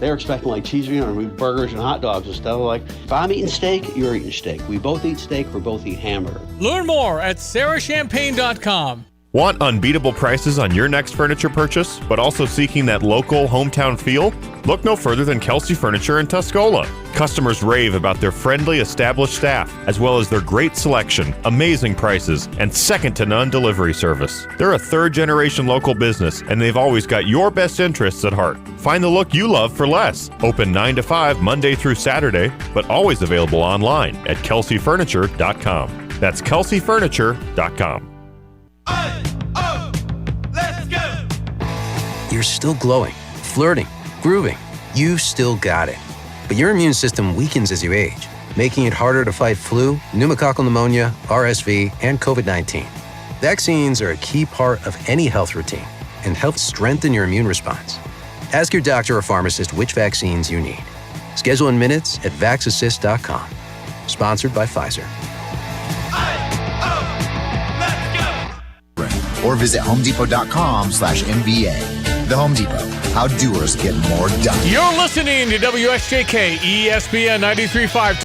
Speaker 7: they were expecting like cheese, burgers and hot dogs and stuff. Like, if I'm eating steak, you're eating steak. We both eat steak, we both eat hamburger.
Speaker 12: Learn more at sarahchampagne.com.
Speaker 5: Want unbeatable prices on your next furniture purchase, but also seeking that local hometown feel? Look no further than Kelsey Furniture in Tuscola. Customers rave about their friendly, established staff, as well as their great selection, amazing prices, and second-to-none delivery service. They're a third-generation local business, and they've always got your best interests at heart. Find the look you love for less. Open 9 to 5 Monday through Saturday, but always available online at kelseyfurniture.com. That's kelseyfurniture.com.
Speaker 20: You're still glowing, flirting, grooving. You've still got it. But your immune system weakens as you age, making it harder to fight flu, pneumococcal pneumonia, RSV, and COVID-19. Vaccines are a key part of any health routine and help strengthen your immune response. Ask your doctor or pharmacist which vaccines you need. Schedule in minutes at vaxassist.com. Sponsored by Pfizer.
Speaker 21: Or visit homedepot.com/MBA. The Home Depot, how doers get more done.
Speaker 12: You're listening to WSJK ESPN 93.5.